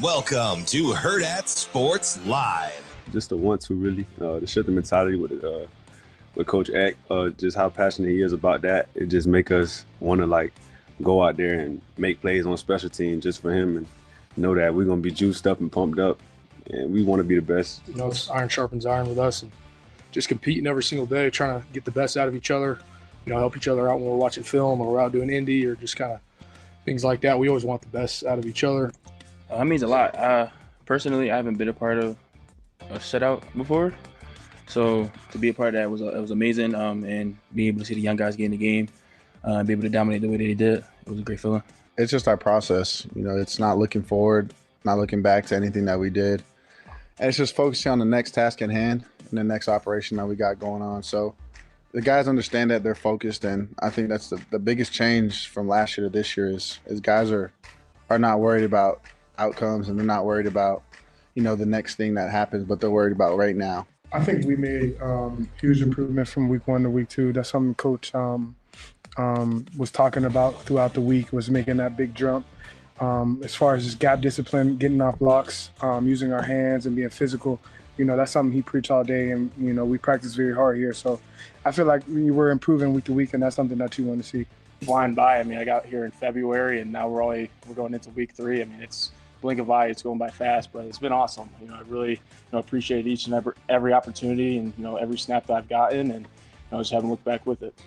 Welcome to Hurrdat Sports Live. Just the want to really, to shift the mentality with Coach Eck, just how passionate he is about that. It just make us want to like go out there and make plays on special teams just for him and know that we're going to be juiced up and pumped up and we want to be the best. You know, it's iron sharpens iron with us and just competing every single day, trying to get the best out of each other, you know, help each other out when we're watching film or we're out doing indie or just kind of things like that. We always want the best out of each other. That means a lot. Personally, I haven't been a part of a shutout before, so to be a part of that was amazing. And being able to see the young guys get in the game, be able to dominate the way they did, it was a great feeling. It's just our process. You know, it's not looking forward, not looking back to anything that we did. And it's just focusing on the next task at hand and the next operation that we got going on. So the guys understand that they're focused, and I think that's the biggest change from last year to this year is guys are not worried about outcomes and they're not worried about, you know, the next thing that happens, but they're worried about right now. I think we made huge improvement from week 1 to week 2. That's something Coach was talking about throughout the week, was making that big jump. As far as just gap discipline, getting off blocks, using our hands and being physical, you know, that's something he preached all day, and, you know, we practice very hard here. So I feel like we were improving week to week, and that's something that you want to see. Flying by. I mean, I got here in February and now we're going into week 3. I mean, it's blink of eye, it's going by fast, but it's been awesome. You know, I really, you know, appreciate each and every opportunity and, you know, every snap that I've gotten, and, you know, just haven't looked back with it.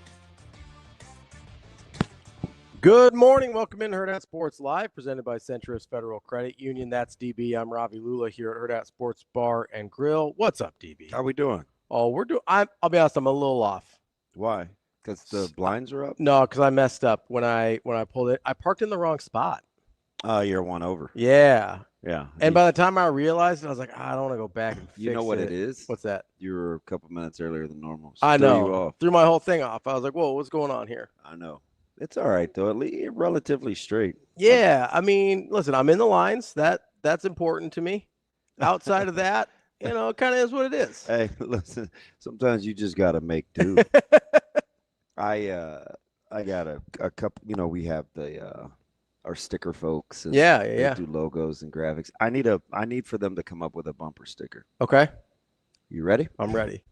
Good morning. Welcome in Hurrdat Sports Live, presented by Centrist Federal Credit Union. That's DB. I'm Ravi, Lulla here at Hurrdat Sports Bar and Grill. What's up, DB? How we doing? Oh, I'll be honest, I'm a little off. Why? Because the blinds are up? No, because I messed up when I pulled it. I parked in the wrong spot. Oh, you're one over. Yeah. Yeah. And by the time I realized it, I was like, I don't want to go back and fix it. You know what it is? What's that? You were a couple minutes earlier than normal. So I know. threw you off. Threw my whole thing off. I was like, whoa, what's going on here? I know. It's all right, though. At least relatively straight. Yeah. I mean, listen, I'm in the lines. That's important to me. Outside of that, you know, it kind of is what it is. Hey, listen, sometimes you just got to make do. I got a couple, you know, we have our sticker folks. And Yeah. do logos and graphics. I need for them to come up with a bumper sticker. Okay. You ready? I'm ready.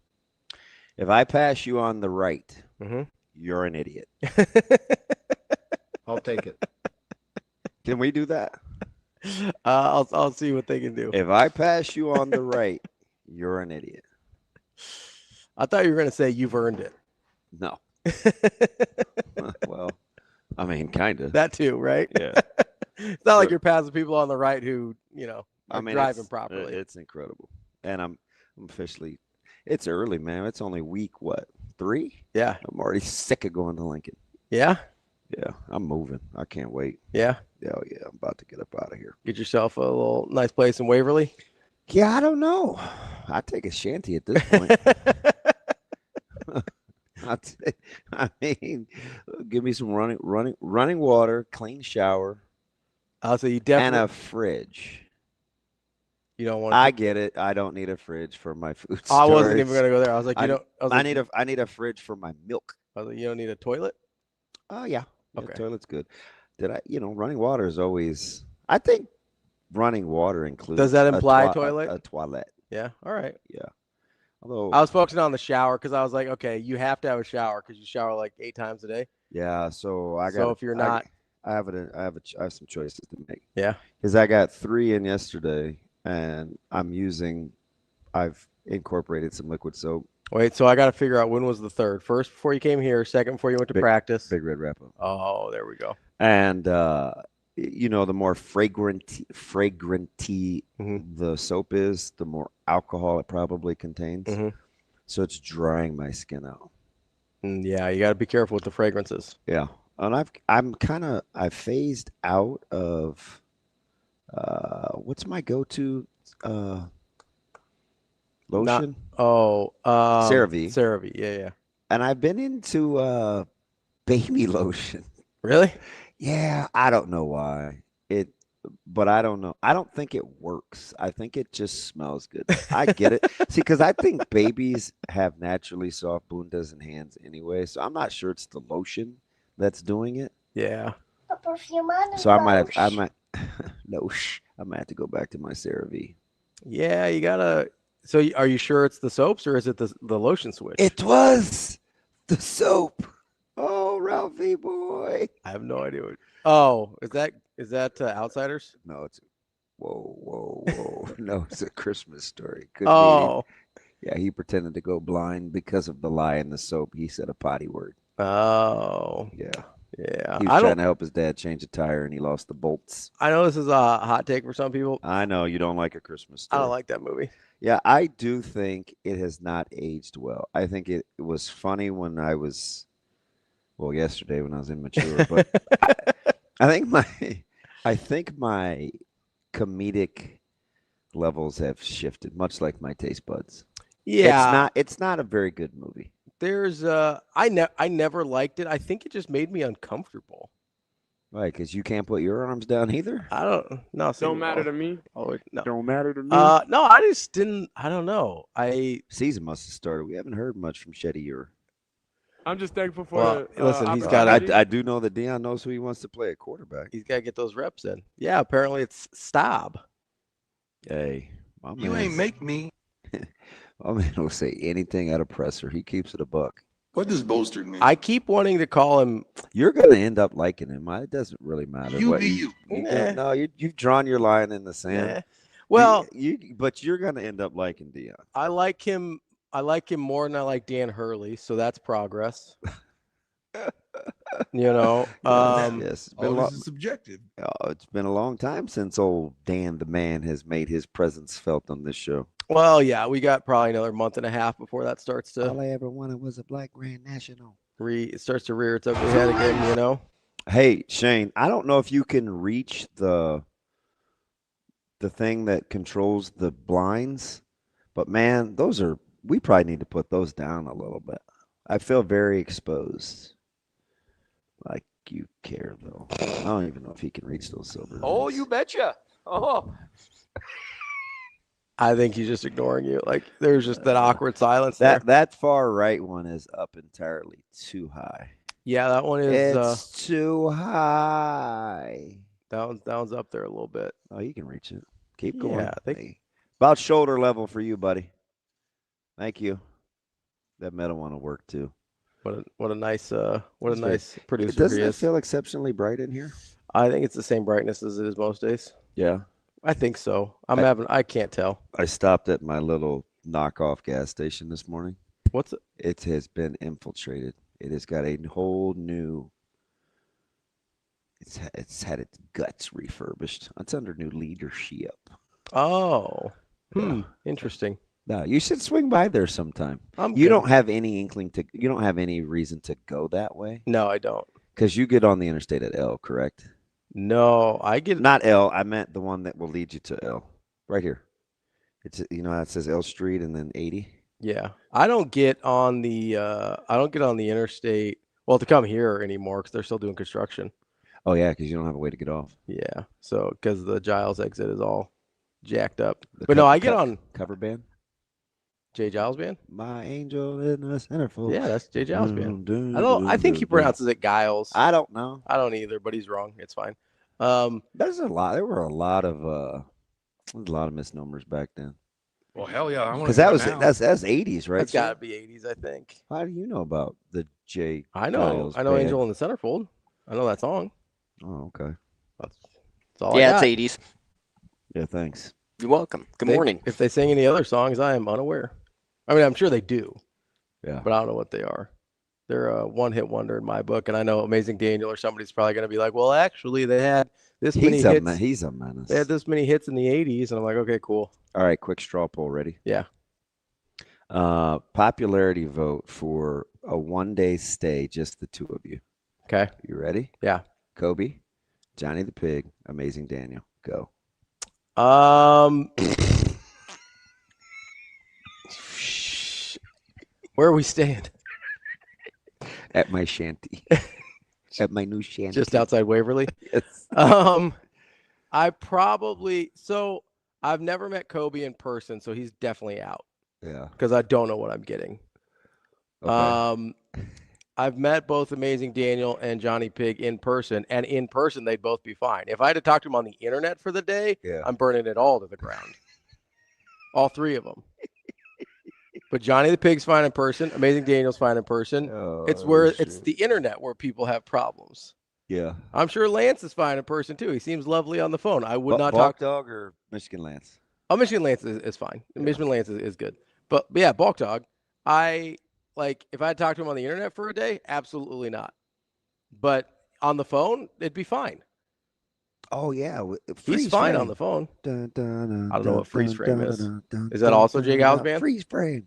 If I pass you on the right, Mm-hmm. you're an idiot. I'll take it. Can we do that? I'll see what they can do. If I pass you on the right, you're an idiot. I thought you were going to say you've earned it. No. Well, I mean, kind of. That too, right? Yeah. It's not like you're passing people on the right who, you know, are driving properly. It's incredible. And I'm officially, it's early, man. It's only week, 3? Yeah. I'm already sick of going to Lincoln. Yeah? Yeah, I'm moving. I can't wait. Yeah? Oh, yeah, I'm about to get up out of here. Get yourself a little nice place in Waverly? Yeah, I don't know. I take a shanty at this point. I mean, give me some running water, clean shower. So you definitely, and a fridge. You don't want. I get it. I don't need a fridge for my food. I wasn't even gonna go there. I was like, I need a fridge for my milk. I was like, you don't need a toilet. Oh yeah. Okay. Toilet's good. Running water is always. I think running water includes. Does that imply toilet? A toilet. Yeah. All right. Yeah. Although I was focusing on the shower because I was like, okay, you have to have a shower because you shower like 8 times a day. Yeah. So if you're not, I have some choices to make. Yeah. Because I got 3 in yesterday, and I've incorporated some liquid soap. Wait, so I got to figure out when was the third. First before you came here, second before you went to practice. Big Red Wrap Up. Oh, there we go. And the more fragranty Mm-hmm. the soap is, the more alcohol it probably contains. Mm-hmm. So it's drying my skin out. Yeah, you got to be careful with the fragrances. Yeah, and I've phased out of what's my go-to lotion? CeraVe. CeraVe, yeah. And I've been into baby lotion. Really? Yeah, I don't know why. But I don't know. I don't think it works. I think it just smells good. I get it. See, because I think babies have naturally soft bundas and hands anyway. So I'm not sure it's the lotion that's doing it. Yeah. So I might No, I'm gonna have to go back to my CeraVe. Yeah, you gotta. So, are you sure it's the soaps or is it the lotion switch? It was the soap. Oh, Ralphie boy. I have no idea. Is that Outsiders? No, it's whoa. No, it's A Christmas Story. Good Oh, Yeah, he pretended to go blind because of the lie in the soap. He said a potty word. oh, Yeah. yeah. He was trying to help his dad change a tire, and he lost the bolts. I know this is a hot take for some people. I know you don't like A Christmas Story. I don't like that movie. Yeah, I do think it has not aged well. I think it was funny when yesterday when I was immature, but I think my comedic levels have shifted, much like my taste buds. Yeah, it's not a very good movie. There's I never liked it. I think it just made me uncomfortable. Right, because you can't put your arms down either. I don't know. Don't matter to me. Oh, no. Don't matter to me. No, I just didn't. I don't know. Season must have started. We haven't heard much from Shetty Ure. I'm just thankful for. Listen, he's got. I do know that Deion knows who he wants to play at quarterback. He's got to get those reps in. Yeah, apparently it's Staub. Hey, You ain't make me. My man will say anything at a presser. He keeps it a buck. What does bolstered mean? I keep wanting to call him. You're going to end up liking him. It doesn't really matter. You what be you. you. No, you've drawn your line in the sand. Well, but you're going to end up liking Deion. I like him. I like him more than I like Dan Hurley, so that's progress. Yes, This is subjective. It's been a long time since old Dan the man has made his presence felt on this show. Well, yeah, we got probably another month and a half before that starts to. All I ever wanted was a black Grand National. It starts to rear its ugly head again, Hey, Shane, I don't know if you can reach the thing that controls the blinds, but man, we probably need to put those down a little bit. I feel very exposed. Like you care though. I don't even know if he can reach those silver. Oh, rings. you betcha. Oh. I think he's just ignoring you. Like there's just that awkward silence there. That far right one is up entirely too high. Yeah, that one is. It's too high. That one's up there a little bit. Oh, you can reach it. Keep going. Yeah, I think about shoulder level for you, buddy. Thank you. That metal one will work too. What a nice producer Doesn't he it is. feel exceptionally bright in here? I think it's the same brightness as it is most days. Yeah. I think so. I can't tell. I stopped at my little knockoff gas station this morning. What's it? It has been infiltrated. It has got a whole new. It's had its guts refurbished. It's under new leadership. Oh, Yeah. Interesting. No, you should swing by there sometime. You don't have any inkling to. You don't have any reason to go that way. No, I don't. Because you get on the interstate at L, correct? No, I get not L. I meant the one that will lead you to L, right here. It's how it says L Street and then 80. Yeah, I don't get on the interstate. Well, to come here anymore because they're still doing construction. Oh yeah, because you don't have a way to get off. Yeah, so because the Giles exit is all jacked up. But no, I get on cover band. Jay Giles band. My angel in the centerfold. Yeah, that's Jay Giles band. I think he pronounces it Giles. I don't know. I don't either, but he's wrong. It's fine. There's a lot. There were a lot of misnomers back then. Well, hell yeah! Because that's 80s, right? That's got to be 80s, I think. How do you know about the Jay? I know. Giles I know band? Angel in the Centerfold. I know that song. Oh, okay. That's all. Yeah, it's 80s. Yeah, thanks. You're welcome. Good morning. If they sing any other songs, I am unaware. I mean, I'm sure they do. Yeah. But I don't know what they are. They're a one-hit wonder in my book, and I know Amazing Daniel or somebody's probably going to be like, "Well, actually, they had this many hits. He's a menace. They had this many hits in the '80s," and I'm like, "Okay, cool." All right, quick straw poll. Ready? Yeah. Popularity vote for a one-day stay, just the two of you. Okay. You ready? Yeah. Kobe, Johnny the Pig, Amazing Daniel. Go. Where are we staying? At my shanty. At my new shanty. Just outside Waverly. Yes. I've never met Kobe in person, so he's definitely out. Yeah. Because I don't know what I'm getting. Okay. I've met both Amazing Daniel and Johnny Pig in person, and in person they'd both be fine. If I had to talk to them on the internet for the day, I'm burning it all to the ground. All three of them. But Johnny the Pig's fine in person. Amazing Daniel's fine in person. It's the internet where people have problems. Yeah. I'm sure Lance is fine in person too. He seems lovely on the phone. I would not Balk talk. Dog or Michigan Lance? Oh, Michigan Lance is fine. Yeah. Michigan Lance is good. But yeah, Balk Dog. If I had talked to him on the internet for a day, absolutely not. But on the phone, it'd be fine. Oh, yeah. He's fine on the phone. I don't know what Freeze Frame is. Is that also Jay Gow's band? Freeze Frame.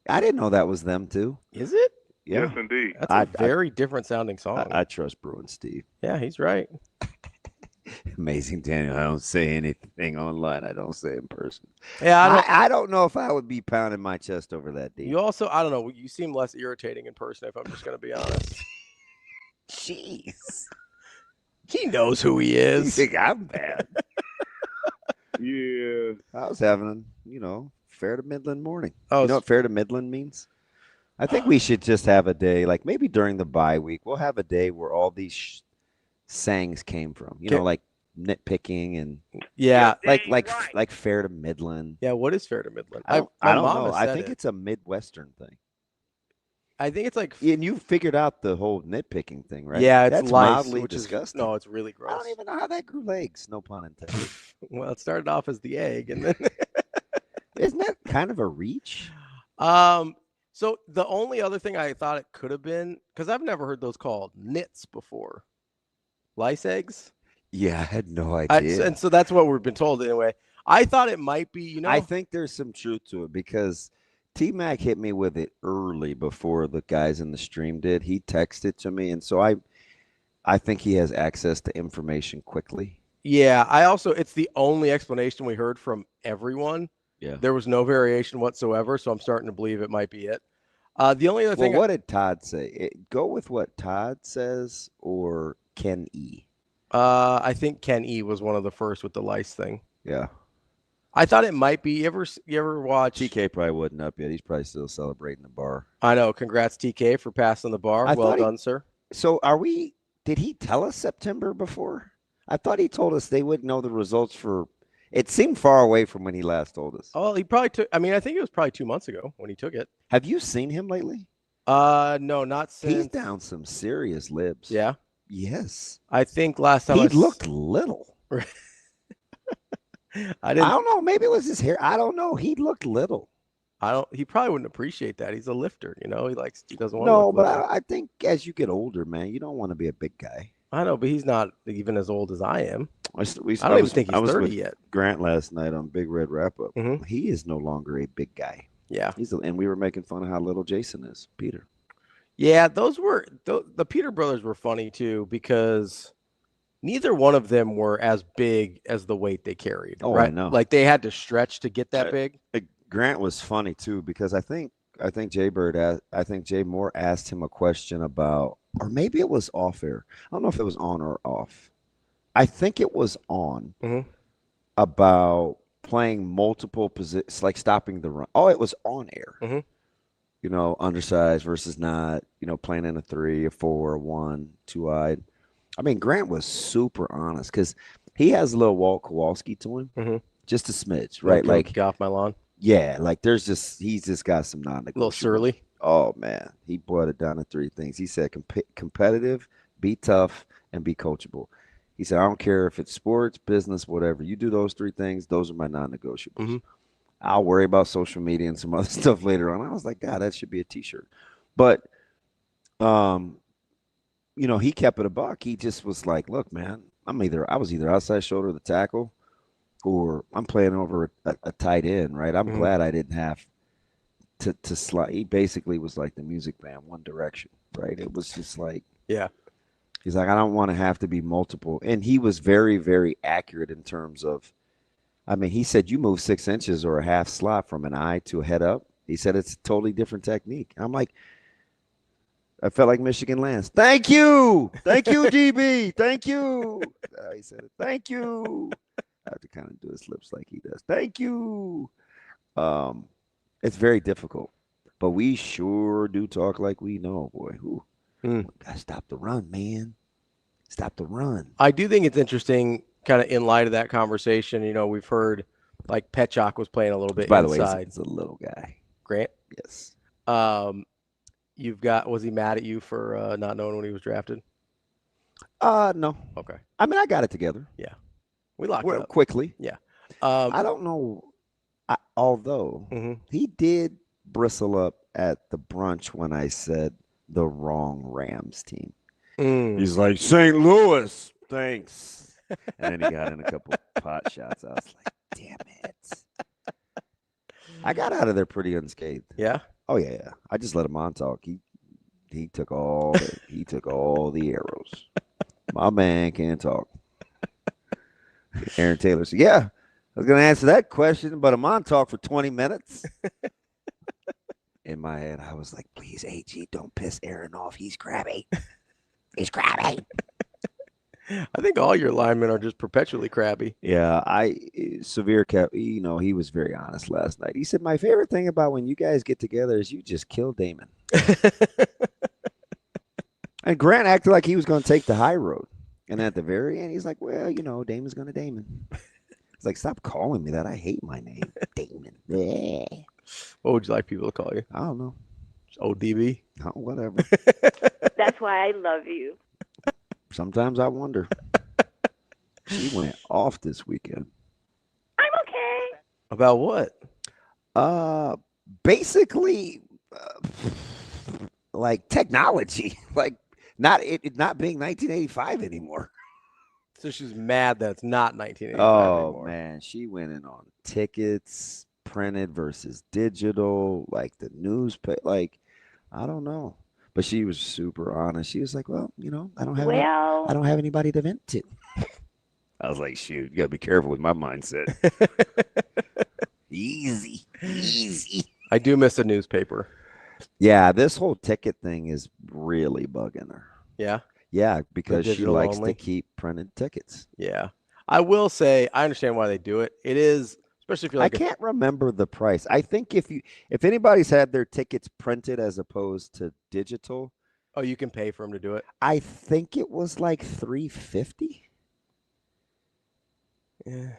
I didn't know that was them, too. Is it? Yeah. Yes, indeed. That's a very different sounding song. I trust Bruin Steve. Yeah, he's right. Amazing Daniel. I don't say anything online. I don't say in person. Yeah, I don't know if I would be pounding my chest over that deal. You also, I don't know. You seem less irritating in person, if I'm just going to be honest. Jeez. He knows who he is. You think I'm bad? Yeah. I was having, fair to Midland morning. Oh, you know what fair to Midland means? I think we should just have a day, like maybe during the bye week, we'll have a day where all these sayings came from, like nitpicking and like fair to Midland. Yeah, what is fair to Midland? I don't know. I think it's a Midwestern thing. I think it's like, and you figured out the whole nitpicking thing, right? Yeah, that's lice, mildly disgusting. No, it's really gross. I don't even know how that grew legs. No pun intended. Well, it started off as the egg, and then isn't that kind of a reach? So the only other thing I thought it could have been, because I've never heard those called nits before, lice eggs. Yeah, I had no idea. And so that's what we've been told anyway. I thought it might be, I think there's some truth to it because T-Mac hit me with it early before the guys in the stream did. He texted to me, and so I think he has access to information quickly. Yeah, it's the only explanation we heard from everyone. Yeah. There was no variation whatsoever, so I'm starting to believe it might be it. The only other thing. Well, what did Todd say? Go with what Todd says or Kendeigh? I think Kendeigh was one of the first with the lice thing. Yeah. I thought it might be. You ever watch? TK probably wasn't up yet. He's probably still celebrating the bar. I know. Congrats, TK, for passing the bar. Well done, sir. So did he tell us September before? I thought he told us they wouldn't know the results for. It seemed far away from when he last told us. Oh, he probably took. I think it was probably 2 months ago when he took it. Have you seen him lately? No, not since. He's down some serious libs. Yeah. Yes. I think last time he looked little. I don't know. Maybe it was his hair. I don't know. He looked little. He probably wouldn't appreciate that. He's a lifter, He doesn't want. No, but I think as you get older, man, you don't want to be a big guy. I know, but he's not even as old as I am. I don't even think he's 30 yet. Grant last night on Big Red Wrap Up. Mm-hmm. He is no longer a big guy. Yeah, and we were making fun of how little Jason is, Peter. Yeah, the Peter brothers were funny too because neither one of them were as big as the weight they carried. Oh, right? I know. Like they had to stretch to get that big. Grant was funny too because I think Jay Moore asked him a question about, or maybe it was off air. I don't know if it was on or off. I think it was on about playing multiple positions, like stopping the run. Oh, it was on air. Mm-hmm. Undersized versus not. Playing in a 3, a 4, a 1, 2-eyed. Grant was super honest because he has a little Walt Kowalski to him, just a smidge, right? Like get off my lawn. Yeah, like he's just got some non-negotiables. A little surly. Oh man, he boiled it down to 3 things. He said competitive, be tough, and be coachable. He said, I don't care if it's sports, business, whatever. You do those 3 things, those are my non-negotiables. Mm-hmm. I'll worry about social media and some other stuff later on. I was like, God, that should be a T-shirt. But, he kept it a buck. He just was like, look, man, I was either outside shoulder of the tackle or I'm playing over a tight end, right? I'm glad I didn't have to slide. He basically was like the music band, One Direction, right? It was just like, yeah. He's like, I don't want to have to be multiple. And he was very, very accurate in terms of, he said you move 6 inches or a half slot from an eye to a head up. He said it's a totally different technique. I'm like, I felt like Michigan Lance. Thank you, DB. Thank you. He said it. Thank you. I have to kind of do his lips like he does. Thank you. It's very difficult, but we sure do talk like we know, boy. Whew. Gotta stop the run, man. Stop the run. I do think it's interesting, kind of in light of that conversation. We've heard like Petchak was playing a little bit By inside. the way, it's a little guy. Grant? Yes. Was he mad at you for not knowing when he was drafted? No. Okay. I mean, I got it together. Yeah. We locked it up quickly. Yeah. I don't know. Although he did bristle up at the brunch when I said the wrong Rams team. He's like, St. Louis, thanks. And then he got in a couple pot shots. I was like, damn it. I got out of there pretty unscathed. Yeah? Oh, yeah. I just let him on talk. He took all the arrows. My man can't talk. Aaron Taylor said, yeah, I was going to answer that question, but I'm on talk for 20 minutes. In my head, I was like, please, AG, don't piss Aaron off. He's crabby. He's crabby. I think all your linemen are just perpetually crabby. Yeah, Severe kept, he was very honest last night. He said, my favorite thing about when you guys get together is you just kill Damon. And Grant acted like he was going to take the high road. And at the very end, he's like, well, Damon's going to Damon. It's like, stop calling me that. I hate my name. Damon. Yeah. What would you like people to call you? I don't know. Just ODB? Oh, whatever. That's why I love you. Sometimes I wonder. She went off this weekend. I'm okay. About what? Basically, like technology, like not being 1985 anymore. So she's mad that it's not 1985 anymore. Oh, man. She went in on tickets, printed versus digital, like the newspaper. Like, I don't know. But she was super honest. She was like, well, I don't have anybody to vent to. I was like, shoot, you got to be careful with my mindset. Easy. I do miss a newspaper. Yeah, this whole ticket thing is really bugging her. Yeah? Yeah, because she likes only? to keep printed tickets. Yeah. I will say, I understand why they do it. It is, especially if you're like... I can't remember the price. I think if anybody's had their tickets printed as opposed to digital... Oh, you can pay for them to do it? I think it was like $350. Yeah.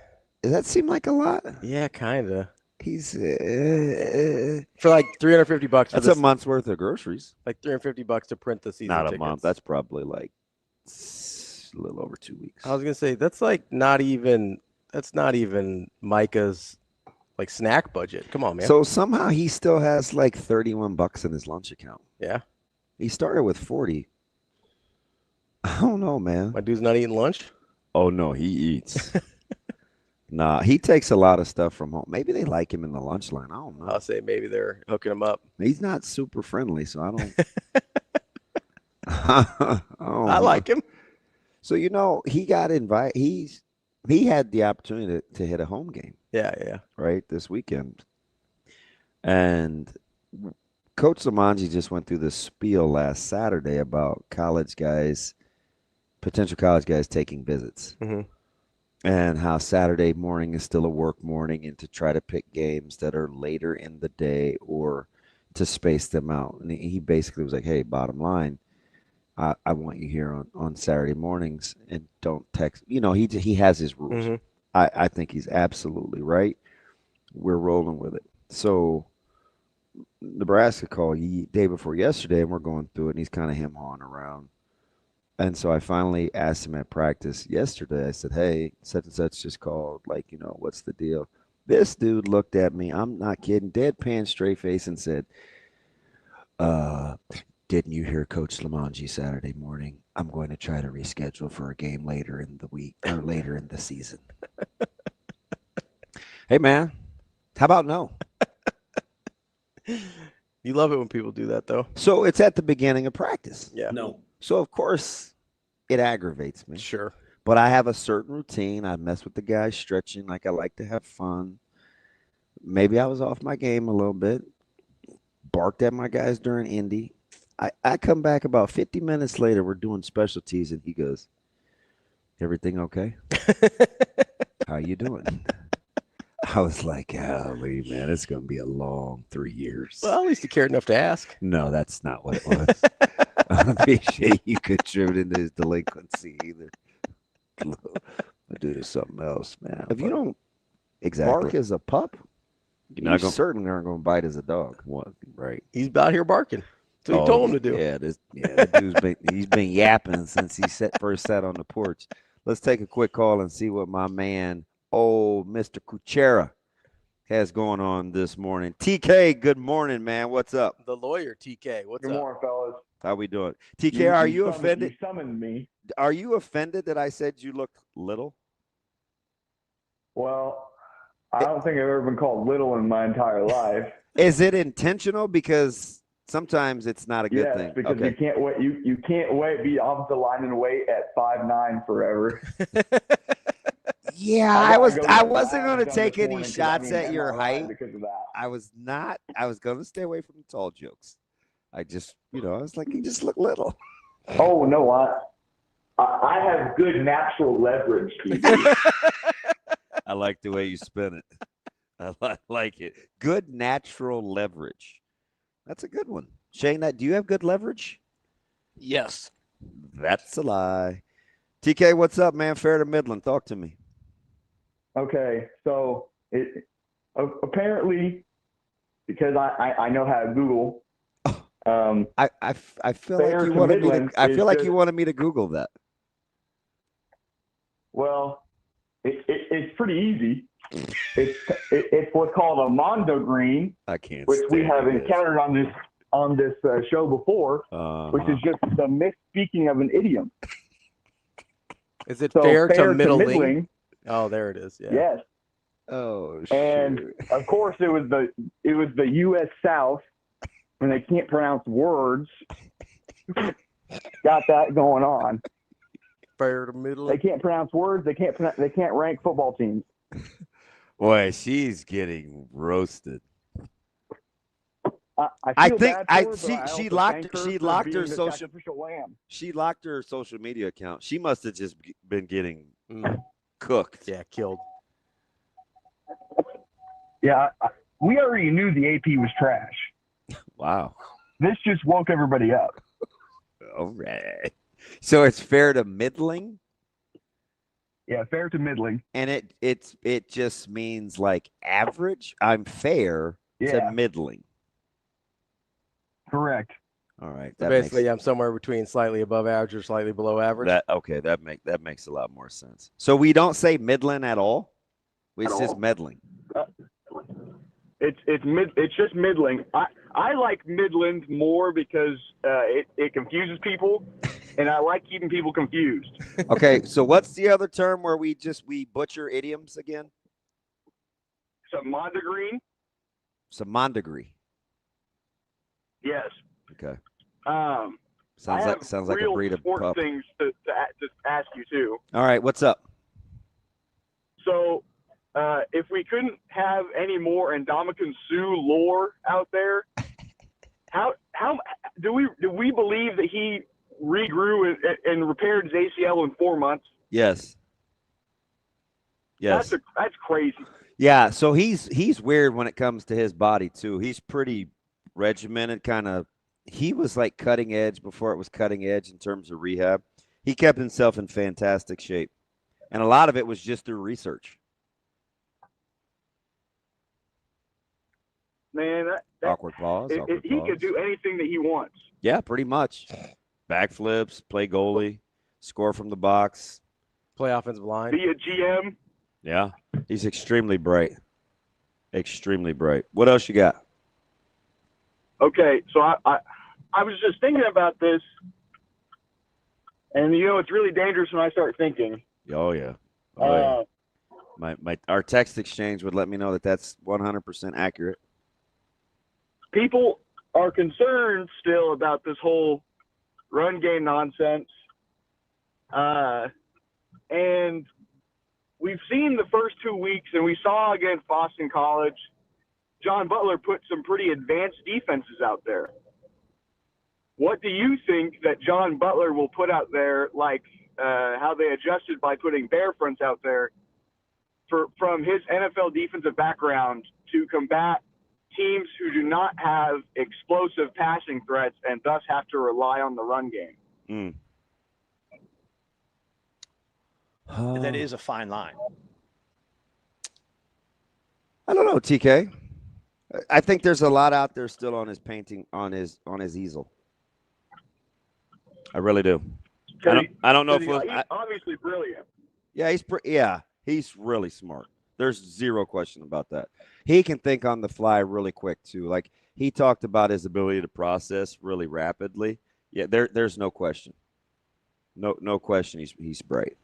Does that seem like a lot? Yeah, kind of. He's for like $350. That's a month's worth of groceries. Like $350 to print the season Not tickets. a month. That's probably like a little over 2 weeks. I was gonna say that's like not even Micah's like snack budget. Come on, man. So somehow he still has like $31 in his lunch account. Yeah. He started with 40. I don't know, man. My dude's not eating lunch? Oh no, he eats. Nah, he takes a lot of stuff from home. Maybe they like him in the lunch line. I don't know. I'll say maybe they're hooking him up. He's not super friendly, so I don't. I like him. So he got invited. He had the opportunity to hit a home game. Yeah. Right this weekend, and Coach Lamanji just went through the spiel last Saturday about potential college guys taking visits. Mm-hmm. And how Saturday morning is still a work morning, and to try to pick games that are later in the day or to space them out. And he basically was like, hey, bottom line, I want you here on Saturday mornings and don't text. He has his rules. Mm-hmm. I think he's absolutely right. We're rolling with it. So Nebraska called day before yesterday, and we're going through it, and he's kind of him-hawing around. And so I finally asked him at practice yesterday. I said, hey, such and such just called. Like, what's the deal? This dude looked at me. I'm not kidding. Deadpan, straight face, and said, didn't you hear Coach Lamanji Saturday morning? I'm going to try to reschedule for a game later in the week or later in the season. Hey, man, how about no? You love it when people do that, though. So it's at the beginning of practice. Yeah. No. So, of course, it aggravates me. Sure. But I have a certain routine. I mess with the guys stretching. Like, I like to have fun. Maybe I was off my game a little bit. Barked at my guys during Indy. I come back about 50 minutes later. We're doing specialties, and he goes, everything okay? How you doing? I was like, golly, man, it's going to be a long 3 years. Well, at least you cared enough to ask. No, that's not what it was. I appreciate you contributing to his delinquency either. I do to something else, man. If you don't bark as a pup, you certainly aren't going to bite as a dog. What? Right. He's out here barking. That's what he told him to do. Yeah, that dude's he's been yapping since he first sat on the porch. Let's take a quick call and see what my man, Mr. Kuchera, has going on this morning. TK, good morning, man. What's up? The lawyer, TK. What's up? Good morning, fellas. How we doing? TK, are you offended? You summoned me. Are you offended that I said you look little? Well, I don't think I've ever been called little in my entire life. Is it intentional? Because sometimes it's not a good thing. Yes, because you can't wait. You can't be off the line and weight at 5'9" forever. Yeah, I wasn't going to take any shots at your height because of that. I was not. I was going to stay away from the tall jokes. I just, I was like, you just look little. Oh no, I have good natural leverage. I like the way you spin it. I like it. Good natural leverage. That's a good one. Shane, do you have good leverage? Yes. That's a lie. TK, what's up, man? Fair to Midland. Talk to me. Okay, so apparently, because I know how to Google. I feel like you wanted me to. I feel like you wanted me to Google that. Well, it's pretty easy. It's what's called a mondo green, which we have encountered on this show before, which is just the misspeaking of an idiom. Is it fair to middling? Oh, there it is. Yeah. Yes. Oh, and of course it was the U.S. South when they can't pronounce words. Got that going on. Fair to middling. They can't pronounce words. They can't rank football teams. Boy, she's getting roasted. I think she locked her social media account. She must have just been getting cooked. Yeah, killed. Yeah, we already knew the AP was trash. Wow. This just woke everybody up. All right. So it's fair to middling? Yeah, fair to middling. And it just means like average? I'm fair to middling. Correct. All right. So basically, I'm somewhere between slightly above average or slightly below average. That makes a lot more sense. So we don't say middling at all? It's just middling. It's just middling. I like Midland more because it confuses people, and I like keeping people confused. Okay, so what's the other term where we butcher idioms again? Samondegreen. Samondegree. Yes. Okay. Sounds like a breed of pup. Things to ask you too. All right, what's up? So, if we couldn't have any more Ndamukong Suh lore out there, how do we believe that he regrew and repaired his ACL in 4 months? Yes. That's crazy. Yeah, so he's weird when it comes to his body too. He's pretty regimented, he was like cutting edge before it was cutting edge in terms of rehab. He kept himself in fantastic shape. And a lot of it was just through research. Man, awkward pause. He could do anything that he wants. Yeah, pretty much. Backflips, play goalie, score from the box. Play offensive line. Be a GM. Yeah, he's extremely bright. Extremely bright. What else you got? Okay, so I was just thinking about this, and it's really dangerous when I start thinking. Oh yeah. Our text exchange would let me know that that's 100% accurate. People are concerned still about this whole run game nonsense, and we've seen the first 2 weeks, and we saw against Boston College. John Butler put some pretty advanced defenses out there. What do you think that John Butler will put out there, like how they adjusted by putting bear fronts out there from his NFL defensive background to combat teams who do not have explosive passing threats and thus have to rely on the run game. That is a fine line. I don't know, TK. I think there's a lot out there still on his painting, on his easel. I really do. I don't know if he's obviously brilliant. Yeah, he's really smart. There's zero question about that. He can think on the fly really quick too. Like he talked about his ability to process really rapidly. Yeah, there's no question. No question. He's bright.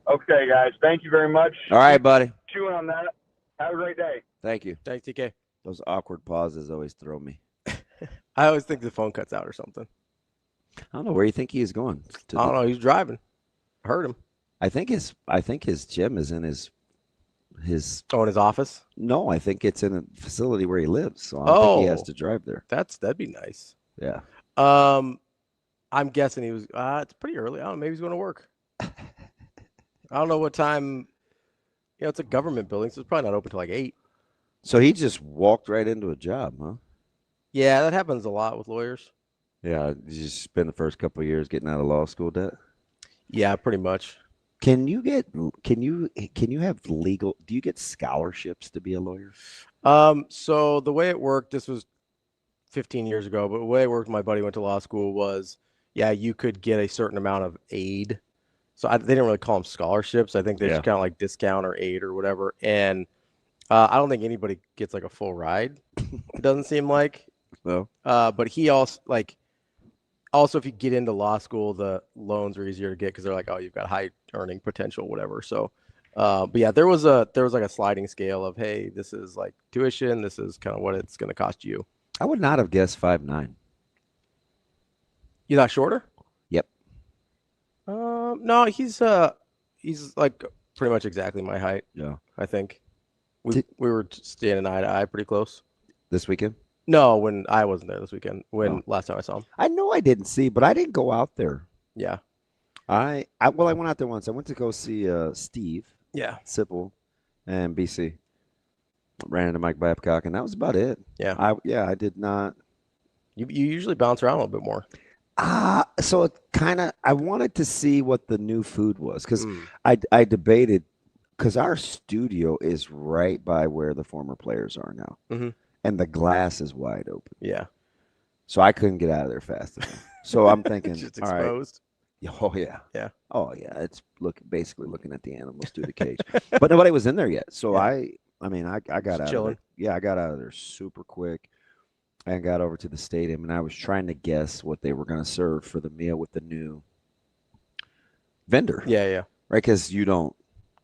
Okay, guys. Thank you very much. All right, buddy. Chewing on that. Have a great day. Thank you. Thanks, TK. Those awkward pauses always throw me. I always think the phone cuts out or something. I don't know where you think he is going. I don't know. He's driving. I heard him. I think his gym is in his in his office. No, I think it's in a facility where he lives. So I don't think he has to drive there. That'd be nice. Yeah. I'm guessing he was. It's pretty early. I don't know. Maybe he's going to work. I don't know what time. It's a government building, so it's probably not open till like 8. So he just walked right into a job, huh? Yeah, that happens a lot with lawyers. Yeah, you just spend the first couple of years getting out of law school debt. Yeah, pretty much. Can you have legal? Do you get scholarships to be a lawyer? So the way it worked, this was 15 years ago, but the way it worked, my buddy went to law school was, you could get a certain amount of aid. So they didn't really call them scholarships. I think they just kind of like discount or aid or whatever. And I don't think anybody gets like a full ride. It doesn't seem like. No. But he also, if you get into law school, the loans are easier to get because they're like, oh, you've got high earning potential, whatever. So, but yeah, there was like a sliding scale of, hey, this is like tuition. This is kind of what it's going to cost you. I would not have guessed 5'9". You not shorter? Yep. No, he's like pretty much exactly my height. Yeah, I think we were standing eye to eye pretty close. This weekend? No, when I wasn't there this weekend. Last time I saw him. I know I didn't see, but I didn't go out there. Yeah. I went out there once. I went to go see Steve. Yeah. Sipple and BC. Ran into Mike Babcock, and that was about it. Yeah. I did not. You usually bounce around a little bit more. So it I wanted to see what the new food was because I debated because our studio is right by where the former players are now. Mm-hmm. And the glass is wide open. Yeah. So I couldn't get out of there fast enough. So I'm thinking, just exposed. All right. Oh yeah. Yeah. Oh yeah. It's basically looking at the animals through the cage. But nobody was in there yet. So I got out of there. Yeah, I got out of there super quick and got over to the stadium, and I was trying to guess what they were going to serve for the meal with the new vendor. Yeah. Right, because you don't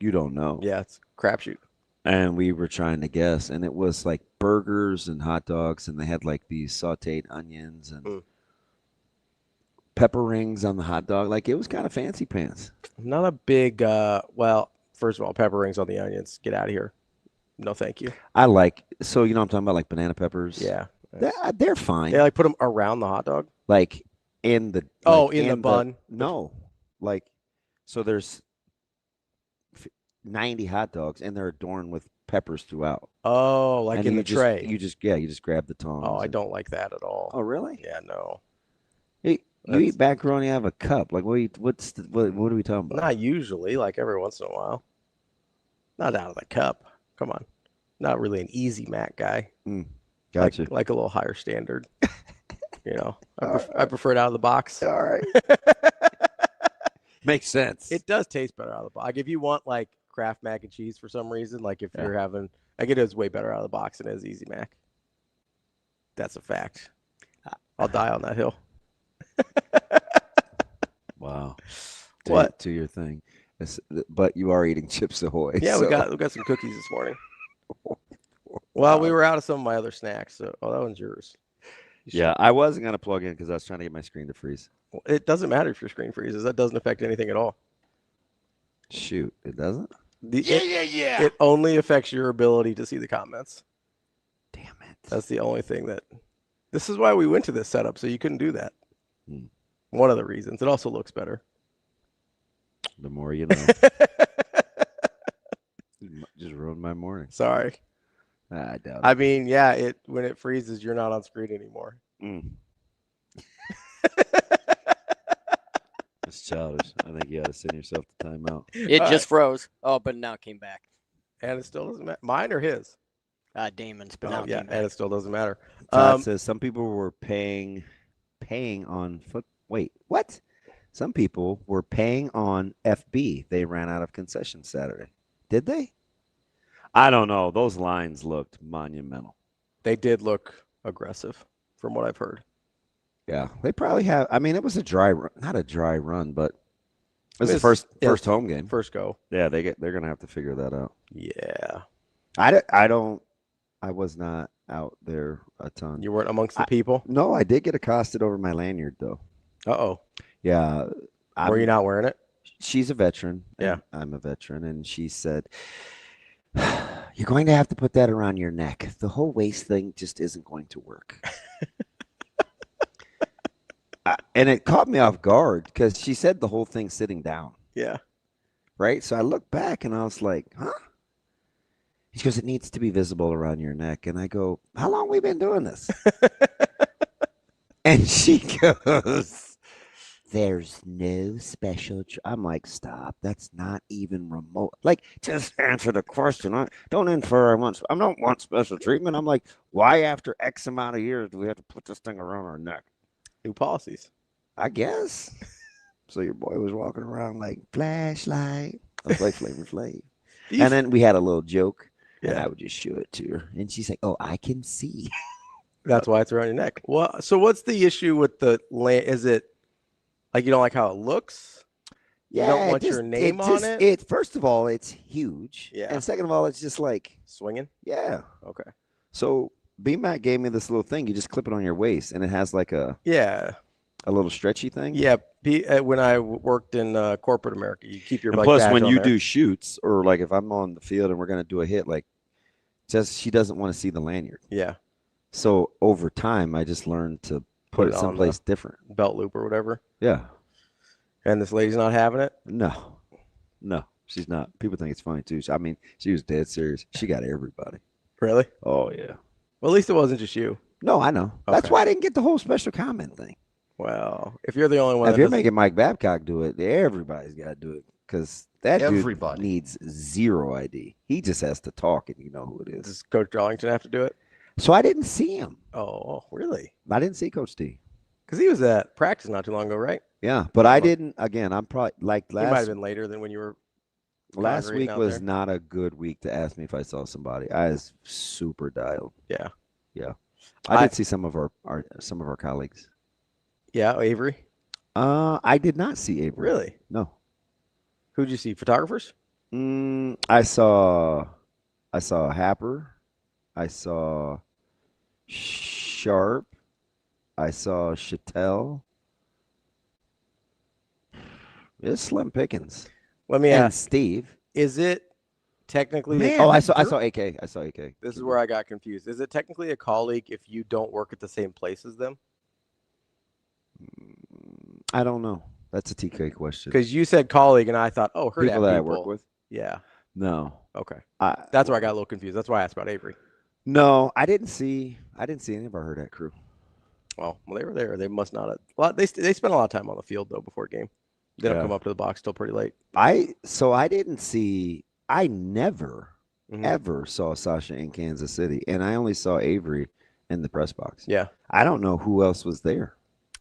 know. Yeah, it's a crapshoot. And we were trying to guess, and it was like burgers and hot dogs, and they had like these sauteed onions and pepper rings on the hot dog. Like it was kind of fancy pants. I'm not a big, first of all, pepper rings on the onions. Get out of here. No, thank you. I'm talking about, like banana peppers. Yeah. They're fine. They like put them around the hot dog? Like in the in the bun? No. Like, so there's 90 hot dogs and they're adorned with peppers throughout. Oh, like in the tray. You just grab the tongs. Oh, I don't like that at all. Oh, really? Yeah, no. Hey, you eat macaroni out of a cup. Like what are we talking about? Not usually, like every once in a while. Not out of the cup. Come on. Not really an easy Mac guy. Gotcha. Like a little higher standard. I prefer it out of the box. All right. Makes sense. It does taste better out of the box. Like if you want like Kraft mac and cheese for some reason, like if you're having, it is way better out of the box than it is Easy Mac. That's a fact. I'll die on that hill. Wow. What? To your thing. But you are eating Chips Ahoy. Yeah, we got some cookies this morning. Well, we were out of some of my other snacks. So, that one's yours. Yeah, I wasn't going to plug in because I was trying to get my screen to freeze. Well, it doesn't matter if your screen freezes. That doesn't affect anything at all. Shoot, it doesn't? Yeah. It only affects your ability to see the comments. Damn it. That's the only thing that... This is why we went to this setup, so you couldn't do that. One of the reasons. It also looks better. The more you know. Just ruined my morning. Sorry. I doubt it. I mean, yeah, when it freezes, you're not on screen anymore. It's childish. I think you got to send yourself to timeout. It just froze. Oh, but now it came back. And it still doesn't matter. Mine or his? Damon's, but now it came back. And it still doesn't matter. Todd says some people were paying on foot. Wait, what? Some people were paying on FB. They ran out of concessions Saturday. Did they? I don't know. Those lines looked monumental. They did look aggressive, from what I've heard. Yeah, they probably have. I mean, it was a dry run, not a dry run, but it was the first home game. First go. Yeah, they're gonna have to figure that out. Yeah. I was not out there a ton. You weren't amongst the people? No, I did get accosted over my lanyard though. Uh-oh. Yeah. Were you not wearing it? She's a veteran. Yeah. I'm a veteran, and she said, "You're going to have to put that around your neck. The whole waist thing just isn't going to work." And it caught me off guard because she said the whole thing sitting down. Yeah. Right? So I looked back and I was like, huh? She goes, it needs to be visible around your neck. And I go, how long we been doing this? And she goes, there's no special. I'm like, stop. That's not even remote. Like, just answer the question. Don't infer I don't want special treatment. I'm like, why after X amount of years do we have to put this thing around our neck? New policies. I guess. So your boy was walking around like flashlight. I was like Flavor Flav. And then we had a little joke. Yeah. And I would just show it to her. And she's like, oh, I can see. That's why it's around your neck. Well, so what's the issue with the land? Is it like you don't like how it looks? Yeah. You don't want your name on it? First of all, it's huge. Yeah. And second of all, it's just like swinging. Yeah. Okay. So BMAC gave me this little thing. You just clip it on your waist, and it has like a little stretchy thing. Yeah. When I worked in corporate America, you keep your and plus when you do shoots or like if I'm on the field and we're gonna do a hit, like she doesn't want to see the lanyard. Yeah. So over time, I just learned to put it someplace different, belt loop or whatever. Yeah. And this lady's not having it. No, she's not. People think it's funny too. I mean, she was dead serious. She got everybody. Really? Oh yeah. Well, at least it wasn't just you. No, I know. Okay. That's why I didn't get the whole special comment thing. Well, if you're the only one, if you're making Mike Babcock do it, everybody's got to do it because that everybody dude needs zero ID. He just has to talk, and you know who it is. Does Coach Darlington have to do it? So I didn't see him. Oh, really? I didn't see Coach D because he was at practice not too long ago, right? Yeah, but I didn't. Again, I'm probably like last. He might have been later than when you were. Last week was not a good week to ask me if I saw somebody. I was super dialed. Yeah. Yeah. I did see some of our colleagues. Yeah, Avery. I did not see Avery. Really? No. Who'd you see? Photographers? I saw Happer. I saw Sharp. I saw Chattel. It's slim pickings. Let me ask Steve. Is it technically? I saw AK. I saw AK. This is where I got confused. Is it technically a colleague if you don't work at the same place as them? I don't know. That's a TK question. Because you said colleague, and I thought, oh, Hurrdat people that I work with. Yeah. No. Okay. That's where I got a little confused. That's why I asked about Avery. No, I didn't see any of our Hurrdat crew. Well, they were there. They must not have. Well, they spent a lot of time on the field though before game. They don't come up to the box till pretty late. I never ever saw Sasha in Kansas City, and I only saw Avery in the press box. Yeah. I don't know who else was there.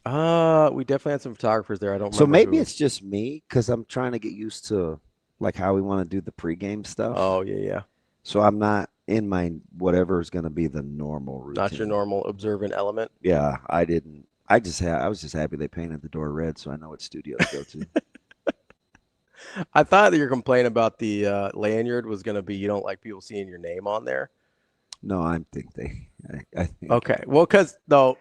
We definitely had some photographers there. I don't remember. So maybe it's just me because I'm trying to get used to like how we want to do the pregame stuff. Oh yeah. So I'm not in my whatever is going to be the normal routine. Not your normal observant element. Yeah, I didn't. I was just happy they painted the door red, so I know what studio to go to. I thought that your complaint about the lanyard was going to be you don't like people seeing your name on there. No, I think I think. Okay, well, because the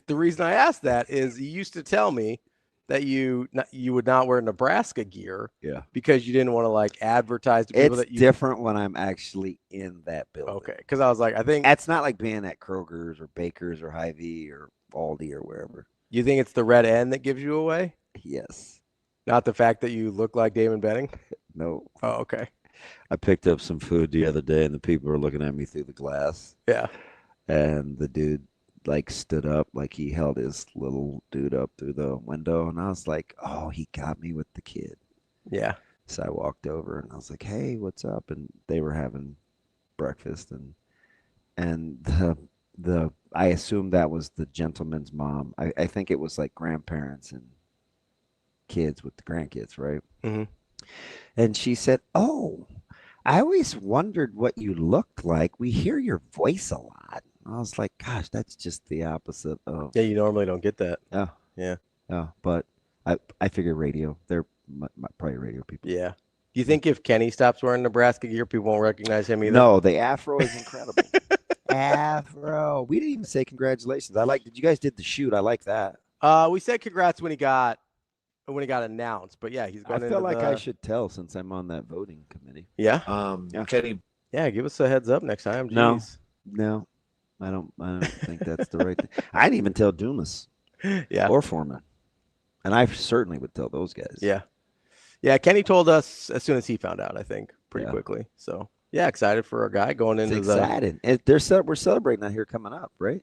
reason I asked that is you used to tell me that you would not wear Nebraska gear, because you didn't want to like advertise to people that you. It's different when I'm actually in that building. Okay, because I was like, I think that's not like being at Kroger's or Baker's or Hy-Vee or Aldi or wherever. You think it's the red N that gives you away? Yes. Not the fact that you look like Damon Benning? No. Oh, okay. I picked up some food the other day, and the people were looking at me through the glass. Yeah. And the dude like stood up, like he held his little dude up through the window, and I was like, "Oh, he got me with the kid." Yeah. So I walked over and I was like, "Hey, what's up?" And they were having breakfast, and the I assumed that was the gentleman's mom. I think it was like grandparents and kids with the grandkids, right? Mm-hmm. And she said, "Oh, I always wondered what you looked like. We hear your voice a lot." I was like, "Gosh, that's just the opposite of." Yeah, you normally don't get that. Yeah, yeah, yeah. But I figure radio. They're probably radio people. Yeah. Do you think if Kenny stops wearing Nebraska gear, people won't recognize him either? No, the afro is incredible. Afro. We didn't even say congratulations. Did you guys did the shoot? I like that. We said congrats when he got announced, but yeah, he's going. I feel like I should tell since I'm on that voting committee. Yeah. Kenny. Yeah, give us a heads up next time. Jeez. No, I don't think that's the right thing. I didn't even tell Dumas. Yeah. Or Foreman, and I certainly would tell those guys. Yeah. Yeah, Kenny told us as soon as he found out, I think, pretty quickly. So, yeah, excited for our guy going into excited. We're celebrating that here coming up, right?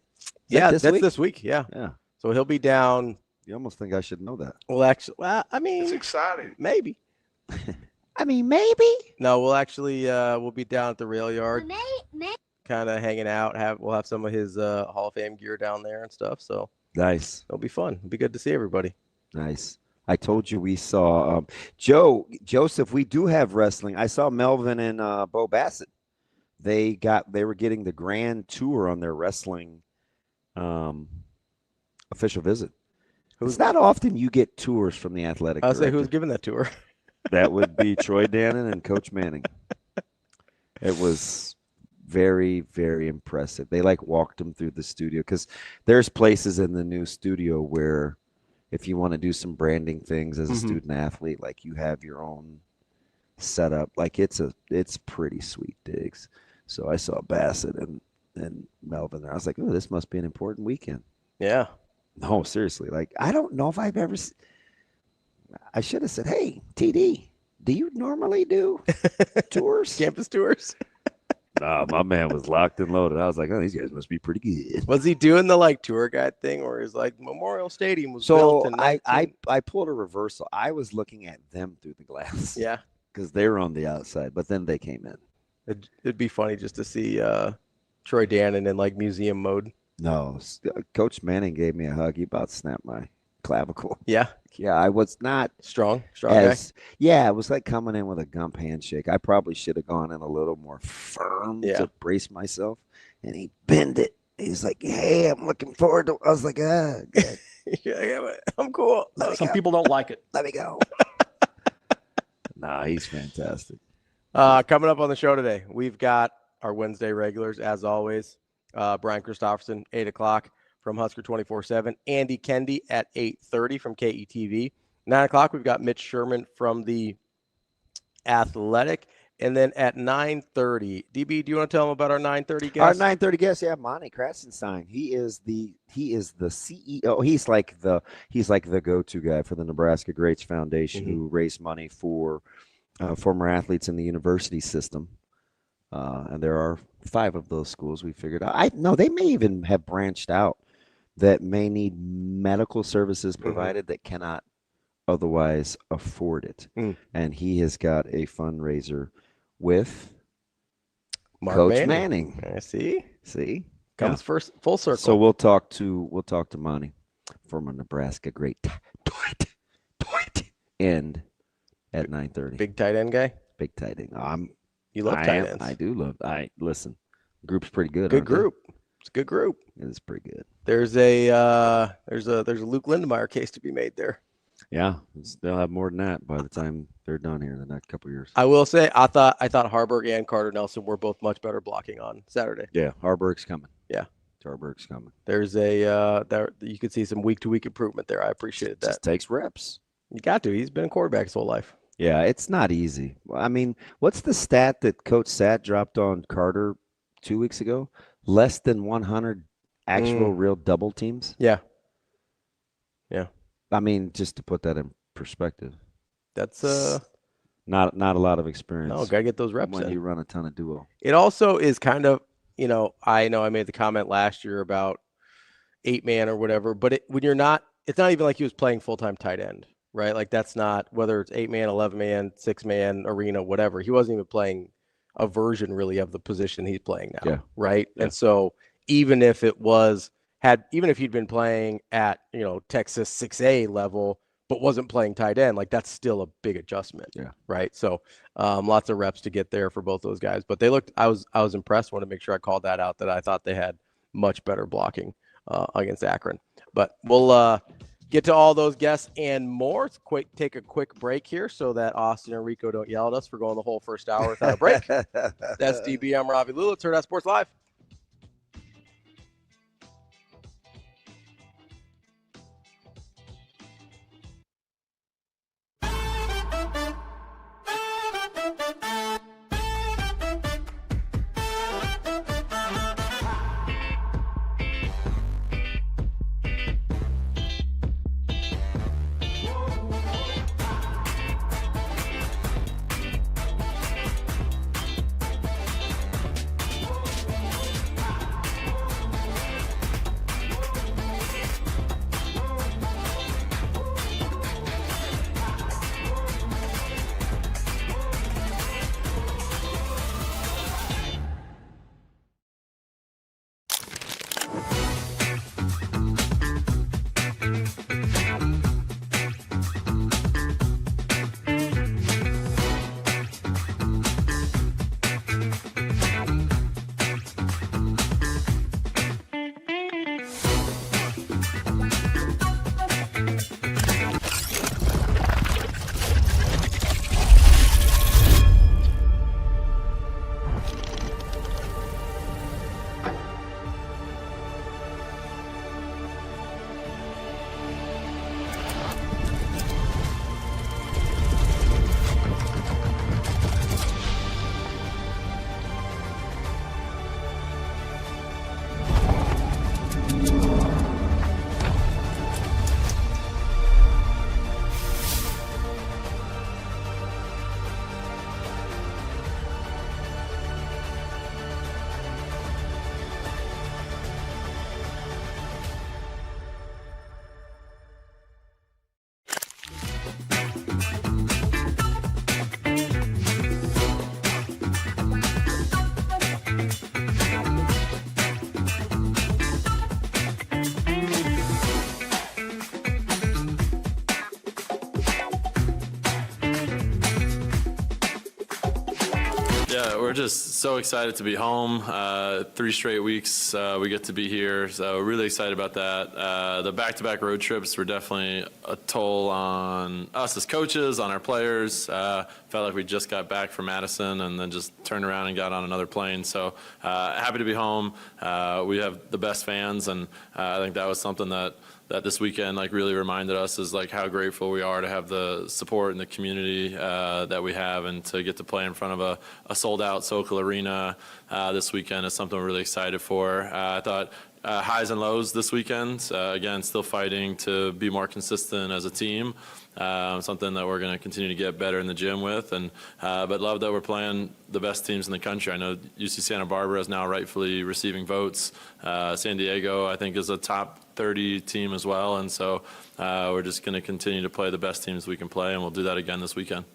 That's this week. Yeah. Yeah. So he'll be down. You almost think I should know that. Well, actually, I mean, it's exciting. Maybe. Maybe. No, we'll actually we'll be down at the rail yard, kind of hanging out. We'll have some of his Hall of Fame gear down there and stuff. So nice. It'll be fun. It'll be good to see everybody. Nice. I told you we saw Joseph. We do have wrestling. I saw Melvin and Bo Bassett. They were getting the grand tour on their wrestling official visit. It's not often you get tours from the athletic. I'll say who's giving that tour. That would be Troy Dannon and Coach Manning. It was very, very impressive. They walked them through the studio because there's places in the new studio where if you want to do some branding things as a student athlete, you have your own setup. It's pretty sweet digs. So I saw Bassett and Melvin there. I was like, oh, this must be an important weekend. Yeah. No, seriously. I don't know if I've ever I should have said, hey, TD, do you normally do tours? Campus tours? Nah, my man was locked and loaded. I was like, oh, these guys must be pretty good. Was he doing the tour guide thing where he's Memorial Stadium was built in I pulled a reversal. I was looking at them through the glass. Yeah. Because they were on the outside, but then they came in. It'd be funny just to see Troy Dannon in museum mode. No, Coach Manning gave me a hug. He about snapped my clavicle. Yeah. Yeah, I was not strong guy. Yeah, it was like coming in with a gump handshake. I probably should have gone in a little more firm to brace myself. And he bent it. He's like, hey, I'm looking forward to. I was like, good. Yeah, I'm cool. Some people don't like it. Let me go. Nah, he's fantastic. Coming up on the show today, we've got our Wednesday regulars as always. Brian Christopherson, 8:00 from Husker 24/7. Andy Kendeigh at 8:30 from KETV. 9:00 we've got Mitch Sherman from the Athletic, and then at 9:30, DB, do you want to tell them about our 9:30 guest? Our 9:30 guest, yeah, Monte Kratzenstein. He is the CEO. He's like the go-to guy for the Nebraska Greats Foundation, who raise money for former athletes in the university system. And there are 5 of those schools we figured out. No, they may even have branched out that may need medical services provided that cannot otherwise afford it. And he has got a fundraiser with Coach Manning. See? Comes first full circle. So we'll talk to Monty from a Nebraska great tight end at 9:30. Big tight end guy? Big tight end. You love tight ends. I do love. Listen. The group's pretty good. Good group. It's a good group. It is pretty good. There's a Luke Lindemeyer case to be made there. Yeah, they'll have more than that by the time they're done here in the next couple of years. I will say, I thought Harburg and Carter Nelson were both much better blocking on Saturday. Yeah, Harburg's coming. Yeah, Harburg's coming. There's you could see some week-to-week improvement there. I appreciated that. Just takes reps. You got to. He's been a quarterback his whole life. Yeah, it's not easy. I mean, what's the stat that Coach Sat dropped on Carter 2 weeks ago? Less than 100 actual real double teams? Yeah. Yeah. I mean, just to put that in perspective. That's Not a lot of experience. No, gotta get those reps when in. you run a ton of duo. It also is kind of, I know I made the comment last year about 8-man or whatever, but when you're not, it's not even like he was playing full-time tight end, right? Like that's not, whether it's 8-man, 11-man, 6-man, arena, whatever. He wasn't even playing a version really of the position he's playing now, right? Yeah. And so even if he'd been playing at, Texas 6A level, but wasn't playing tight end, like that's still a big adjustment. Yeah. Right. So lots of reps to get there for both those guys. But I was impressed. Want to make sure I called that out, that I thought they had much better blocking against Akron. But we'll get to all those guests and more. Take a quick break here so that Austin and Rico don't yell at us for going the whole first hour without a break. That's DB. I'm Ravi Lulla. Hurrdat Sports Live. Yeah, we're just so excited to be home. 3 straight weeks we get to be here, so we're really excited about that. The back-to-back road trips were definitely a toll on us as coaches, on our players. Felt like we just got back from Madison and then just turned around and got on another plane. So happy to be home. We have the best fans, and I think that was something that this weekend really reminded us is how grateful we are to have the support and the community that we have, and to get to play in front of a sold-out Sokol Arena this weekend is something we're really excited for. I thought highs and lows this weekend. Again, still fighting to be more consistent as a team. Something that we're going to continue to get better in the gym with, but love that we're playing the best teams in the country. I know UC Santa Barbara is now rightfully receiving votes. San Diego, I think, is a top 30 team as well, and so we're just going to continue to play the best teams we can play, and we'll do that again this weekend.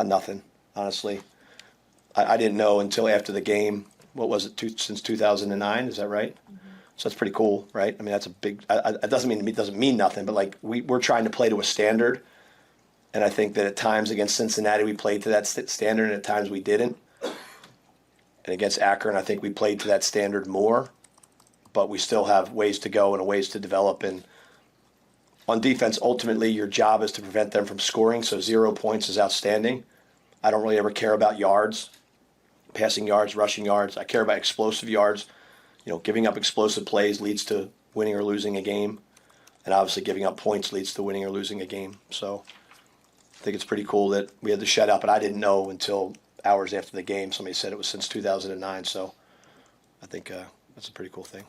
Nothing, honestly. I didn't know until after the game. What was it, since 2009? Is that right? Mm-hmm. So that's pretty cool, right? I mean, that's a big. It doesn't mean nothing, but we're trying to play to a standard, and I think that at times against Cincinnati we played to that standard, and at times we didn't. And against Akron, I think we played to that standard more, but we still have ways to go and ways to develop. And on defense, ultimately, your job is to prevent them from scoring. So 0 points is outstanding. I don't really ever care about yards, passing yards, rushing yards. I care about explosive yards. Giving up explosive plays leads to winning or losing a game. And obviously giving up points leads to winning or losing a game. So I think it's pretty cool that we had the shutout, but I didn't know until hours after the game. Somebody said it was since 2009. So I think that's a pretty cool thing.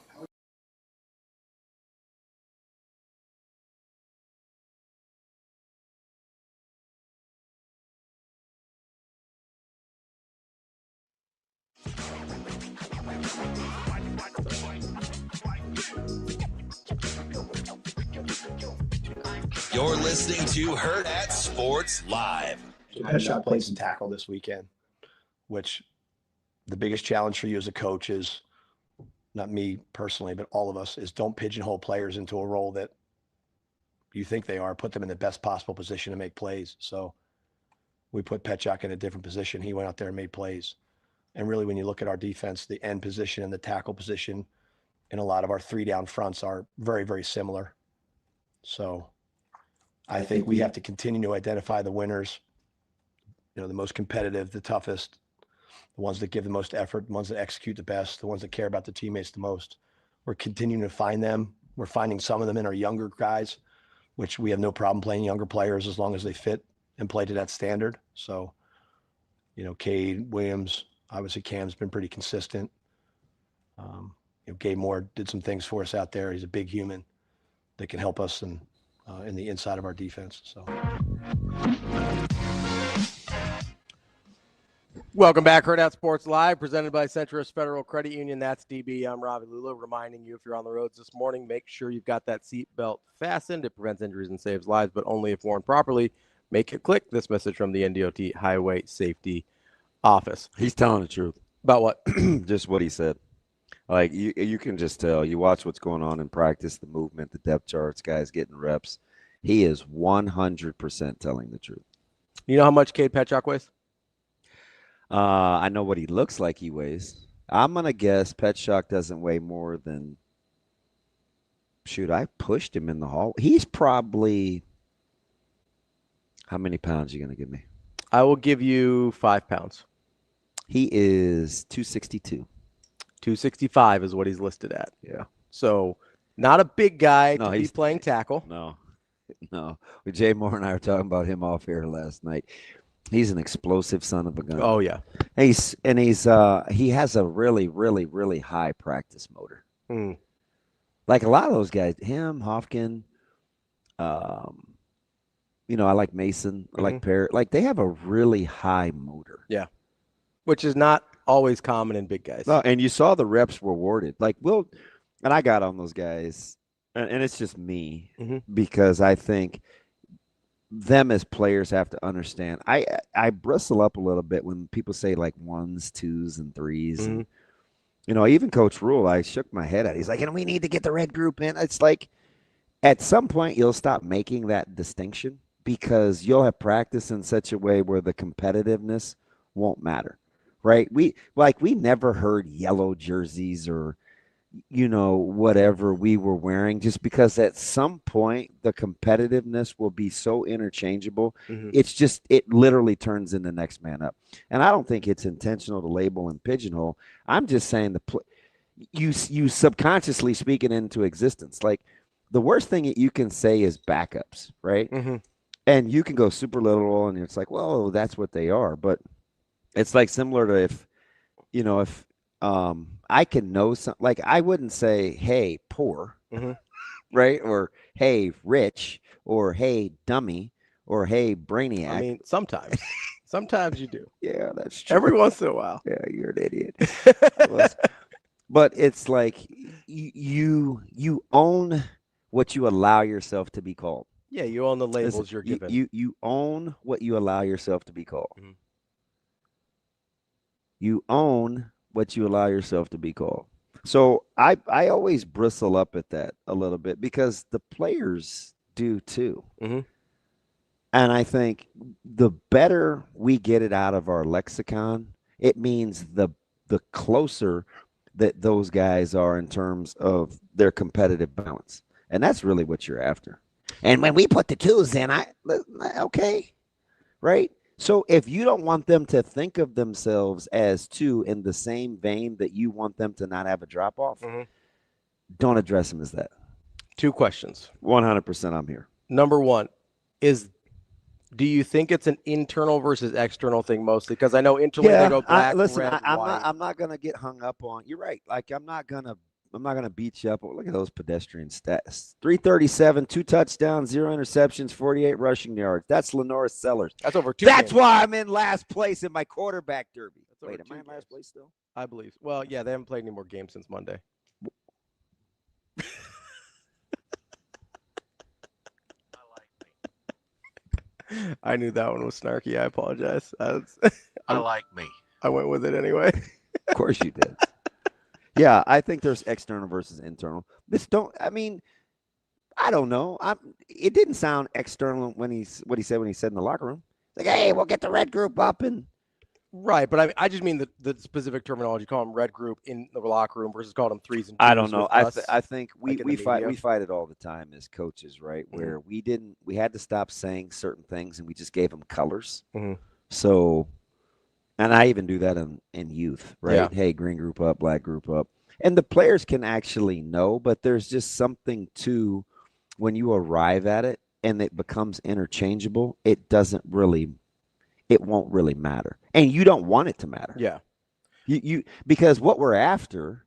You're listening to Hurrdat Sports Live. Headshot played some tackle this weekend, which the biggest challenge for you as a coach is, not me personally, but all of us, is don't pigeonhole players into a role that you think they are. Put them in the best possible position to make plays. So we put Petchak in a different position. He went out there and made plays. And really, when you look at our defense, the end position and the tackle position in a lot of our 3-down fronts are very, very similar. So I think we have to continue to identify the winners, the most competitive, the toughest, the ones that give the most effort, the ones that execute the best, the ones that care about the teammates the most. We're continuing to find them. We're finding some of them in our younger guys, which we have no problem playing younger players as long as they fit and play to that standard. So, Cade, Williams, obviously Cam's been pretty consistent. Gabe Moore did some things for us out there. He's a big human that can help us in the inside of our defense. So. Welcome back, Hurrdat Sports Live, presented by Centris Federal Credit Union. That's DB. I'm Ravi. Lulla, reminding you, if you're on the roads this morning, make sure you've got that seat belt fastened. It prevents injuries and saves lives, but only if worn properly. Make it click. This message from the NDOT Highway Safety Office. He's telling the truth. About what? Just what he said. Like, you can just tell. You watch what's going on in practice, the movement, the depth charts, guys getting reps. He is 100% telling the truth. You know how much Cade Petchak weighs? I know what he looks like he weighs. I'm going to guess Petchak doesn't weigh more than, I pushed him in the hall. He's probably, how many pounds are you going to give me? I will give you 5 pounds. He is 262. 265 is what he's listed at. Yeah. So not a big guy to be playing tackle. No. Jay Moore and I were talking about him off air last night. He's an explosive son of a gun. Oh yeah. He has a really, really, really high practice motor. Like a lot of those guys, him, Hofkin, I like Mason, I like Parrott. Like they have a really high motor. Yeah. Which is not always common in big guys. No, and you saw the reps rewarded. Like and I got on those guys, and it's just me because I think them as players have to understand. I bristle up a little bit when people say like 1s, 2s, and 3s. And, even Coach Rule, I shook my head at. He's like, and we need to get the red group in. It's like at some point you'll stop making that distinction because you'll have practice in such a way where the competitiveness won't matter. Right. We never heard yellow jerseys or, whatever we were wearing, just because at some point the competitiveness will be so interchangeable. It literally turns into next man up. And I don't think it's intentional to label and pigeonhole. I'm just saying you subconsciously speak it into existence. Like the worst thing that you can say is backups. Right. And you can go super literal and it's like, well, that's what they are. But it's like similar to if I can know something, like I wouldn't say, hey, poor, right? Or hey, rich, or hey, dummy, or hey, brainiac. I mean, sometimes you do. Yeah, that's true. Every once in a while. Yeah, you're an idiot. But it's like you own what you allow yourself to be called. Yeah, you own the labels you're given. You own what you allow yourself to be called. You own what you allow yourself to be called. So I always bristle up at that a little bit because the players do too. And I think the better we get it out of our lexicon, it means the closer that those guys are in terms of their competitive balance. And that's really what you're after. And when we put the 2s in, okay, right? So if you don't want them to think of themselves as two in the same vein that you want them to not have a drop off, don't address them as that. 2 questions. 100% I'm here. Number one is, do you think it's an internal versus external thing mostly? Because I know internally they go black, red, white. I'm not gonna get hung up on. You're right. Like I'm not gonna beat you up. Look at those pedestrian stats: 337, 2 touchdowns, 0 interceptions, 48 rushing yards. That's Lenora Sellers. That's over 2. That's why I'm in last place in my quarterback derby. Wait, am I in last place still? I believe. Well, yeah, they haven't played any more games since Monday. I knew that one was snarky. I apologize. I like me. I went with it anyway. Of course you did. Yeah, I think there's external versus internal. I don't know. It didn't sound external what he said when he said in the locker room. Like, hey, we'll get the red group up and right, but I just mean the specific terminology. Call them red group in the locker room versus call them 3s and 2s. I don't know. Us, I think we fight it all the time as coaches, right? Mm-hmm. Where we had to stop saying certain things and we just gave them colors. Mm-hmm. So, and I even do that in youth, right? Yeah. Hey, green group up, black group up, and the players can actually know, but there's just something to when you arrive at it and it becomes interchangeable. It won't really matter. And you don't want it to matter. Yeah. You because what we're after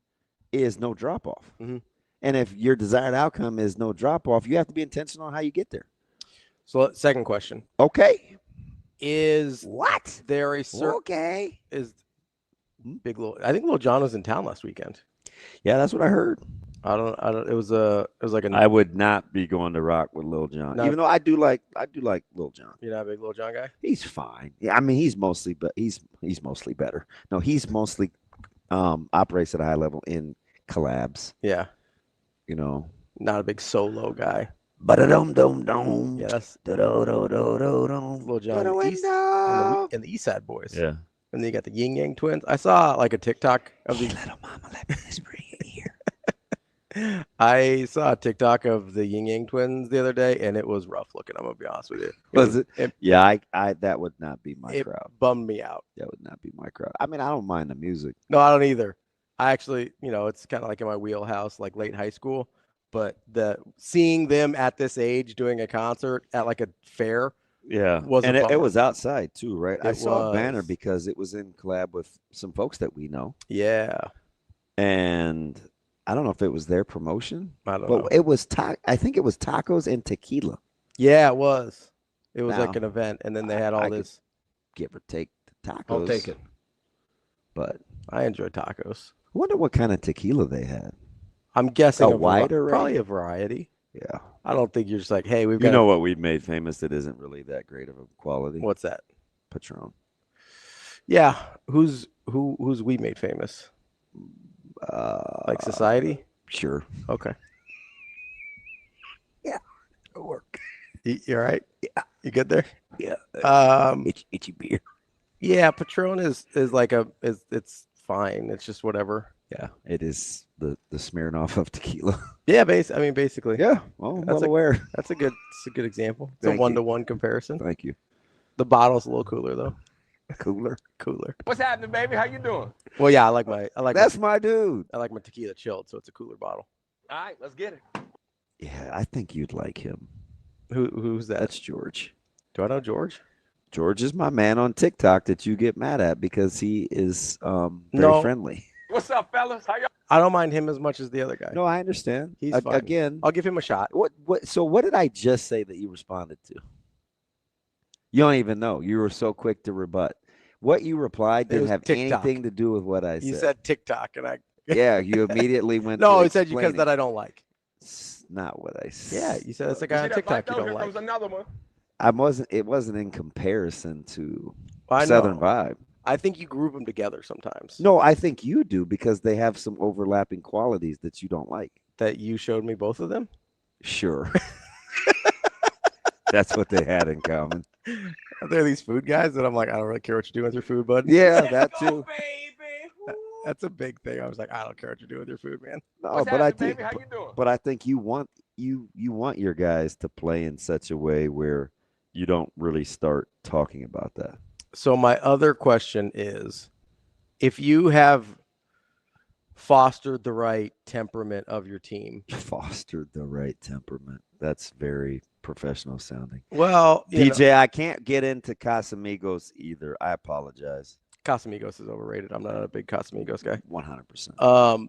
is no drop off. Mm-hmm. And if your desired outcome is no drop off, you have to be intentional on how you get there. So, second question. Okay. Is what? There a certain okay. Is Big Lil? I think Lil John was in town last weekend. Yeah, that's what I heard. I don't. It was like a. I would not be going to rock with Lil Jon, even though I do like Lil Jon. You're not a big Lil Jon guy. He's fine. Yeah, I mean he's mostly better. No, he's mostly operates at a high level in collabs. Yeah, you know, not a big solo guy. But a dum dum dum. Yes. Lil Jon and the East Side Boys. Yeah. And then you got the Yin Yang Twins. I saw like a TikTok of the little mama, let me whisper in your ear. I saw a TikTok of the Yin Yang Twins the other day, and it was rough looking. I'm gonna be honest with you. Was it? Yeah, I that would not be my crowd. Bummed me out. That would not be my crowd. I mean, I don't mind the music. No, I don't either. I actually, it's kind of like in my wheelhouse, like late high school. But seeing them at this age doing a concert at like a fair, and it was outside too, right? I saw a banner was. because it was in collab with some folks that we know. Yeah, and I don't know if it was their promotion. I don't know. It was I think it was tacos and tequila. Yeah, it was. It was Now, like an event, and then they had all this. Give or take the tacos. I'll take it. But I enjoy tacos. I wonder what kind of tequila they had. I'm guessing a wider, probably a variety. Yeah, I don't think you're just like, hey, we've got. You know what we've made famous that isn't really that great of a quality. What's that? Patron. Yeah, who's we made famous? Like society? Sure. Okay. Yeah, it'll work. You all right? Yeah. You good there? Yeah. Itchy beer. Yeah, Patron is like it's fine. It's just whatever. Yeah, it is the Smirnoff of tequila. Yeah, basically. Yeah. Well, aware. It's a good example. It's a 1-to-1 comparison. Thank you. The bottle's a little cooler though. Cooler. What's happening, baby? How you doing? Well, yeah, I like That's my dude. I like my tequila chilled, so it's a cooler bottle. All right, let's get it. Yeah, I think you'd like him. Who's that? That's George. Do I know George? George is my man on TikTok that you get mad at because he is very friendly. What's up, fellas? How y'all? I don't mind him as much as the other guy. No, I understand. He's fine. Again, I'll give him a shot. So what did I just say that you responded to? You don't even know. You were so quick to rebut. What you replied didn't have TikTok. anything to do with what I said. You said TikTok, and I. Yeah, you immediately went. No, to he said because that I don't like. It's not what I said. Yeah, you said that's the guy on TikTok you don't like. Comes another one. It wasn't in comparison to I Southern know. Vibe. I think you group them together sometimes. No, I think you do because they have some overlapping qualities that you don't like. That you showed me both of them? Sure. That's what they had in common. They're these food guys that I'm like, I don't really care what you do with your food, bud. Yeah, that too. That's a big thing. I was like, I don't care what you do with your food, man. No, but I think, but I think you want your guys to play in such a way where you don't really start talking about that. So my other question is, if you have fostered the right temperament of your team. Fostered the right temperament. That's very professional sounding. Well, DJ, I can't get into Casamigos either. I apologize. Casamigos is overrated. I'm not a big Casamigos guy. 100%.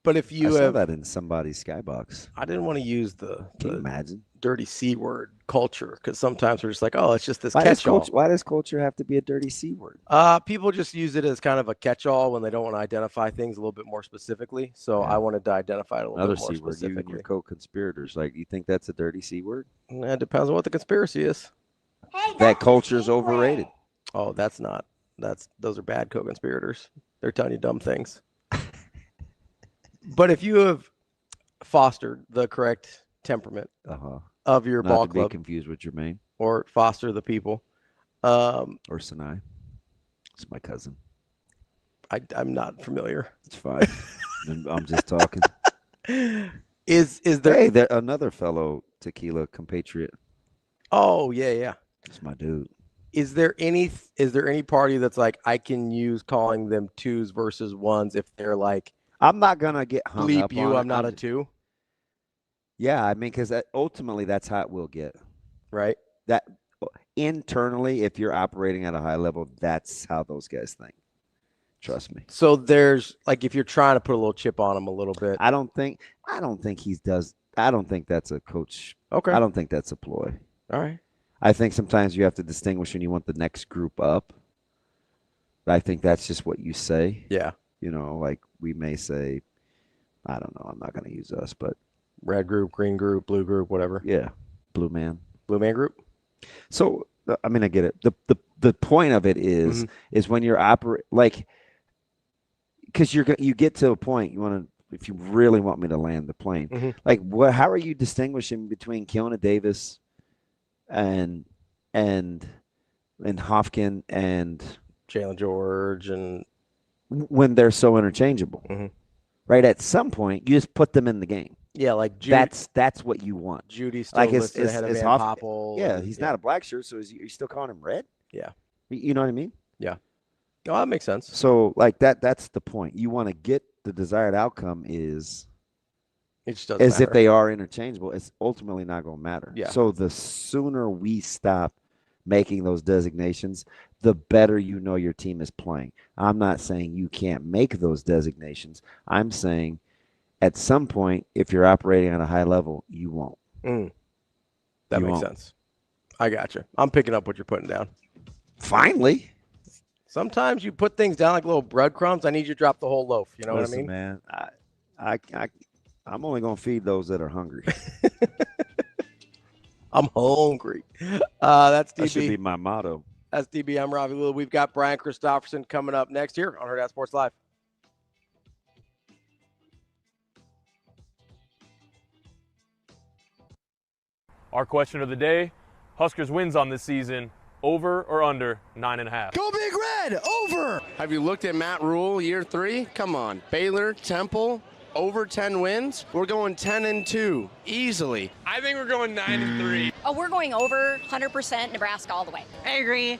But if you saw that in somebody's skybox. I didn't want to use the imagine dirty C word culture, because sometimes we're just like, oh, it's just this catch-all. Why does culture have to be a dirty C word? People just use it as kind of a catch-all when they don't want to identify things a little bit more specifically. So I wanted to identify it a little bit more specifically. You and your co-conspirators, like, you think that's a dirty C word? It depends on what the conspiracy is. That culture is overrated. Oh, those are bad co-conspirators. They're telling you dumb things. But if you have fostered the correct temperament of your ball club, not to be confused with Jermaine, or foster the people, or Sinai, it's my cousin. I'm not familiar. It's fine. I'm just talking. Is there? Hey, another fellow tequila compatriot. Oh yeah. It's my dude. Is there any party that's like, I can use calling them twos versus ones if they're like, I'm not gonna get hung bleep up you, on I'm not a two. Yeah, I mean, because ultimately that's how it will get. Right. That internally, if you're operating at a high level, that's how those guys think. Trust me. So there's like, if you're trying to put a little chip on him a little bit. I don't think he does. I don't think that's a coach. Okay. I don't think that's a ploy. All right. I think sometimes you have to distinguish when you want the next group up. I think that's just what you say. Yeah. Like we may say, I don't know, I'm not going to use us, but red group, green group, blue group, whatever. Yeah. Blue man group. So, I mean, I get it. The point of it is when you're because you get to a point you want to, if you really want me to land the plane, like how are you distinguishing between Keona Davis and Hofkin and Jalen George, and when they're so interchangeable, right? At some point, you just put them in the game. Yeah, like Judy, that's what you want. Judy's still listed ahead of Van Poppel. Yeah, he's not a black shirt, so are you still calling him red? Yeah, you know what I mean. Yeah, oh, that makes sense. So like that's the point. You want to get the desired outcome is. It just doesn't as matter. If they are interchangeable, it's ultimately not going to matter. Yeah. So the sooner we stop making those designations, the better you know your team is playing. I'm not saying you can't make those designations. I'm saying at some point, if you're operating at a high level, you won't. That makes sense. I got you. I'm picking up what you're putting down. Finally. Sometimes you put things down like little breadcrumbs. I need you to drop the whole loaf. You know what I mean? Man, I'm only going to feed those that are hungry. I'm hungry. That's DB. That should be my motto. That's DB. I'm Ravi Lulla. We've got Brian Christopherson coming up next here on Hurrdat Sports Live. Our question of the day, Huskers wins on this season, over or under 9.5? Go Big Red, over! Have you looked at Matt Rule year 3? Come on. Baylor, Temple, over 10 wins? We're going 10-2, easily. I think we're going 9-3. Oh, we're going over 100% Nebraska all the way. I agree.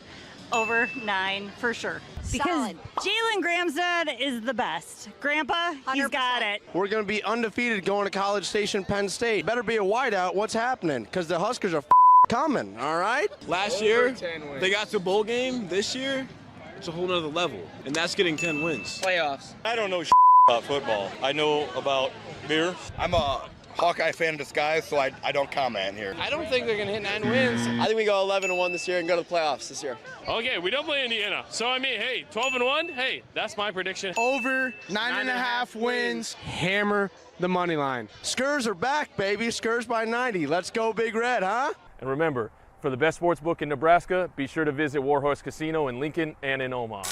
Over 9 for sure. Because Jalen Gramstad is the best. Grandpa, he's got it. We're going to be undefeated going to College Station, Penn State. Better be a wideout. What's happening? Because the Huskers are coming, all right? Last year, they got to bowl game. This year, it's a whole nother level. And that's getting 10 wins. Playoffs. I don't know about football. I know about beer. I'm a Hawkeye fan in disguise, so I don't comment here. I don't think they're going to hit 9 wins. I think we go 11-1 this year and go to the playoffs this year. Okay, we don't play Indiana. So, I mean, hey, 12-1, hey, that's my prediction. Over 9.5 wins. Hammer the money line. Skurs are back, baby. Skurs by 90. Let's go Big Red, huh? And remember, for the best sports book in Nebraska, be sure to visit Warhorse Casino in Lincoln and in Omaha.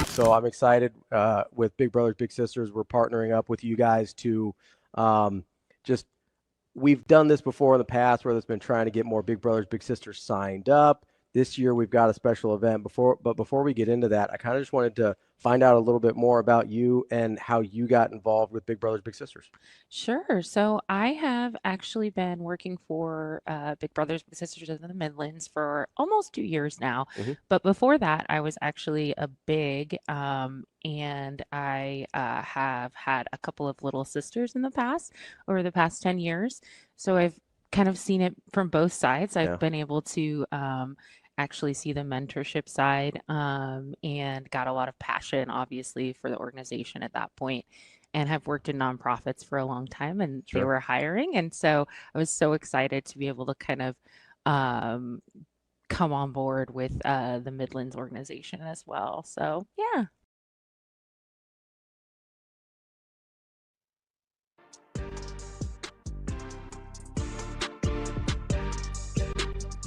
So I'm excited with Big Brothers Big Sisters. We're partnering up with you guys to just we've done this before in the past where there's been trying to get more big brothers, big sisters signed up. This year we've got a special event. Before we get into that, I kind of just wanted to find out a little bit more about you and how you got involved with Big Brothers Big Sisters. Sure. So I have actually been working for Big Brothers Big Sisters in the Midlands for almost 2 years now. But before that, I was actually a big, and I have had a couple of little sisters in the past, over the past 10 years. So I've kind of seen it from both sides. I've been able to actually see the mentorship side, and got a lot of passion, obviously, for the organization at that point, and have worked in nonprofits for a long time, and they were hiring. And so I was so excited to be able to kind of come on board with the Midlands organization as well. So, yeah.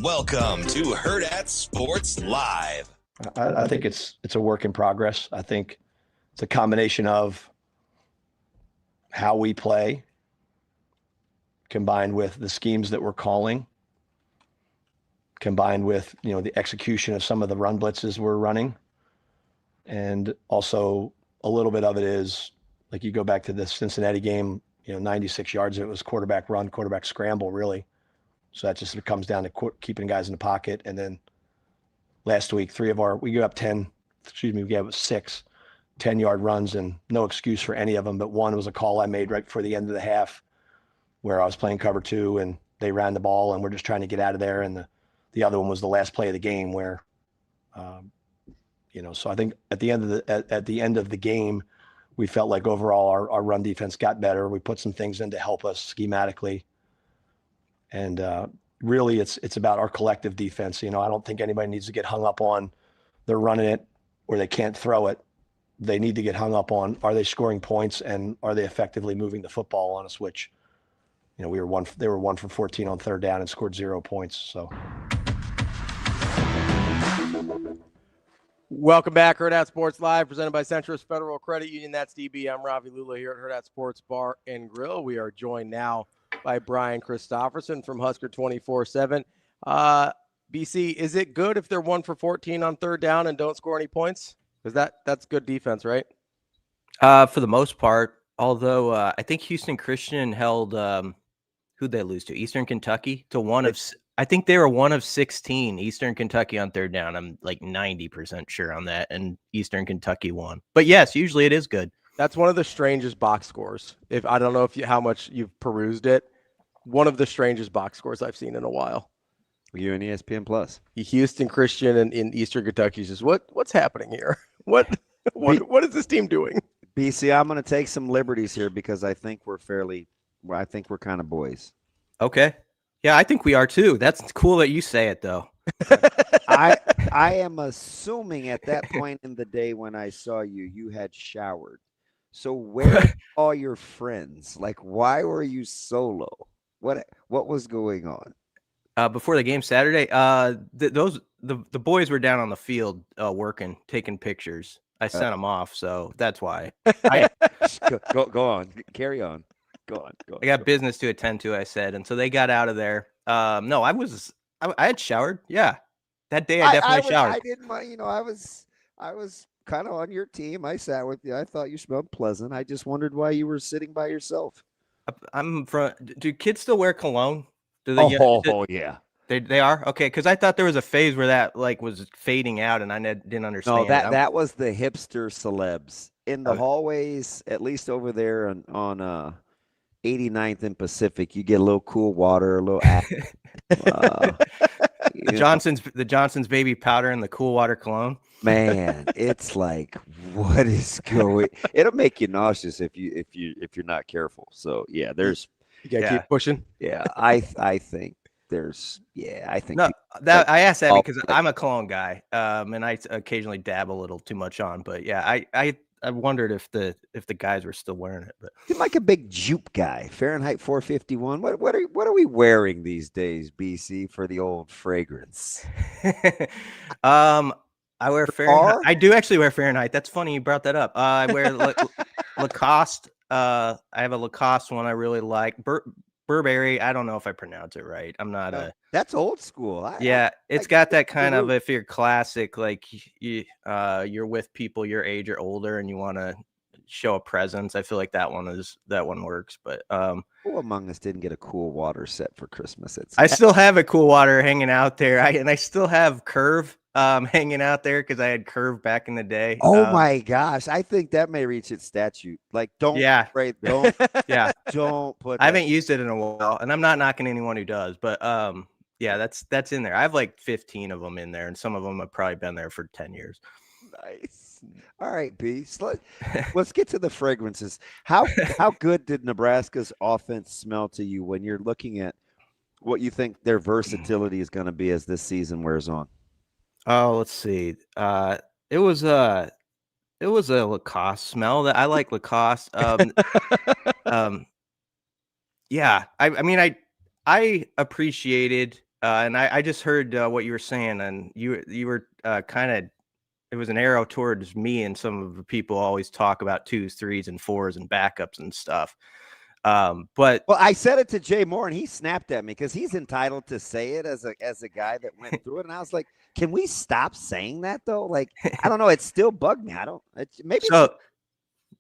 Welcome to Hurrdat Sports Live. I think it's a work in progress. I think it's a combination of how we play combined with the schemes that we're calling, combined with, the execution of some of the run blitzes we're running. And also a little bit of it is, like, you go back to the Cincinnati game, 96 yards, it was quarterback run, quarterback scramble, really. So that just comes down to keeping guys in the pocket. And then last week, we gave up 6 10-yard runs, and no excuse for any of them. But one was a call I made right before the end of the half where I was playing cover 2 and they ran the ball and we're just trying to get out of there. And the other one was the last play of the game where, so I think at the end of the game, we felt like overall our run defense got better. We put some things in to help us schematically. And really, it's about our collective defense. I don't think anybody needs to get hung up on they're running it or they can't throw it. They need to get hung up on, are they scoring points and are they effectively moving the football on us, which, they were 1 for 14 on third down and scored 0 points. So. Welcome back, Hurrdat Sports Live, presented by Centris Federal Credit Union. That's DB. I'm Ravi, Lulla here at Hurrdat Sports Bar and Grill. We are joined now by Brian Christopherson from Husker 24/7. BC, is it good if they're 1 for 14 on third down and don't score any points? Because that's good defense, right? For the most part, although I think Houston Christian held who'd they lose to? Eastern Kentucky to I think they were 1 of 16 Eastern Kentucky on third down. I'm like 90% sure on that, and Eastern Kentucky won. But yes, usually it is good. That's one of the strangest box scores. I don't know how much you've perused it. One of the strangest box scores I've seen in a while. You and ESPN Plus. Houston Christian and in Eastern Kentucky says, what's happening here? What is this team doing? BC, I'm going to take some liberties here because I think we're kind of boys. Okay. Yeah, I think we are too. That's cool that you say it, though. I am assuming at that point in the day when I saw you had showered. So where are all your friends? Like, why were you solo? What was going on? Before the game Saturday, the boys were down on the field working, taking pictures. I sent them off, so that's why. Go on, carry on. Go on. I got business to attend to, I said, and so they got out of there. No, I had showered. Yeah, that day I definitely showered. I didn't mind. I was kind of on your team. I sat with you. I thought you smelled pleasant. I just wondered why you were sitting by yourself. Do kids still wear cologne? Do they? Yeah. They are? Okay, because I thought there was a phase where that was fading out, and I didn't understand. No, that was the hipster celebs in the hallways, at least over there on 89th and Pacific. You get a little cool water, a little. The Johnson's baby powder and the cool water cologne. Man, it's like, what is going? It'll make you nauseous if you're not careful. So yeah, you gotta keep pushing. Yeah, I think I think I asked that because I'm a cologne guy, and I occasionally dab a little too much on. But yeah, I wondered if the guys were still wearing it. But you're like a big jupe guy, Fahrenheit 451. What are we wearing these days, BC, for the old fragrance? I wear Fahrenheit. I do actually wear Fahrenheit. That's funny you brought that up. I wear Lacoste I have a Lacoste one I really like. Burberry. I don't know if I pronounce it right. I'm not That's old school. It's got that kind of, if you're classic, like you're with people your age or older and you want to show a presence. I feel like that one works. But who among us didn't get a cool water set for Christmas? I still have a cool water hanging out there. I still have Curve hanging out there because I had Curve back in the day. Oh my gosh, I think that may reach its statute. Like, don't don't put. I haven't used it in a while, and I'm not knocking anyone who does, but that's in there. I have like 15 of them in there, and some of them have probably been there for 10 years. Nice. All right, B. So let's get to the fragrances. How good did Nebraska's offense smell to you when you're looking at what you think their versatility is going to be as this season wears on? Oh, let's see. It was a Lacoste smell. That I like Lacoste. Yeah. I mean, I appreciated, and I just heard what you were saying, and you were kind of. It was an arrow towards me, and some of the people always talk about 2s, 3s, and 4s and backups and stuff. But I said it to Jay Moore, and he snapped at me because he's entitled to say it as a guy that went through it. And I was like, can we stop saying that though? Like, I don't know. It still bugged me. Maybe. So,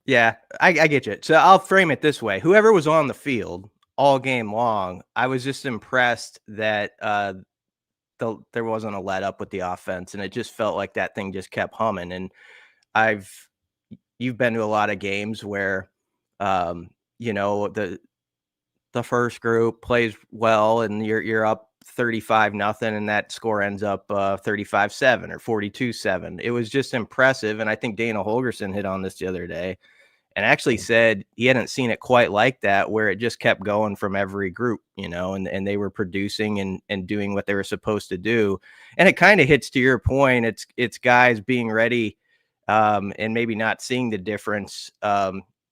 yeah, I get you. So I'll frame it this way. Whoever was on the field all game long, I was just impressed that there wasn't a let up with the offense, and it just felt like that thing just kept humming. And you've been to a lot of games where, the first group plays well and you're up 35-0, and that score ends up 35-7 or 42-7. It was just impressive. And I think Dana Holgerson hit on this the other day and actually said he hadn't seen it quite like that, where it just kept going from every group, and they were producing and doing what they were supposed to do. And it kind of hits to your point. It's guys being ready and maybe not seeing the difference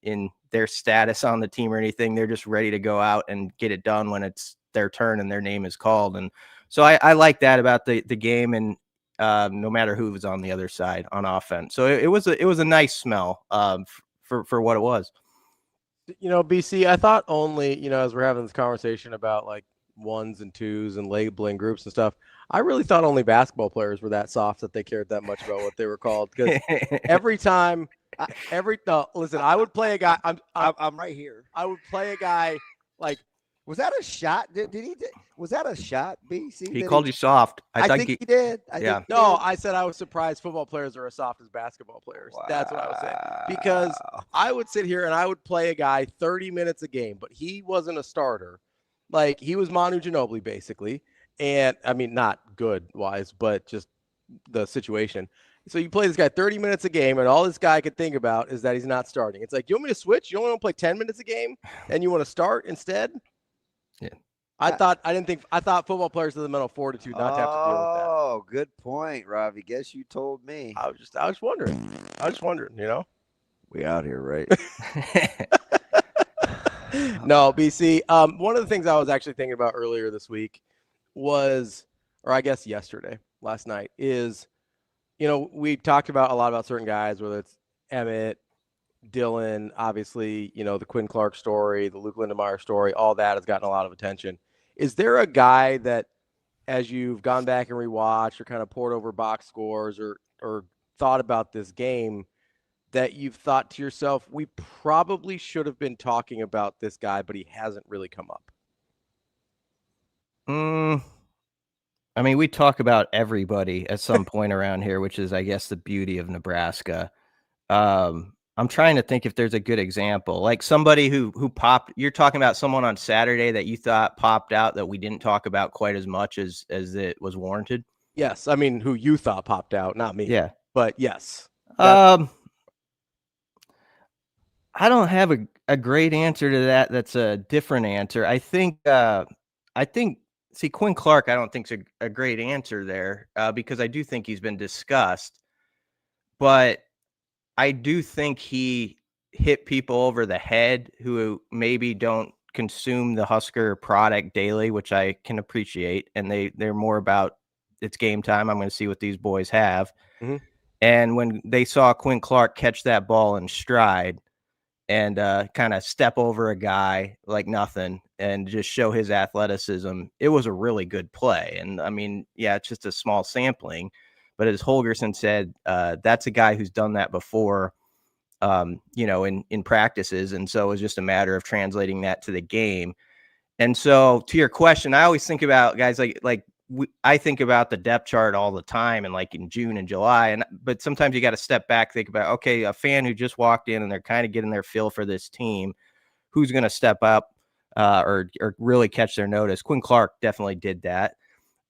in their status on the team or anything. They're just ready to go out and get it done when it's their turn and their name is called. And so I like that about the game, and no matter who was on the other side on offense. So it was a nice smell for what it was. BC, I thought only, as we're having this conversation about like 1s and 2s and labeling groups and stuff, I really thought only basketball players were that soft that they cared that much about what they were called. Because every time, listen, I would play a guy. I'm right here. I would play a guy like. Was that a shot? Was that a shot, BC? He called you soft. I think he did. I said I was surprised football players are as soft as basketball players. Wow. That's what I was saying. Because I would sit here and I would play a guy 30 minutes a game, but he wasn't a starter. Like, he was Manu Ginobili, basically. And, I mean, not good-wise, but just the situation. So you play this guy 30 minutes a game, and all this guy could think about is that he's not starting. It's like, you want me to switch? You only want to play 10 minutes a game, and you want to start instead? Yeah. I thought football players have the mental fortitude not to have to deal with that. Oh, good point, Ravi. Guess you told me. I was wondering. We out here, right? No, BC. One of the things I was actually thinking about earlier this week was, or I guess last night, is, we talked about a lot about certain guys, whether it's Emmett, Dylan, obviously, the Quinn Clark story, the Luke Lindemeyer story, all that has gotten a lot of attention. Is there a guy that, as you've gone back and rewatched or kind of poured over box scores or thought about this game, that you've thought to yourself, we probably should have been talking about this guy, but he hasn't really come up? I mean, we talk about everybody at some point around here, which is, I guess, the beauty of Nebraska. I'm trying to think if there's a good example, like somebody who popped. You're talking about someone on Saturday that you thought popped out that we didn't talk about quite as much as it was warranted. Yes, I mean, who you thought popped out, not me. Yeah, but yes. I don't have a great answer to that. That's a different answer. I think. See, Quinn Clark, I don't think is a great answer there because I do think he's been discussed, but I do think he hit people over the head who maybe don't consume the Husker product daily, which I can appreciate. And they're more about it's game time. I'm going to see what these boys have. Mm-hmm. And when they saw Quinn Clark catch that ball in stride, and kind of step over a guy like nothing and just show his athleticism. It was a really good play. And I mean, yeah, it's just a small sampling, but as Holgerson said, that's a guy who's done that before, in practices. And so it was just a matter of translating that to the game. And so to your question, I always think about guys I think about the depth chart all the time and like in June and July. But sometimes you got to step back, think about, okay, a fan who just walked in and they're kind of getting their feel for this team, who's going to step up or really catch their notice. Quinn Clark definitely did that.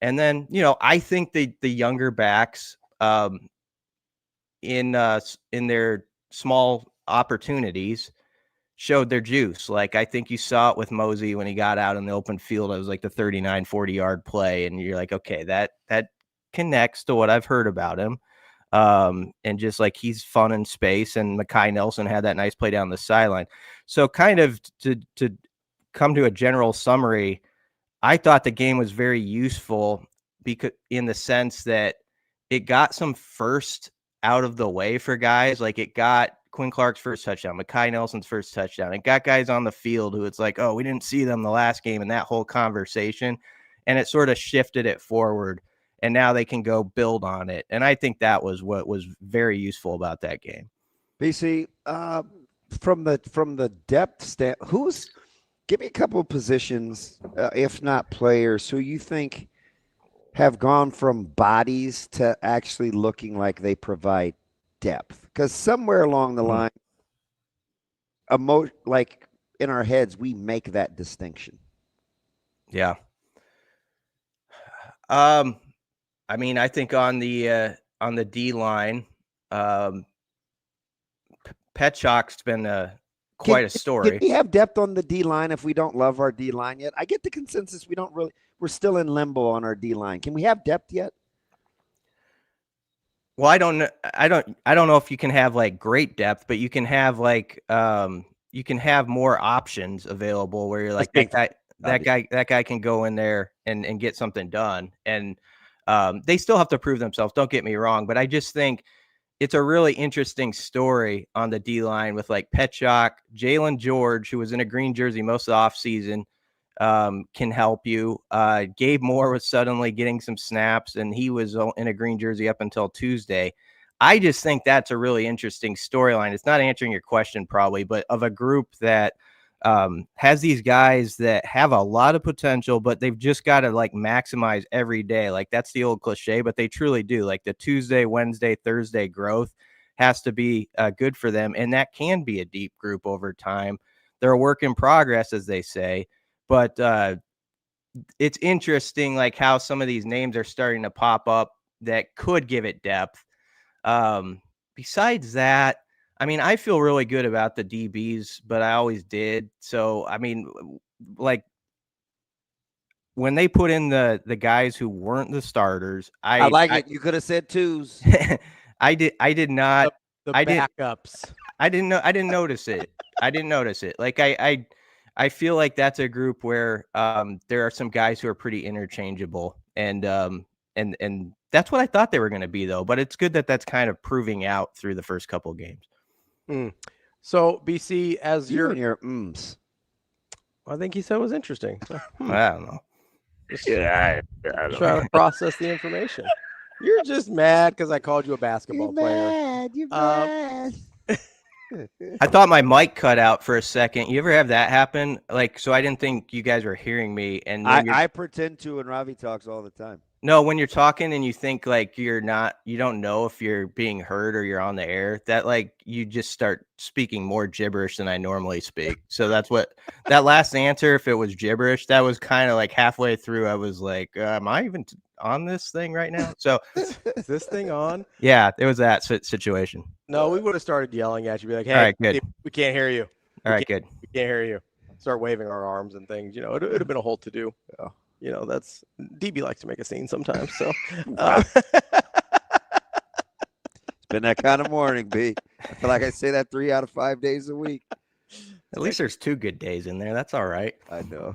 And then, I think the younger backs in their small opportunities showed their juice. Like, I think you saw it with Mosey when he got out in the open field. It was like the 39, 40-yard play. And you're like, okay, that connects to what I've heard about him. And just like he's fun in space. And Mekhi Nelson had that nice play down the sideline. So kind of to come to a general summary, I thought the game was very useful because in the sense that it got some first out of the way for guys. Like it got Quinn Clark's first touchdown, Mekhi Nelson's first touchdown. It got guys on the field who it's like, oh, we didn't see them the last game, and that whole conversation. And it sort of shifted it forward, and now they can go build on it. And I think that was what was very useful about that game. BC, from the depth stand, give me a couple of positions, if not players, who you think have gone from bodies to actually looking like they provide depth, because somewhere along the line, like in our heads, we make that distinction. Yeah. I mean, I think on the D line, Petchak's been quite a story. Can we have depth on the D line if we don't love our D line yet? I get the consensus we're still in limbo on our D line. Can we have depth yet? Well, I don't know if you can have like great depth, but you can have like you can have more options available where you're like that guy can go in there and get something done. And they still have to prove themselves. Don't get me wrong, but I just think it's a really interesting story on the D line with like Petchak, Jalen George, who was in a green jersey most of the offseason, can help you. Gabe Moore was suddenly getting some snaps, and he was in a green jersey up until Tuesday. I just think that's a really interesting storyline. It's not answering your question probably, but of a group that has these guys that have a lot of potential, but they've just got to like maximize every day. Like that's the old cliche, but they truly do. Like the Tuesday, Wednesday, Thursday growth has to be good for them. And that can be a deep group over time. They're a work in progress, as they say. But it's interesting, like how some of these names are starting to pop up that could give it depth. Besides that, I mean, I feel really good about the DBs, but I always did. So, I mean, like when they put in the guys who weren't the starters, I like it. You could have said twos. I did not. The backups. I didn't notice it. I didn't notice it. Like I feel like that's a group where there are some guys who are pretty interchangeable, and that's what I thought they were going to be, though. But it's good that that's kind of proving out through the first couple of games. So BC, as your I think he said it was interesting. So, I don't know. I don't trying to process the information. You're just mad because I called you a basketball player. You're mad. I thought my mic cut out for a second. You ever have that happen? Like, so I didn't think you guys were hearing me. And I pretend to, and Ravi talks all the time. No, when you're talking and you think like you don't know if you're being heard or you're on the air, that like you just start speaking more gibberish than I normally speak. So that's what that last answer, if it was gibberish, that was kind of like halfway through. I was like, am I even on this thing right now? So is this thing on? Yeah, it was that situation. No, we would have started yelling at you, be like, hey, all right, good. We can't hear you. All right, good. We can't hear you. Start waving our arms and things. You know, it would have been a whole to-do. Yeah. You know, that's DB likes to make a scene sometimes. So it's been that kind of morning, B. I feel like I say that 3 out of 5 days a week. At least there's 2 good days in there. That's all right. I know.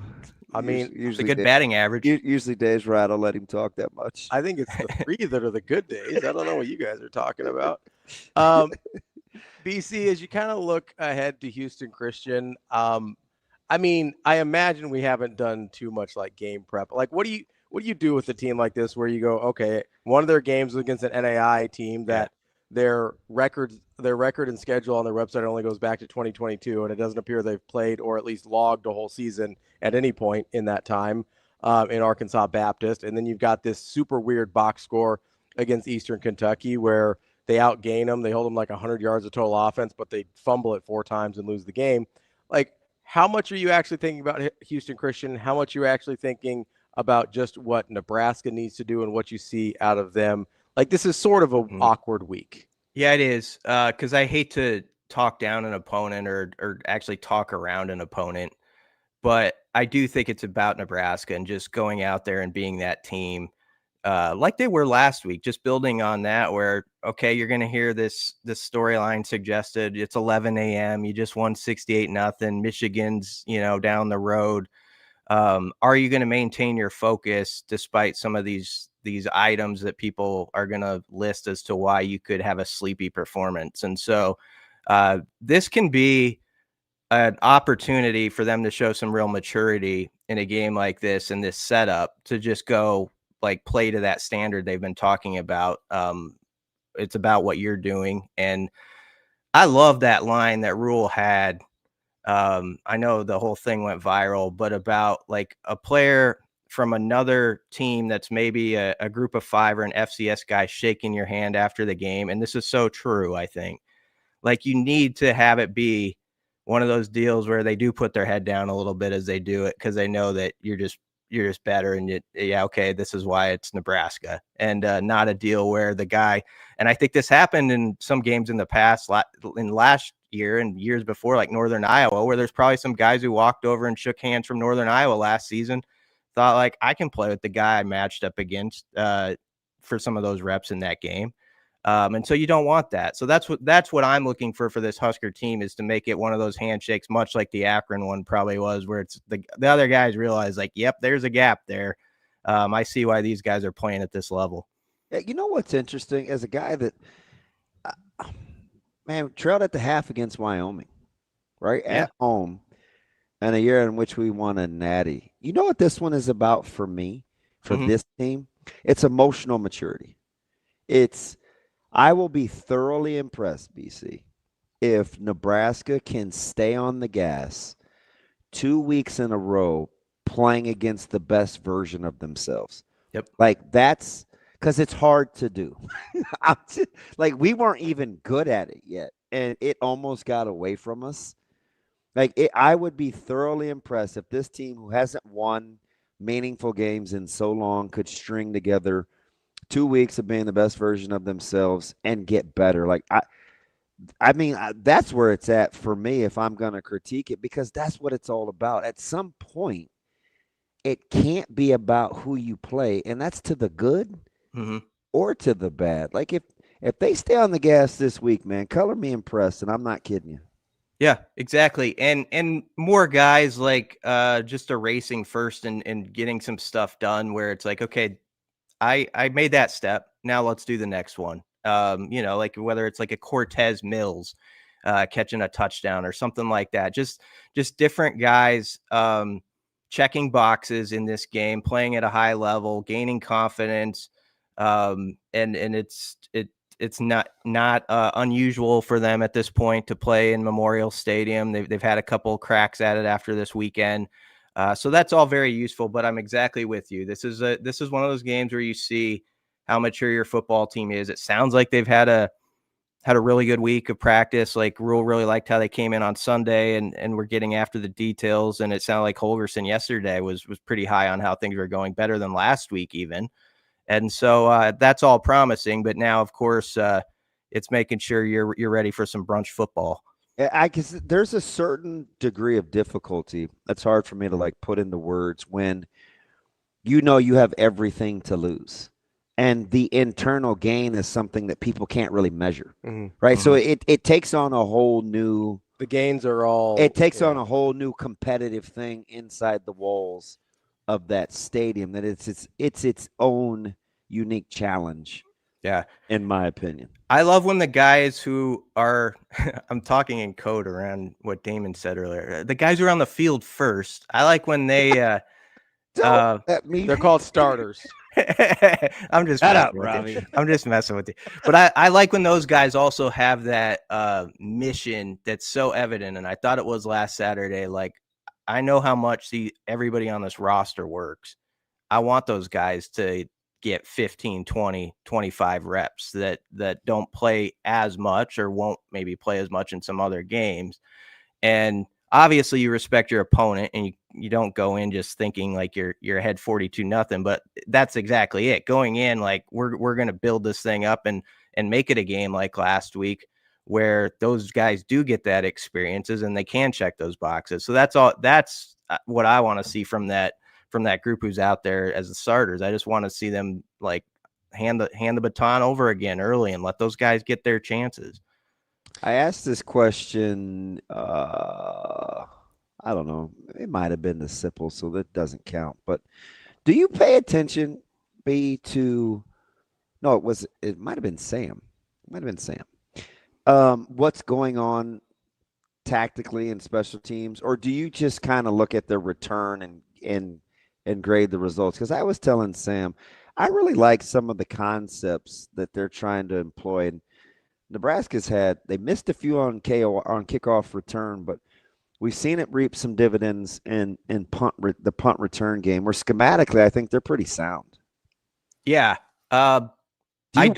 I mean, usually a good batting average. Usually days where I don't let him talk that much. I think it's the 3 that are the good days. I don't know what you guys are talking about. BC, as you kind of look ahead to Houston Christian, I mean, I imagine we haven't done too much like game prep. Like, what do you do with a team like this where you go, okay, one of their games was against an NAI team that their record and schedule on their website only goes back to 2022, and it doesn't appear they've played or at least logged a whole season at any point in that time in Arkansas Baptist. And then you've got this super weird box score against Eastern Kentucky where they outgain them. They hold them like 100 yards of total offense, but they fumble it 4 times and lose the game. Like, how much are you actually thinking about Houston Christian? How much are you actually thinking about just what Nebraska needs to do and what you see out of them? Like, this is sort of an awkward week. Yeah, it is. Because I hate to talk down an opponent or actually talk around an opponent. But I do think it's about Nebraska and just going out there and being that team like they were last week, just building on that where, okay, you're going to hear this storyline suggested. It's 11 a.m. You just won 68-0. Michigan's, down the road. Are you going to maintain your focus despite some of these items that people are going to list as to why you could have a sleepy performance? And so this can be an opportunity for them to show some real maturity in a game like this and this setup to just go like play to that standard they've been talking about. It's about what you're doing. And I love that line that Rule had. I know the whole thing went viral, but about like a player from another team that's maybe a group of 5 or an FCS guy shaking your hand after the game. And this is so true, I think. Like, you need to have it be one of those deals where they do put their head down a little bit as they do it, because they know that you're just better, and okay, this is why it's Nebraska, and not a deal where the guy, and I think this happened in some games in the past, in last year and years before, like Northern Iowa, where there's probably some guys who walked over and shook hands from Northern Iowa last season, thought like, I can play with the guy I matched up against for some of those reps in that game. And so you don't want that. So that's what I'm looking for this Husker team, is to make it one of those handshakes, much like the Akron one probably was, where it's the other guys realize like, yep, there's a gap there. I see why these guys are playing at this level. Yeah, you know what's interesting? As a guy that, trailed at the half against Wyoming, right? At home, and a year in which we won a natty. You know what this one is about for me, for this team? It's emotional maturity. I will be thoroughly impressed, BC, if Nebraska can stay on the gas 2 weeks in a row playing against the best version of themselves. Yep. Like, that's because it's hard to do. Like, we weren't even good at it yet, and it almost got away from us. Like, I would be thoroughly impressed if this team, who hasn't won meaningful games in so long, could string together 2 weeks of being the best version of themselves and get better. Like, I mean, that's where it's at for me if I'm going to critique it, because that's what it's all about. At some point, it can't be about who you play, and that's to the good or to the bad. Like, if they stay on the gas this week, man, color me impressed, and I'm not kidding you. Yeah, exactly. And more guys like just erasing first and getting some stuff done where it's like, okay, I made that step. Now let's do the next one. Like whether it's like a Cortez Mills catching a touchdown or something like that. Just different guys checking boxes in this game, playing at a high level, gaining confidence. And it's not unusual for them at this point to play in Memorial Stadium. They've had a couple cracks at it after this weekend. So that's all very useful, but I'm exactly with you. This is one of those games where you see how mature your football team is. It sounds like they've had a really good week of practice. Like, Rule really liked how they came in on Sunday and we're getting after the details. And it sounded like Holgerson yesterday was pretty high on how things were going, better than last week even. And so that's all promising. But now, of course, it's making sure you're ready for some brunch football. Because there's a certain degree of difficulty that's hard for me to like put into words when you know you have everything to lose, and the internal gain is something that people can't really measure, right? So it takes on a whole new. The gains are all. It takes on a whole new competitive thing inside the walls of that stadium. That it's its own unique challenge Yeah. in my opinion. I love when the guys who are, I'm talking in code around what Damon said earlier, the guys who are on the field first. I like when they, they're called starters. I'm just Shut up, messing with Ravi. you. I'm just messing with you. But I like when those guys also have that mission that's so evident. And I thought it was last Saturday. Like, I know how much everybody on this roster works. I want those guys to get 15, 20, 25 reps that don't play as much or won't maybe play as much in some other games. And obviously you respect your opponent and you don't go in just thinking like you're ahead 42-0, but that's exactly it. Going in like we're going to build this thing up and make it a game like last week where those guys do get that experiences and they can check those boxes. So that's what I want to see from that group who's out there as the starters. I just want to see them like hand the baton over again early and let those guys get their chances. I asked this question, I don't know, it might have been the Sipple, so that doesn't count. But do you pay attention, B, to – no, it might have been Sam. It might have been Sam. What's going on tactically in special teams? Or do you just kind of look at their return and grade the results? Because I was telling Sam, I really like some of the concepts that they're trying to employ. And Nebraska's they missed a few on kickoff return, but we've seen it reap some dividends in the punt return game where schematically I think they're pretty sound. Yeah. Do you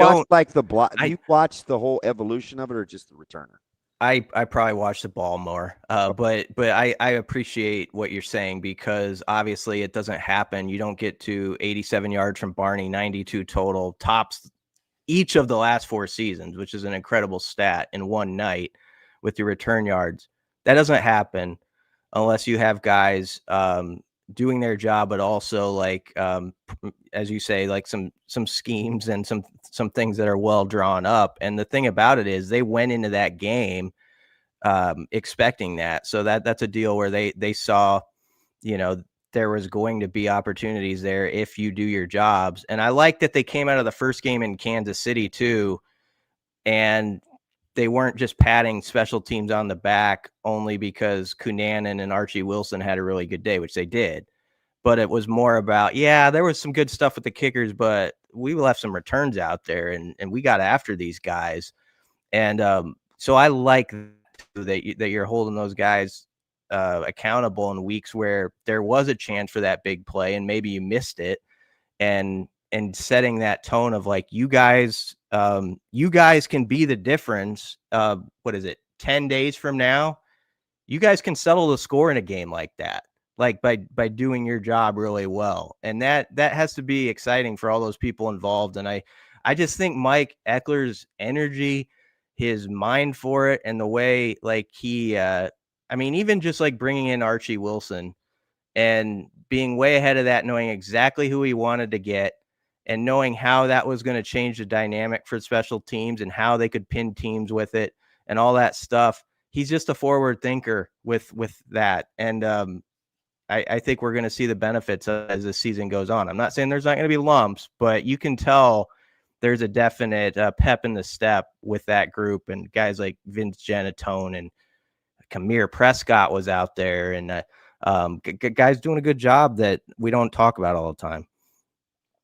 watch the whole evolution of it or just the returner? I probably watch the ball more, but I appreciate what you're saying because obviously it doesn't happen. You don't get to 87 yards from Barney, 92 total, tops each of the last 4 seasons, which is an incredible stat in one night with your return yards. That doesn't happen unless you have guys doing their job, but also like, as you say, like some schemes and some things that are well drawn up. And the thing about it is they went into that game expecting that. So that's a deal where they saw, there was going to be opportunities there if you do your jobs. And I like that they came out of the first game in Kansas City too, and they weren't just patting special teams on the back only because Cunanan and Archie Wilson had a really good day, which they did. But it was more about, there was some good stuff with the kickers, but we left some returns out there and we got after these guys. And so I like that you're holding those guys accountable in weeks where there was a chance for that big play and maybe you missed it, and setting that tone of like, you guys can be the difference. 10 days from now, you guys can settle the score in a game like that, like by doing your job really well. And that has to be exciting for all those people involved. And I just think Mike Eckler's energy, his mind for it, and the way like he, even just like bringing in Archie Wilson and being way ahead of that, knowing exactly who he wanted to get and knowing how that was going to change the dynamic for special teams and how they could pin teams with it and all that stuff. He's just a forward thinker with that. And I think we're going to see the benefits as the season goes on. I'm not saying there's not going to be lumps, but you can tell there's a definite pep in the step with that group, and guys like Vince Genatone and Kamir Prescott was out there, and guys doing a good job that we don't talk about all the time.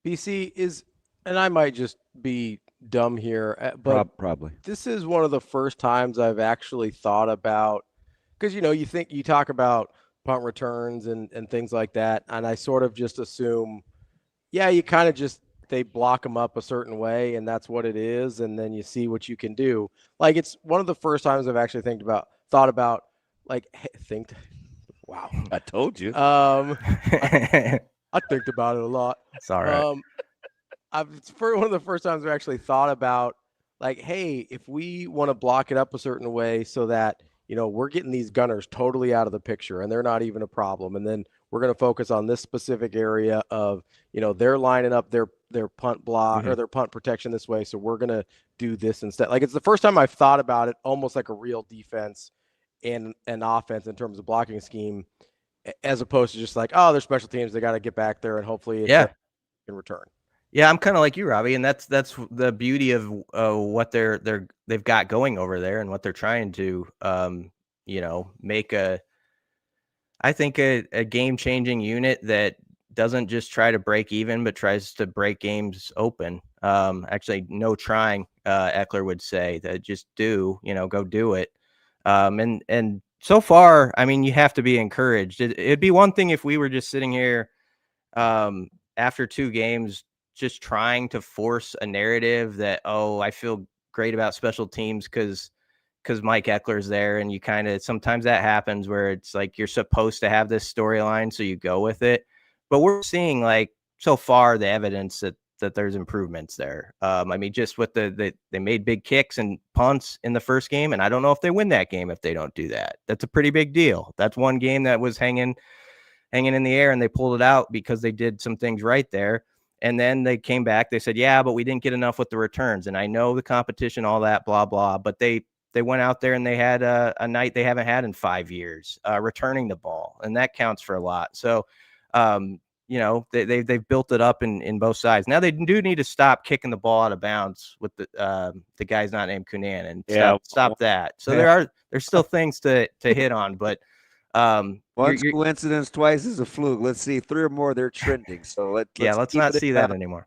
BC and I might just be dumb here, but probably this is one of the first times I've actually thought about, because you talk about punt returns and things like that, and I sort of just assume, you kind of just they block them up a certain way, and that's what it is, and then you see what you can do. Like, it's one of the first times I've actually thought about wow, I told you. I think about it a lot. It's all right. It's one of the first times I've actually thought about, like, hey, if we want to block it up a certain way so that, we're getting these gunners totally out of the picture and they're not even a problem. And then we're going to focus on this specific area of, they're lining up their punt block or their punt protection this way. So we're going to do this instead. Like, it's the first time I've thought about it almost like a real defense and an offense in terms of blocking scheme, as opposed to just like, oh, they're special teams, they got to get back there and hopefully it's in return. Yeah, I'm kind of like you, Ravi, and that's the beauty of what they've got going over there and what they're trying to make I think a game-changing unit that doesn't just try to break even, but tries to break games open. Actually, no trying, Eckler would say, that just go do it. And so far, I mean, you have to be encouraged. It'd be one thing if we were just sitting here after 2 games, just trying to force a narrative that, I feel great about special teams because Mike Eckler's there, and you kind of, sometimes that happens where it's like you're supposed to have this storyline, so you go with it. But we're seeing, like, so far the evidence that there's improvements there. I mean, just with they made big kicks and punts in the first game, and I don't know if they win that game if they don't do that. That's a pretty big deal. That's one game that was hanging in the air, and they pulled it out because they did some things right there. And then they came back. They said, yeah, but we didn't get enough with the returns. And I know the competition, all that, blah, blah. But they went out there and they had a night they haven't had in 5 years, returning the ball. And that counts for a lot. So, they've built it up in both sides. Now they do need to stop kicking the ball out of bounds with the guy's not named Kunan, and stop that. So there's still things to hit on, but once coincidence, twice is a fluke. Let's see, 3 or more, they're trending. So let's not see that anymore.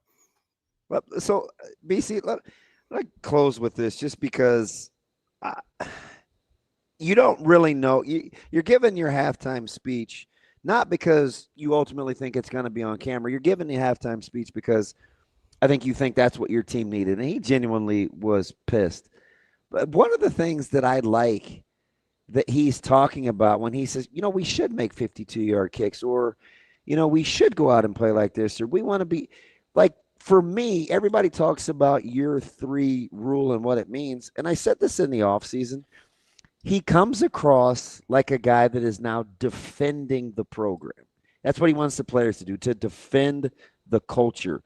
So BC, let close with this, just because you don't really know. You're giving your halftime speech not because you ultimately think it's going to be on camera. You're giving the halftime speech because I think you think that's what your team needed, and he genuinely was pissed. But one of the things that I like that he's talking about when he says, we should make 52-yard kicks, or, we should go out and play like this, or we want to be like, for me, everybody talks about year 3 rule and what it means. And I said this in the offseason. He comes across like a guy that is now defending the program. That's what he wants the players to do, to defend the culture.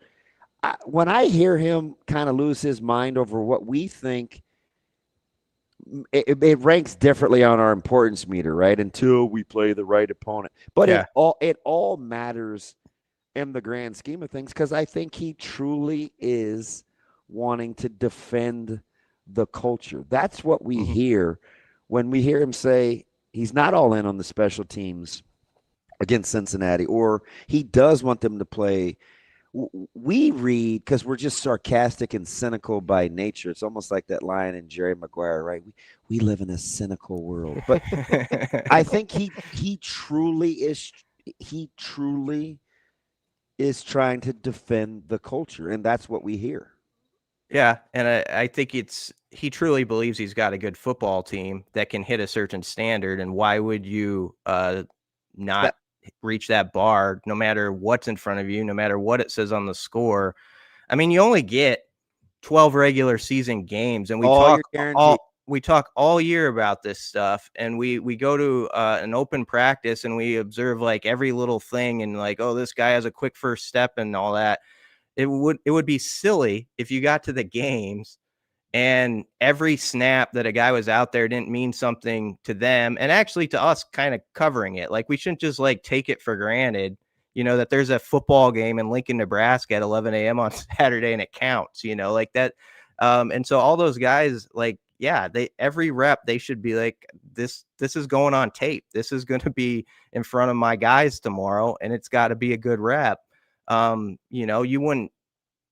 When I hear him kind of lose his mind over what we think, it ranks differently on our importance meter, right? Until we play the right opponent. But it all matters in the grand scheme of things, because I think he truly is wanting to defend the culture. That's what we hear when we hear him say he's not all in on the special teams against Cincinnati, or he does want them to play. We read, because we're just sarcastic and cynical by nature. It's almost like that line in Jerry Maguire, right? We live in a cynical world. But I think he truly is trying to defend the culture, and that's what we hear. Yeah, and I think he truly believes he's got a good football team that can hit a certain standard, and why would you not reach that bar no matter what's in front of you, no matter what it says on the score? I mean, you only get 12 regular season games, and we talk all year about this stuff, and we go to an open practice and we observe like every little thing, and like, this guy has a quick first step and all that. It would be silly if you got to the games and every snap that a guy was out there didn't mean something to them, and actually to us kind of covering it. Like, we shouldn't just like take it for granted, that there's a football game in Lincoln, Nebraska at 11 a.m. on Saturday and it counts, like that. And so all those guys, like, every rep, they should be like, this is going on tape. This is going to be in front of my guys tomorrow, and it's got to be a good rep.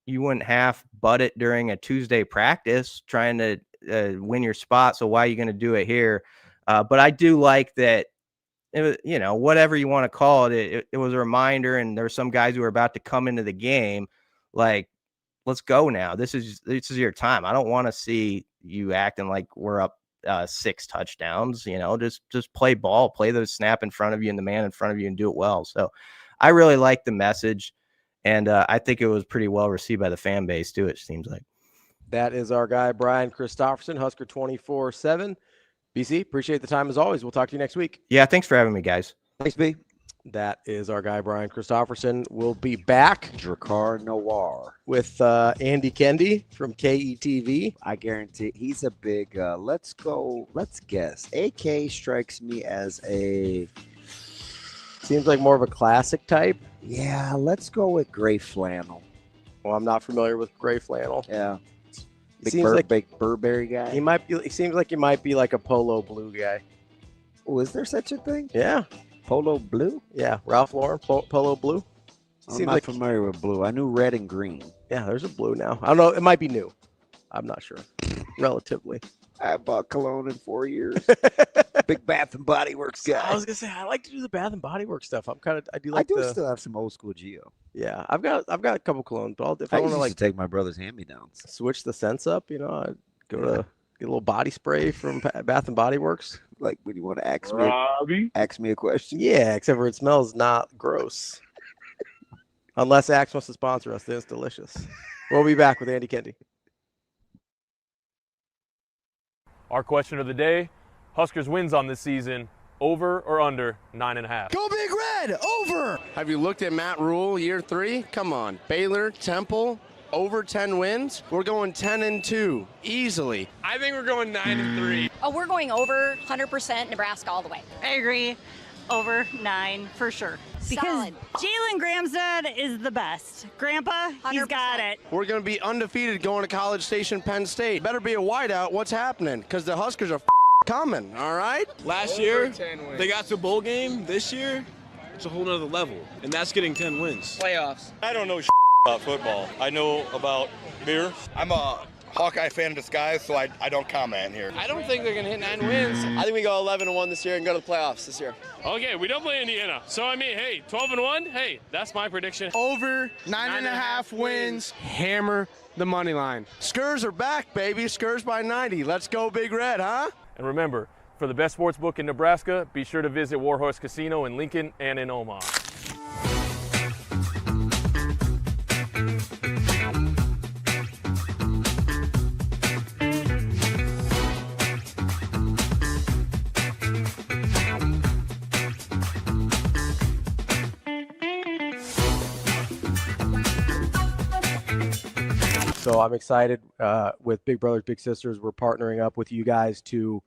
You wouldn't half butt it during a Tuesday practice trying to win your spot. So why are you going to do it here? But I do like that, whatever you want to call it, it was a reminder. And there's some guys who are about to come into the game. Like, let's go now. This is your time. I don't want to see you acting like we're up 6 touchdowns, just play ball, play the snap in front of you and the man in front of you and do it well. So I really like the message. And I think it was pretty well received by the fan base, too, it seems like. That is our guy, Brian Christopherson, Husker 24/7. BC, appreciate the time as always. We'll talk to you next week. Yeah, thanks for having me, guys. Thanks, B. That is our guy, Brian Christopherson. We'll be back. Dracar Noir. With Andy Kendeigh from KETV. I guarantee he's a big, let's guess. AK strikes me as a... Seems like more of a classic type. Yeah, let's go with gray flannel. Well, I'm not familiar with gray flannel. Yeah. Big Burberry guy. He might be. He seems like he might be like a polo blue guy. Oh, is there such a thing? Yeah. Polo blue? Yeah, Ralph Lauren polo blue. I'm not familiar with blue. I knew red and green. Yeah, there's a blue now. I don't know. It might be new. I'm not sure. Relatively. I bought cologne in 4 years. Big Bath and Body Works guy. I was gonna say I like to do the Bath and Body Works stuff. I do still have some old school Geo. Yeah, I've got a couple colognes, but if I I want used to like to take my brother's hand-me-downs. switch the scents up, I'd go to get a little body spray from Bath and Body Works. Like when you want to Ravi? ask me a question. Yeah, except for it smells not gross. Unless Axe wants to sponsor us, then it's delicious. We'll be back with Andy Kendeigh. Our question of the day, Huskers wins on this season, over or under 9.5. Go Big Red, over! Have you looked at Matt Rule year 3? Come on. Baylor, Temple, over 10 wins. We're going 10-2, easily. I think we're going 9-3. Oh, we're going over 100% Nebraska all the way. I agree. Over 9 for sure. Because Jalen Graham's dad is the best. Grandpa, he's got it. We're going to be undefeated going to College Station, Penn State. Better be a whiteout. What's happening? Because the Huskers are coming, all right? Last year, they got to a bowl game. This year, it's a whole nother level, and that's getting 10 wins. Playoffs. I don't know about football. I know about beer. I'm a Hawkeye fan in disguise, so I don't comment here. I don't think they're going to hit 9 wins. I think we go 11-1 this year and go to the playoffs this year. Okay, we don't play Indiana. So, I mean, hey, 12-1, hey, that's my prediction. Over 9.5 wins. Hammer the money line. Skurs are back, baby. Skurs by 90. Let's go Big Red, huh? And remember, for the best sports book in Nebraska, be sure to visit Warhorse Casino in Lincoln and in Omaha. So I'm excited with Big Brothers Big Sisters. We're partnering up with you guys to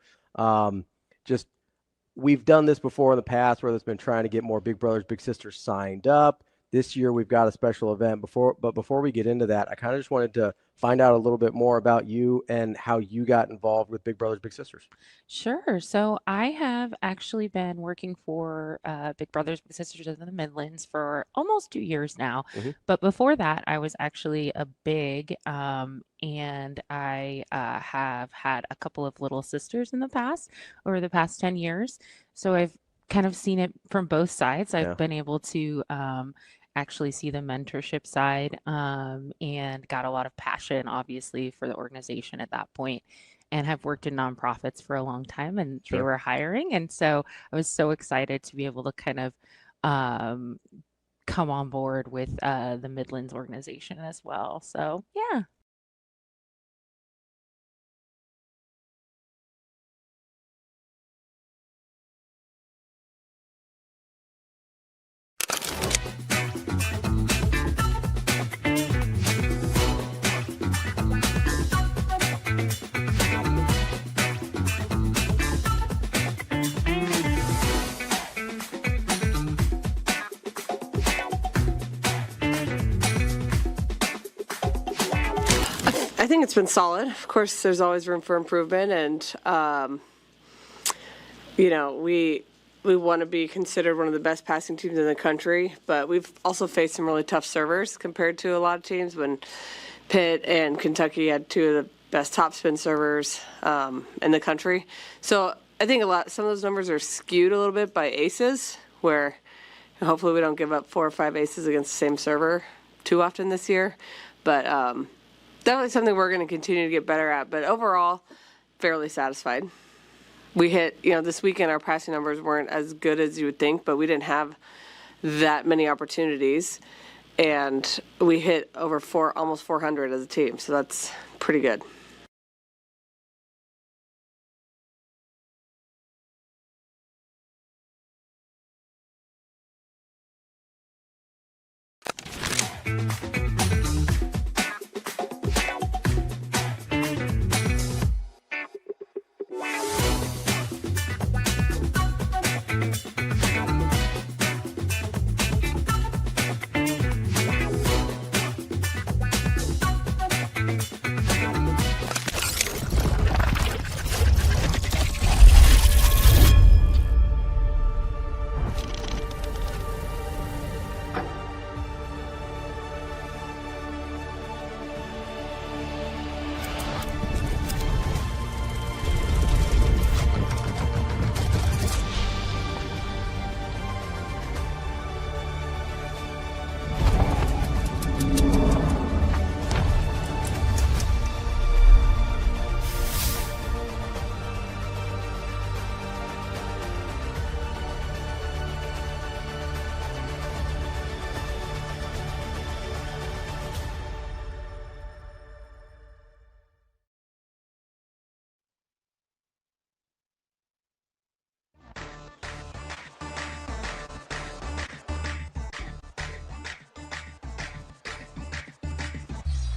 we've done this before in the past where there's been trying to get more Big Brothers Big Sisters signed up. This year we've got a special event. Before we get into that, I kind of just wanted to find out a little bit more about you and how you got involved with Big Brothers Big Sisters. Sure. So I have actually been working for Big Brothers Big Sisters of the Midlands for almost 2 years now. But before that, I was actually a big, and I have had a couple of little sisters in the past, over the past 10 years. So I've kind of seen it from both sides. I've been able to actually see the mentorship side, and got a lot of passion, obviously, for the organization at that point, and have worked in nonprofits for a long time, and they were hiring. And so I was so excited to be able to kind of come on board with the Midlands organization as well. So, yeah. I think it's been solid. Of course, there's always room for improvement, and we want to be considered one of the best passing teams in the country, but we've also faced some really tough servers compared to a lot of teams. When Pitt and Kentucky had two of the best topspin servers in the country. So I think some of those numbers are skewed a little bit by aces, where hopefully we don't give up 4 or 5 aces against the same server too often this year. But definitely something we're going to continue to get better at. But overall, fairly satisfied. We hit, this weekend our passing numbers weren't as good as you would think, but we didn't have that many opportunities. And we hit over almost 400 as a team. So that's pretty good.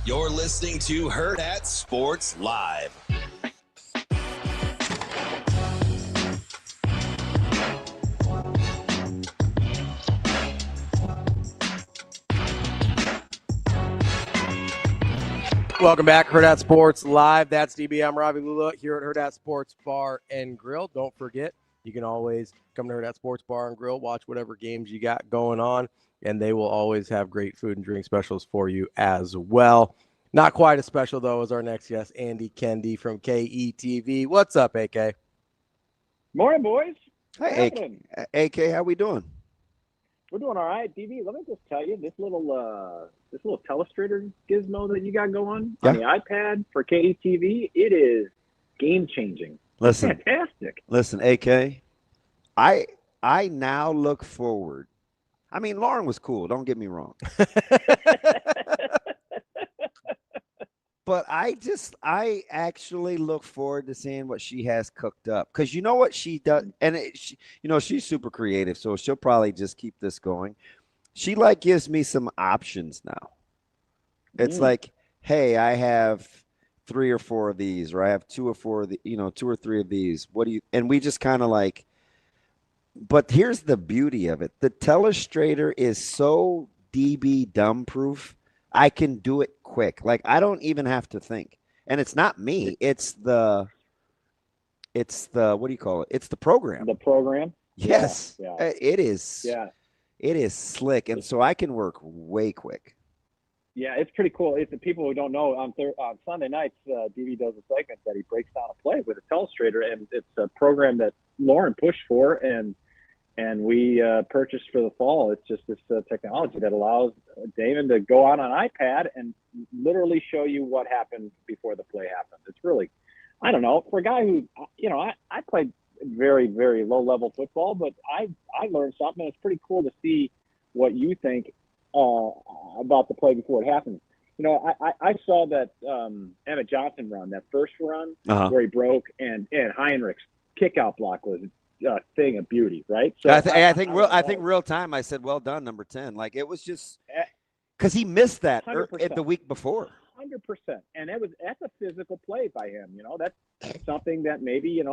You're listening to Hurrdat Sports Live. Welcome back, Hurrdat Sports Live. That's DB. I'm Ravi Lulla here at Hurrdat Sports Bar and Grill. Don't forget, you can always come to Hurrdat Sports Bar and Grill, watch whatever games you got going on, and they will always have great food and drink specials for you as well. Not quite as special, though, as our next guest, Andy Kendeigh from KETV. What's up, AK? Morning, boys. Hey, AK, how we doing? We're doing all right, DB. Let me just tell you, this little telestrator gizmo that you got going on the iPad for KETV, it is game changing. Listen, fantastic. Listen, AK, I now look forward. I mean, Lauren was cool. Don't get me wrong. But I actually look forward to seeing what she has cooked up, because you know what she does, and she's super creative, so she'll probably just keep this going. She gives me some options now. It's like, hey, I have 3 or 4 of these, or I have 2 or 4 of the, 2 or 3 of these. What do you? And we just kind of But here's the beauty of it: the telestrator is so DB dumb proof. I can do it quick. I don't even have to think. And it's not me. It's the what do you call it? It's the program. The program? Yes. Yeah. It is. Yeah. It is slick. And so I can work way quick. Yeah, it's pretty cool. It's the people who don't know, on Sunday nights, DB does a segment that he breaks down a play with a telestrator, and it's a program that Lauren pushed for and we purchased for the fall. It's just this technology that allows Damon to go on an iPad and literally show you what happened before the play happened. It's really, I don't know, for a guy who, I played very, very low-level football, but I learned something. It's pretty cool to see what you think about the play before it happens. I saw that Emmett Johnson run, that first run where he broke, and Heinrich's kickout block was thing of beauty, right? So I think real time I said, well done, number 10. It was just because he missed that the week before. 100%. And that's a physical play by him. That's something that maybe a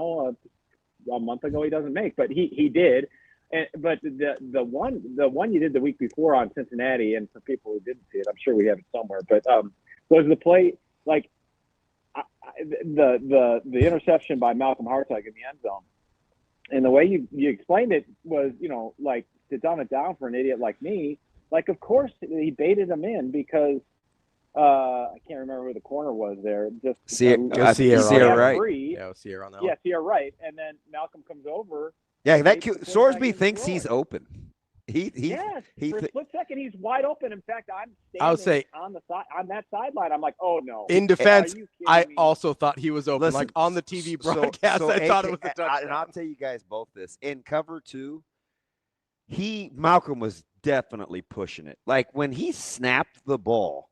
month ago he doesn't make, but he did. But the one you did the week before on Cincinnati, and for people who didn't see it, I'm sure we have it somewhere, but was the play the interception by Malcolm Hartog in the end zone. And the way you explained it was, to dumb it down for an idiot like me, of course he baited him in because I can't remember who the corner was there. Just Sierra Wright. Yeah, Sierra on that. Yeah, Sierra Wright. And then Malcolm comes over. Yeah, Sorsby thinks he's open. For a split second he's wide open. In fact, I'm standing on the side on that sideline. I'm like, oh no. In defense, I also thought he was open. Listen, on the TV broadcast, I thought it was a touchdown. And I'll tell you guys both this. In cover 2, Malcolm was definitely pushing it. When he snapped the ball,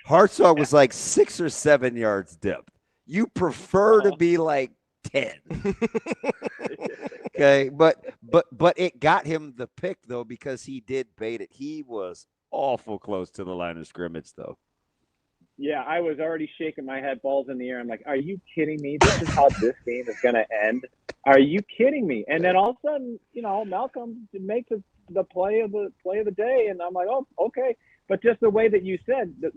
Hartog was 6 or 7 yards depth. You prefer to be 10. Okay, but it got him the pick though, because he did bait it. He was awful close to the line of scrimmage though. Yeah, I was already shaking my head, balls in the air. I'm like, are you kidding me? This is how this game is going to end. Are you kidding me? And then all of a sudden, Malcolm makes the play of the day, and I'm like, oh, okay. But just the way that you said that,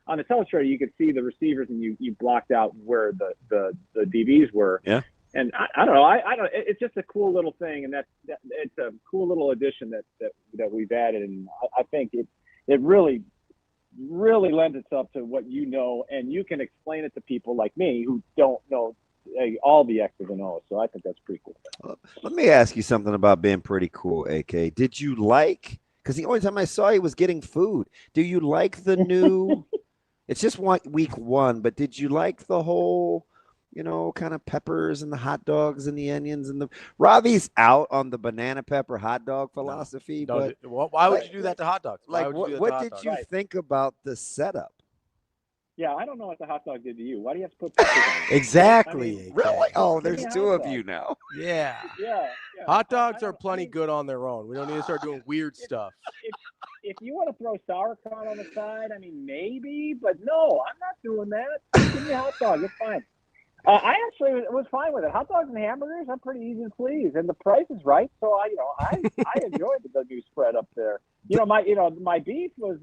on the telestrator, you could see the receivers, and you blocked out where the DBs were. Yeah. And I don't know. I don't. It's just a cool little thing, and it's a cool little addition that we've added, and I think it really lends itself to what and you can explain it to people like me who don't know all the X's and O's. So I think that's pretty cool. Let me ask you something about being pretty cool, AK. Did you because the only time I saw you was getting food. Do you like the new? It's just week 1, but did you like the whole? Kind of peppers and the hot dogs and the onions and the Ravi's out on the banana pepper hot dog philosophy. But why would you do that to hot dogs? What did you think about the setup? Yeah, I don't know what the hot dog did to you. Why do you have to put peppers on it? Exactly. Really? Oh, there's 2 of you now. Yeah. Yeah. Hot dogs are plenty good on their own. We don't need to start doing weird stuff. if you want to throw sauerkraut on the side, I mean, maybe, but no, I'm not doing that. Give me a hot dog. It's fine. I actually was fine with it. Hot dogs and hamburgers, I'm pretty easy to please, and the price is right. So I enjoyed the new spread up there. My beef was,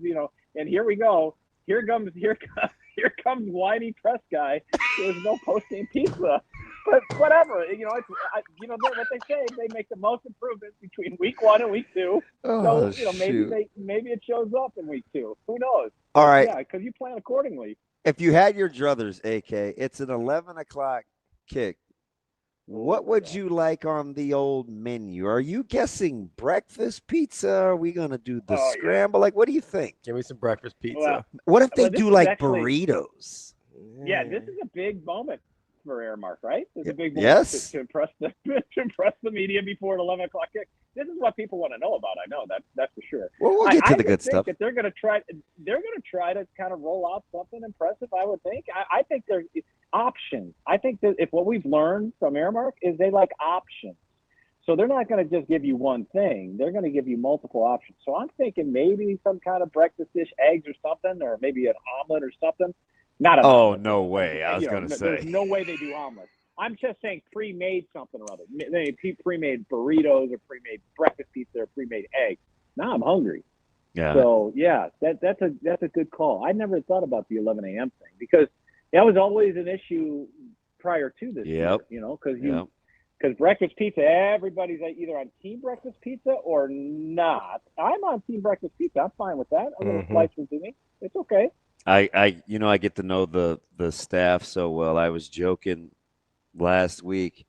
and here we go. Here comes whiny press guy. There's no post-game pizza, but whatever. What they say. They make the most improvements between week 1 and week 2. Oh, so maybe it shows up in week 2. Who knows? All right. Yeah, because you plan accordingly. If you had your druthers, AK, it's an 11 o'clock kick. What would you like on the old menu? Are you guessing breakfast pizza? Are we going to do the scramble? Like, what do you think? Give me some breakfast pizza. Well, what if they do like actually, burritos? Yeah, this is a big moment for Aramark, right? This is a big moment yes. to impress the media before an 11 o'clock kick. This is what people want to know about. I know that's for sure. Well, we'll get to the good stuff. That they're going to try to kind of roll out something impressive. I would think. I think there's options. I think that if what we've learned from Aramark is they like options. So they're not going to just give you one thing. They're going to give you multiple options. So I'm thinking maybe some kind of breakfast dish, eggs or something, or maybe an omelet or something. Not an omelet. No way. I was going to say. There's no way they do omelets. I'm just saying pre-made something or other. They pre-made burritos or pre-made breakfast pizza or pre-made eggs. Now I'm hungry. Yeah. So yeah, that's a good call. I never thought about the 11 a.m. thing because that was always an issue prior to this year. Because breakfast pizza, everybody's either on team breakfast pizza or not. I'm on team breakfast pizza. I'm fine with that. I'm going to slice it to me. It's okay. I get to know the staff so well. I was joking last week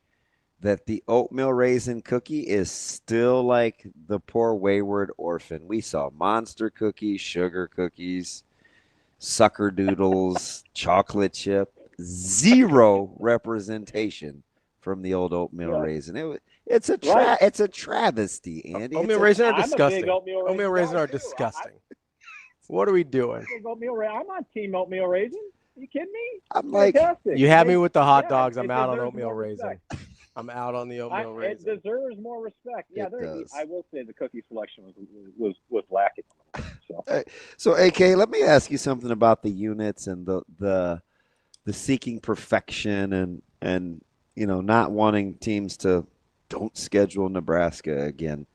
that the oatmeal raisin cookie is still like the poor wayward orphan. We saw monster cookies, sugar cookies, sucker doodles, chocolate chip, zero representation from the old oatmeal raisin. It's a travesty, Andy. Oatmeal raisin are I'm a disgusting. big oatmeal raisin are too. disgusting. What are we doing? I'm on team oatmeal raisin. Are you kidding me? I'm like, fantastic. You had me with the hot dogs. It I'm out on deserves oatmeal more raisin. respect. I'm out on the oatmeal raisin. It deserves more respect. Yeah, It does. I will say the cookie selection was lacking. So AK, let me ask you something about the units and the seeking perfection and not wanting teams to don't schedule Nebraska again.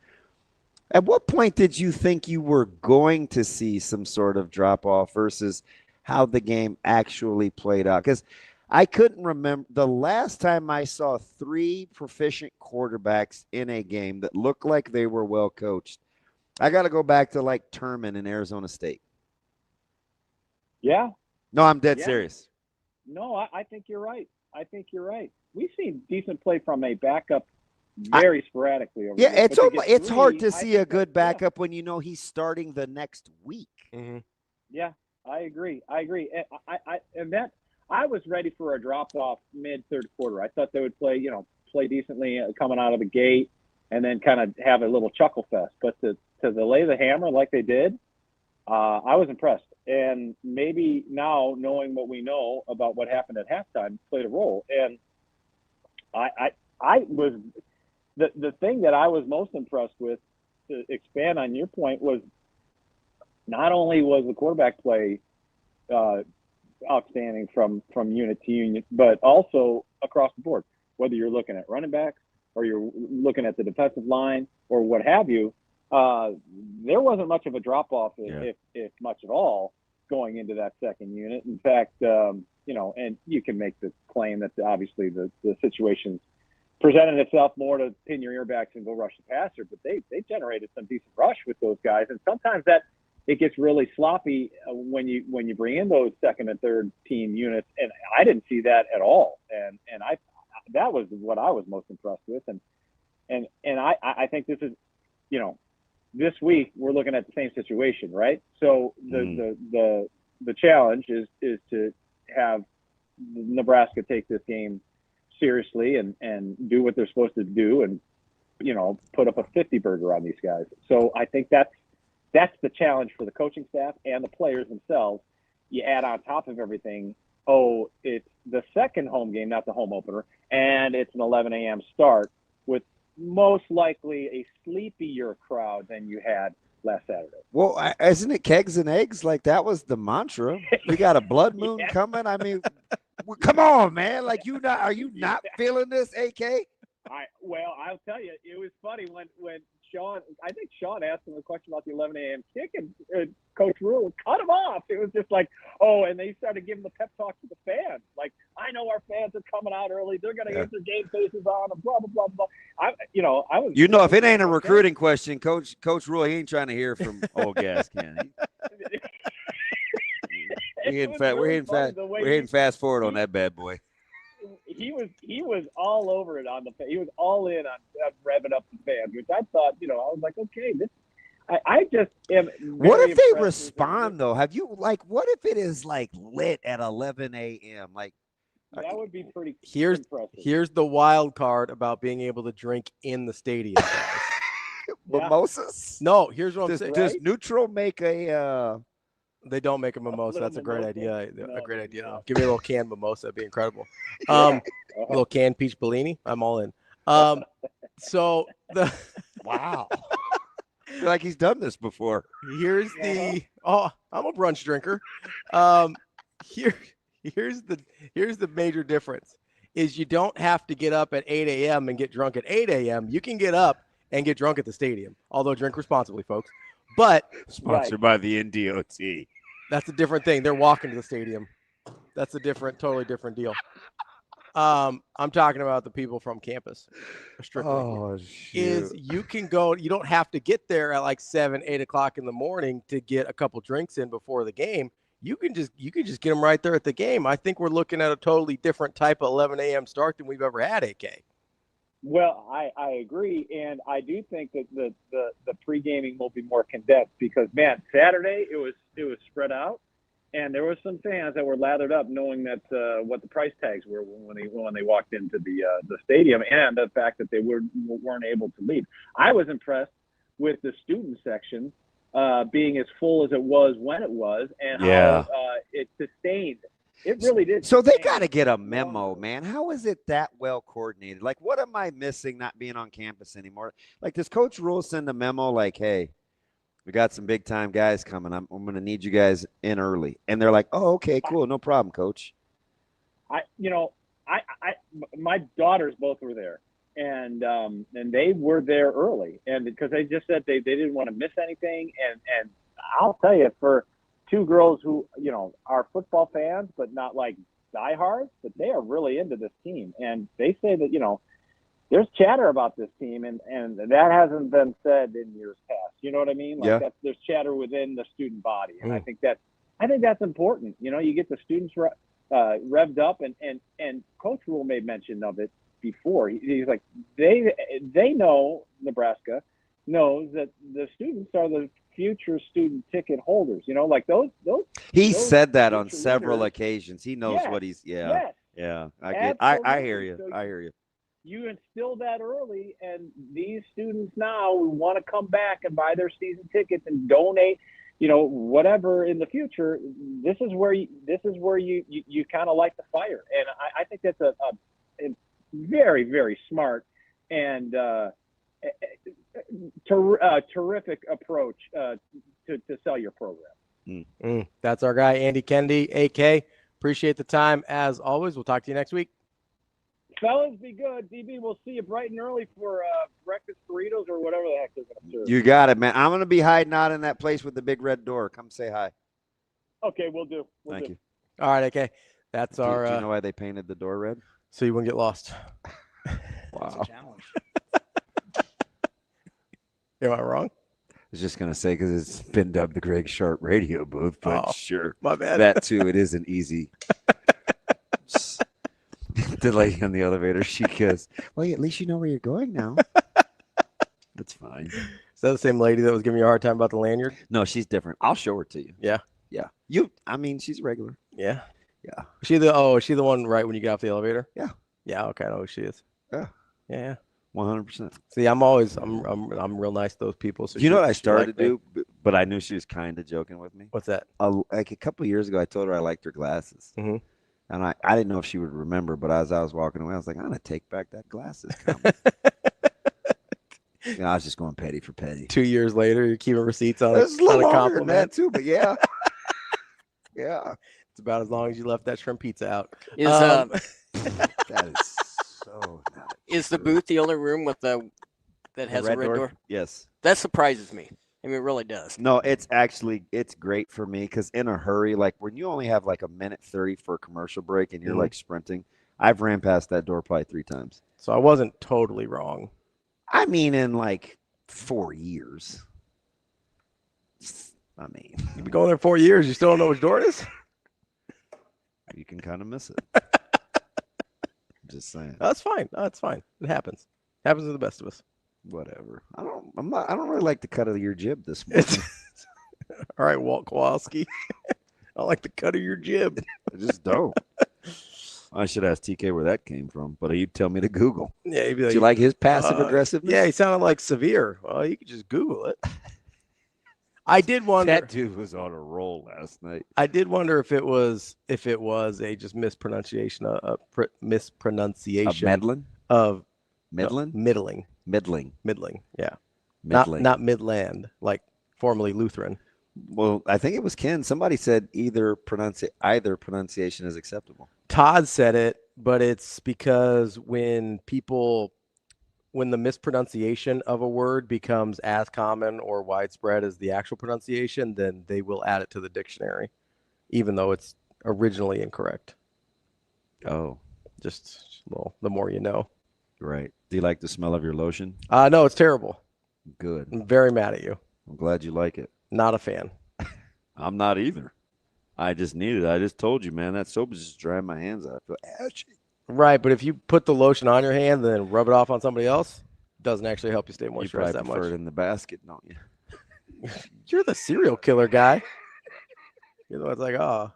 At what point did you think you were going to see some sort of drop off versus how the game actually played out? Because I couldn't remember the last time I saw 3 proficient quarterbacks in a game that looked like they were well coached. I got to go back to like Turman in Arizona State. Yeah. No, I'm dead serious. No, I think you're right. We've seen decent play from a backup very sporadically over Yeah, the years. it's hard to see a good backup when you know he's starting the next week. Mm-hmm. Yeah, I agree. And I was ready for a drop off mid third quarter. I thought they would play decently coming out of the gate and then kind of have a little chuckle fest. But to lay the hammer like they did, I was impressed. And maybe now knowing what we know about what happened at halftime played a role. And I was the thing that I was most impressed with, to expand on your point, was not only was the quarterback play outstanding from unit to unit, but also across the board, whether you're looking at running backs or you're looking at the defensive line or what have you. There wasn't much of a drop off, if much at all, going into that second unit. In fact, and you can make the claim that obviously the situation's presented itself more to pin your earbacks and go rush the passer, but they generated some decent rush with those guys. And sometimes that it gets really sloppy when you bring in those second and third team units. And I didn't see that at all. And that was what I was most impressed with. And I think this is, this week we're looking at the same situation, right? So the challenge is to have Nebraska take this game seriously and do what they're supposed to do and put up a 50 burger on these guys. So I think that's the challenge for the coaching staff and the players themselves. You add on top of everything, it's the second home game, not the home opener, and it's an 11 a.m. start with most likely a sleepier crowd than you had last Saturday. Well, isn't it kegs and eggs? Like that was the mantra. We got a blood moon coming. I mean, come on, man. Like are you not feeling this, AK? Well, I'll tell you, it was funny when Sean, I think Sean asked him a question about the 11 a.m. kick, and Coach Rule cut him off. It was just like, and they started giving the pep talk to the fans. Like, I know our fans are coming out early. They're going to get their game faces on and blah, blah, blah, blah. I was. If it ain't a recruiting question, Coach Rule, he ain't trying to hear from old gas can. We're hitting fast forward on that bad boy. He was all over it on the. He was all in on revving up the fans, which I thought, I was like, okay, this. I just am. What if they respond though? Have you what if it is like lit at 11 a.m. Like that would be pretty. Impressive. Here's the wild card about being able to drink in the stadium. Mimosas? No, here's what I'm saying. Does Neutral make a? They don't make a mimosa. That's a great idea. No, a great idea. No. Give me a little canned mimosa. That'd be incredible. A little canned peach Bellini. I'm all in. So the wow. I feel like he's done this before. Here's the I'm a brunch drinker. Here's the major difference is you don't have to get up at 8 a.m. and get drunk at 8 a.m. You can get up and get drunk at the stadium. Although drink responsibly, folks. But sponsored by the NDOT. That's a different thing. They're walking to the stadium. That's a totally different deal. I'm talking about the people from campus. Strictly. Oh, shoot. You can go. You don't have to get there at like 7, 8 o'clock in the morning to get a couple drinks in before the game. You can just get them right there at the game. I think we're looking at a totally different type of 11 a.m. start than we've ever had, AK. Well, I agree, and I do think that the pre-gaming will be more condensed because, man, Saturday it was spread out, and there were some fans that were lathered up knowing that what the price tags were when they walked into the stadium, and the fact that they weren't able to leave. I was impressed with the student section being as full as it was when it was, and how it sustained. It really did. So they got to get a memo, man. How is it that well coordinated? Like, what am I missing not being on campus anymore? Like, does Coach Rule send a memo like, hey, we got some big time guys coming. I'm going to need you guys in early. And they're like, oh, okay, cool. No problem, Coach. My daughters both were there, and they were there early. And because they just said they didn't want to miss anything. And I'll tell you, for two girls who, are football fans, but not like diehards, but they are really into this team. And they say that, there's chatter about this team, and that hasn't been said in years past. You know what I mean? Like there's chatter within the student body. And I think that's important. You get the students revved up, and Coach Rule made mention of it before. He's like, they know, Nebraska knows that the students are the future student ticket holders, like those. He said that on several occasions. He knows what he's. Yeah. I hear you. So I hear you. You instill that early, and these students now want to come back and buy their season tickets and donate, whatever in the future. This is where you kind of light the fire, and I think that's a very, very smart and terrific approach to sell your program. That's our guy, Andy Kendeigh, AK. Appreciate the time as always. We'll talk to you next week. Fellas, be good. DB, we'll see you bright and early for breakfast burritos or whatever the heck they're going to serve. You got it, man. I'm going to be hiding out in that place with the big red door. Come say hi. Okay, we'll do. Thank you. All right, AK. That's our. Do you know why they painted the door red? So you wouldn't get lost. Wow. That's a challenge. Am I wrong? I was just going to say because it's been dubbed the Greg Sharp radio booth, but sure. My bad. That, too, it isn't easy. The lady on the elevator, she goes, well, at least you know where you're going now. That's fine. Is that the same lady that was giving you a hard time about the lanyard? No, she's different. I'll show her to you. Yeah. Yeah. She's regular. Yeah. Yeah. Is she the one right when you get off the elevator? Yeah. Yeah, okay, I know who she is. Yeah. Yeah. 100%. See, I'm real nice to those people. So you know what I started to do, but I knew she was kind of joking with me? What's that? Like a couple of years ago, I told her I liked her glasses. Mm-hmm. And I didn't know if she would remember, but as I was walking away, I was like, I'm going to take back that glasses comment. I was just going petty for petty. 2 years later, you're keeping receipts on It's a little a longer than that compliment. too, but yeah. Yeah. It's about as long as you left that shrimp pizza out. That is so not Is the booth the only room with that has a red door? Yes. That surprises me. I mean, it really does. No, it's great for me because in a hurry, like when you only have like a minute 30 for a commercial break and you're like sprinting, I've ran past that door probably 3 times. So I wasn't totally wrong. I mean, in like 4 years. I mean, you've been going there 4 years. You still don't know which door it is? You can kind of miss it. I'm just saying. That's fine. That's fine. It happens. Happens to the best of us. Whatever. I don't really like the cut of your jib this morning. All right, Walt Kowalski. I like the cut of your jib. I just don't. I should ask TK where that came from, but he'd tell me to Google. Yeah, he'd be Do you like his passive aggressiveness? Yeah, he sounded like severe. Well, you could just Google it. I did wonder. That dude was on a roll last night. I did wonder if it was a just mispronunciation of Medlin? Of Midland? Middling. Yeah. Midling. Not Midland, like formerly Lutheran. Well, I think it was Ken. Somebody said either pronunciation is acceptable. Todd said it, but it's because when the mispronunciation of a word becomes as common or widespread as the actual pronunciation, then they will add it to the dictionary, even though it's originally incorrect. Oh. The more you know. Right. Do you like the smell of your lotion? No, it's terrible. Good. I'm very mad at you. I'm glad you like it. Not a fan. I'm not either. I just need it. I just told you, man, that soap is just drying my hands out. I feel ashy. Right, but if you put the lotion on your hand and then rub it off on somebody else, it doesn't actually help you stay moisturized You probably that prefer much. it in the basket, don't you? You're the serial killer guy. You're the one's like, oh,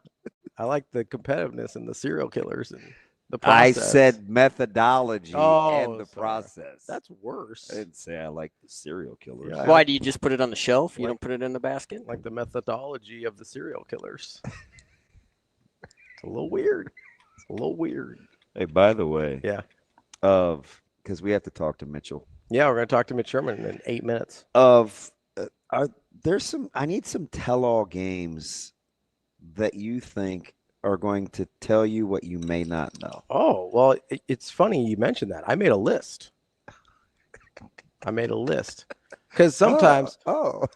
I like the competitiveness and the serial killers and the process. I said methodology and the sorry. process. That's worse. I didn't say I like the serial killers. Yeah, Why do you just put it on the shelf? You don't put it in the basket? Like the methodology of the serial killers. It's a little weird. Hey, by the way, yeah, because we have to talk to Mitchell. Yeah, we're going to talk to Mitch Sherman in 8 minutes. I need some tell-all games that you think are going to tell you what you may not know. Oh, well, it's funny you mentioned that. I made a list. Because sometimes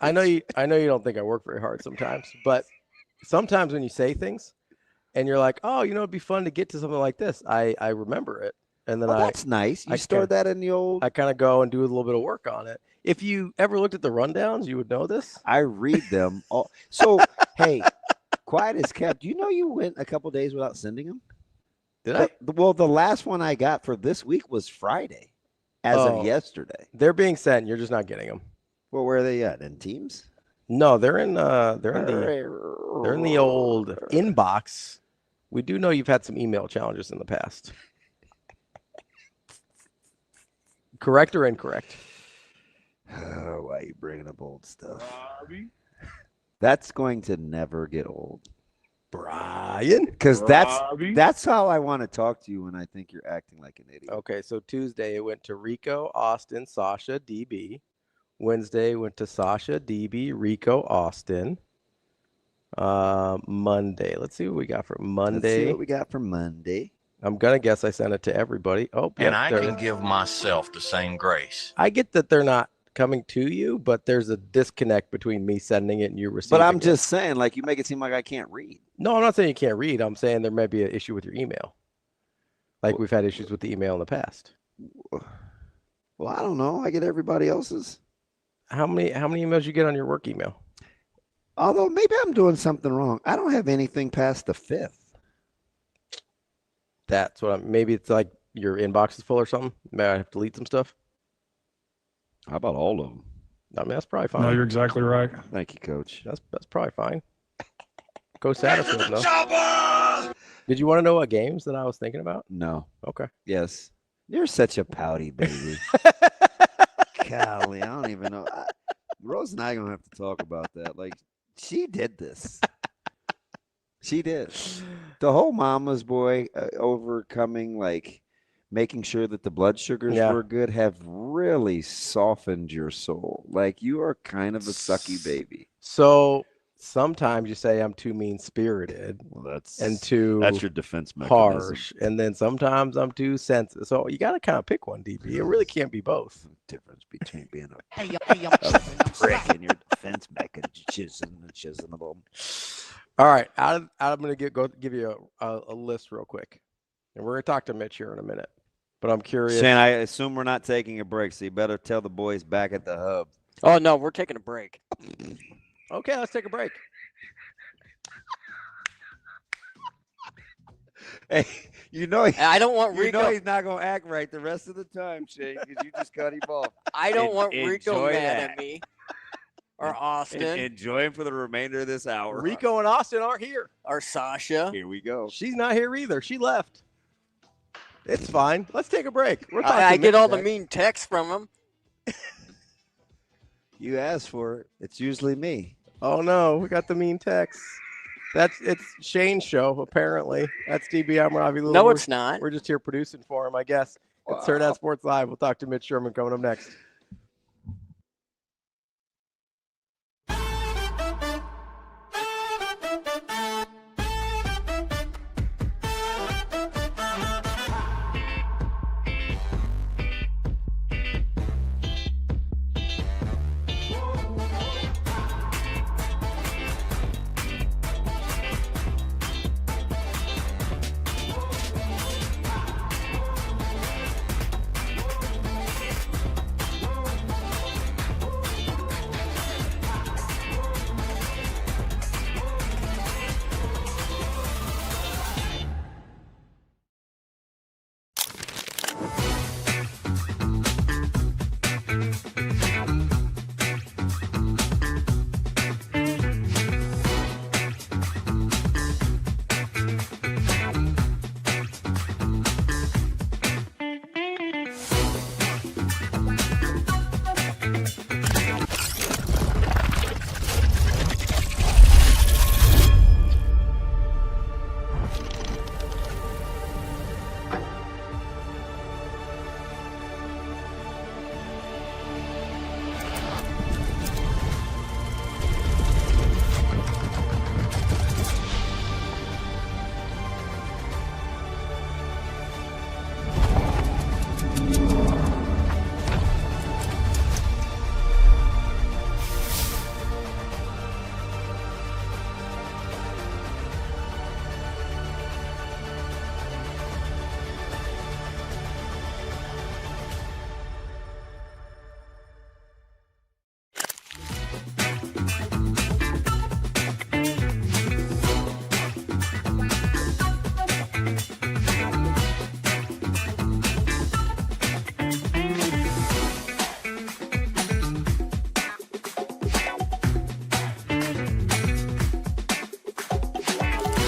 I know you don't think I work very hard sometimes, but sometimes when you say things and you're like, oh, it'd be fun to get to something like this, I remember it. And then that's nice. You stored that in the old. I kind of go and do a little bit of work on it. If you ever looked at the rundowns, you would know this. I read them all. So, hey, quiet as kept. Do you know you went a couple days without sending them? Did I? Well, the last one I got for this week was Friday, as of yesterday. They're being sent. You're just not getting them. Well, where are they at? In Teams? No, they're in the old inbox. We do know you've had some email challenges in the past. Correct or incorrect? Oh, why are you bringing up old stuff? Ravi? That's going to never get old. Brian? Because that's how I want to talk to you when I think you're acting like an idiot. Okay, so Tuesday it went to Rico, Austin, Sasha, DB. Wednesday went to Sasha, DB, Rico, Austin. Monday. Let's see what we got for Monday. I'm going to guess I sent it to everybody. Oh, and I can give myself the same grace. I get that they're not coming to you, but there's a disconnect between me sending it and you receiving it. But I'm just saying, like, you make it seem like I can't read. No, I'm not saying you can't read. I'm saying there may be an issue with your email. Like we've had issues with the email in the past. Well, I don't know. I get everybody else's. How many emails you get on your work email? Although maybe I'm doing something wrong. I don't have anything past the 5th. That's what maybe it's like your inbox is full or something. Maybe I have to delete some stuff. How about all of them? I mean, that's probably fine. No, you're exactly right. Thank you, Coach. That's probably fine. Go Satterfield, no? Did you want to know what games that I was thinking about? No. Okay. Yes. You're such a pouty baby. Golly, I don't even know. Rose and I are going to have to talk about that. Like, she did this. She did. The whole mama's boy overcoming, like, making sure that the blood sugars were good, have really softened your soul. Like, you are kind of a sucky baby. So sometimes you say I'm too mean-spirited. Well, that's your defense mechanism. Harsh, and then sometimes I'm too sensitive. So you got to kind of pick one, DB. It really can't be both. Difference between being a prick and your defense mechanism. All right, I'm going to give you a list real quick, and we're going to talk to Mitch here in a minute. But I'm curious. Shane, I assume we're not taking a break, so you better tell the boys back at the hub. Oh no, we're taking a break. Okay, let's take a break. Hey, I don't want Rico. You know he's not going to act right the rest of the time, Shane, because you just cut him off. I don't want Rico mad at me. Or Austin. Enjoy him for the remainder of this hour. Rico and Austin aren't here. Or Sasha. Here we go. She's not here either. She left. It's fine. Let's take a break. I get all the mean texts from him. You asked for it. It's usually me. Oh no, we got the mean texts. It's Shane's show, apparently. That's DB. I'm Ravi. Lulla. No, it's not. We're just here producing for him, I guess. It's Hurrdat Sports Live. We'll talk to Mitch Sherman coming up next.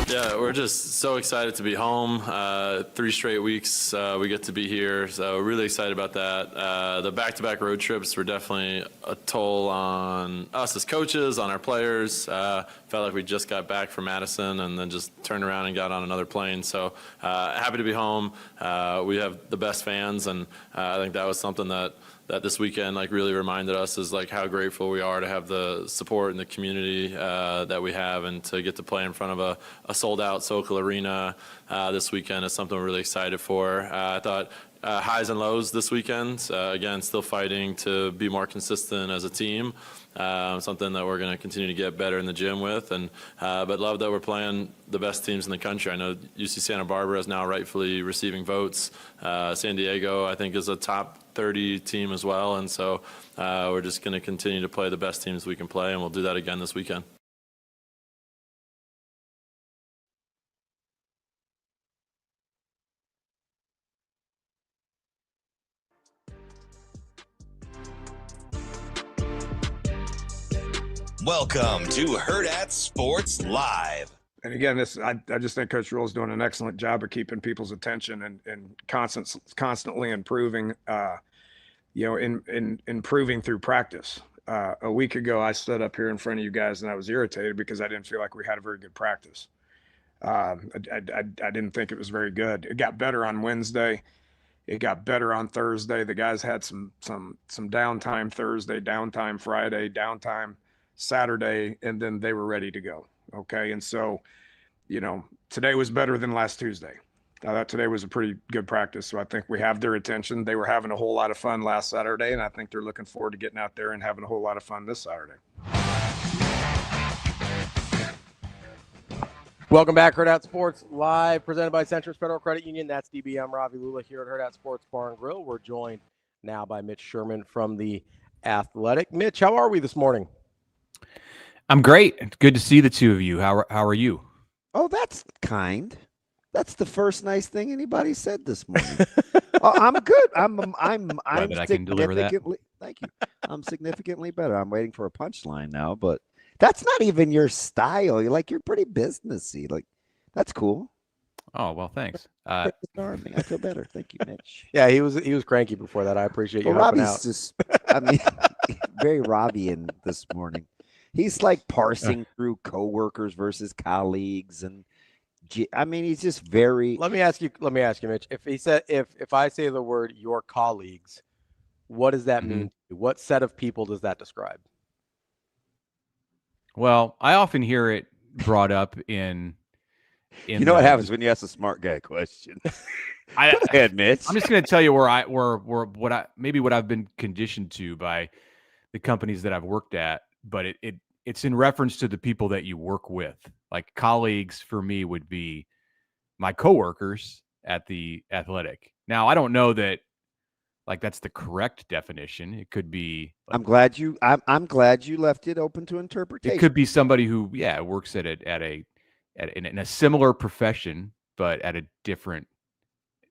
Yeah, we're just so excited to be home. 3 straight weeks we get to be here, so really excited about that. The back-to-back road trips were definitely a toll on us as coaches, on our players. Felt like we just got back from Madison and then just turned around and got on another plane. So happy to be home. We have the best fans, and I think that was something that this weekend really reminded us is how grateful we are to have the support and the community that we have, and to get to play in front of a sold-out Sokol Arena this weekend is something we're really excited for. I thought highs and lows this weekend. Again, still fighting to be more consistent as a team. Something that we're going to continue to get better in the gym with, but love that we're playing the best teams in the country. I know UC Santa Barbara is now rightfully receiving votes. San Diego, I think, is a top 30 team as well, and so we're just going to continue to play the best teams we can play, and we'll do that again this weekend. Welcome to Hurrdat Sports Live. And again, I just think Coach Rule is doing an excellent job of keeping people's attention and constantly improving, improving through practice. A week ago, I stood up here in front of you guys and I was irritated because I didn't feel like we had a very good practice. I didn't think it was very good. It got better on Wednesday. It got better on Thursday. The guys had some downtime Thursday, downtime Friday, downtime Saturday, and then they were ready to go. Okay. And so, today was better than last Tuesday. I thought today was a pretty good practice. So I think we have their attention. They were having a whole lot of fun last Saturday, and I think they're looking forward to getting out there and having a whole lot of fun this Saturday. Welcome back, Hurrdat Sports Live, presented by Centris Federal Credit Union. That's DBM Ravi Lulla here at Hurrdat Sports Bar and Grill. We're joined now by Mitch Sherman from The Athletic. Mitch, how are we this morning? I'm great. It's good to see the two of you. How are you? Oh, that's kind. That's the first nice thing anybody said this morning. I'm good. I'm that I can deliver that. Thank you. I'm significantly better. I'm waiting for a punchline now, but that's not even your style. You're pretty businessy. That's cool. Oh, well, thanks. I feel better. Thank you, Mitch. Yeah, he was cranky before that. I appreciate you helping out. Just, very Ravian this morning. He's parsing through coworkers versus colleagues, and he's just very. Let me ask you, Mitch. If I say the word your colleagues, what does that mean? What set of people does that describe? Well, I often hear it brought up in you know what happens when you ask a smart guy a question. Go ahead, Mitch. I'm just going to tell you what I've been conditioned to by the companies that I've worked at, but it's in reference to the people that you work with. Like colleagues for me would be my coworkers at The Athletic. Now, I don't know that that's the correct definition. It could be. I'm glad you left it open to interpretation. It could be somebody who works in a similar profession, but at a different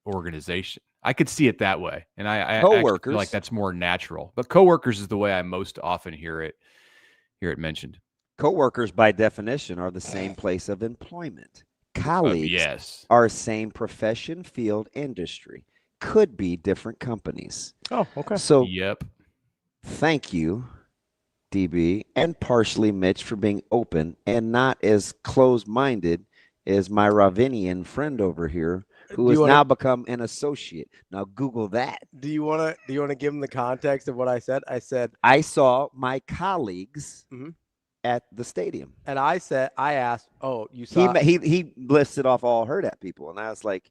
organization. I could see it that way, and I coworkers feel like that's more natural. But coworkers is the way I most often hear it mentioned. Coworkers, by definition, are the same place of employment. Colleagues are same profession, field, industry. Could be different companies. Oh, okay. So, yep. Thank you, DB, and partially Mitch, for being open and not as closed-minded as my Ravinian friend over here, who has now become an associate. Now, Google that. Do you want to give him the context of what I said? I said I saw my colleagues at the stadium, and I asked, "Oh, you saw?" He listed off all Hurrdat people, and I was like,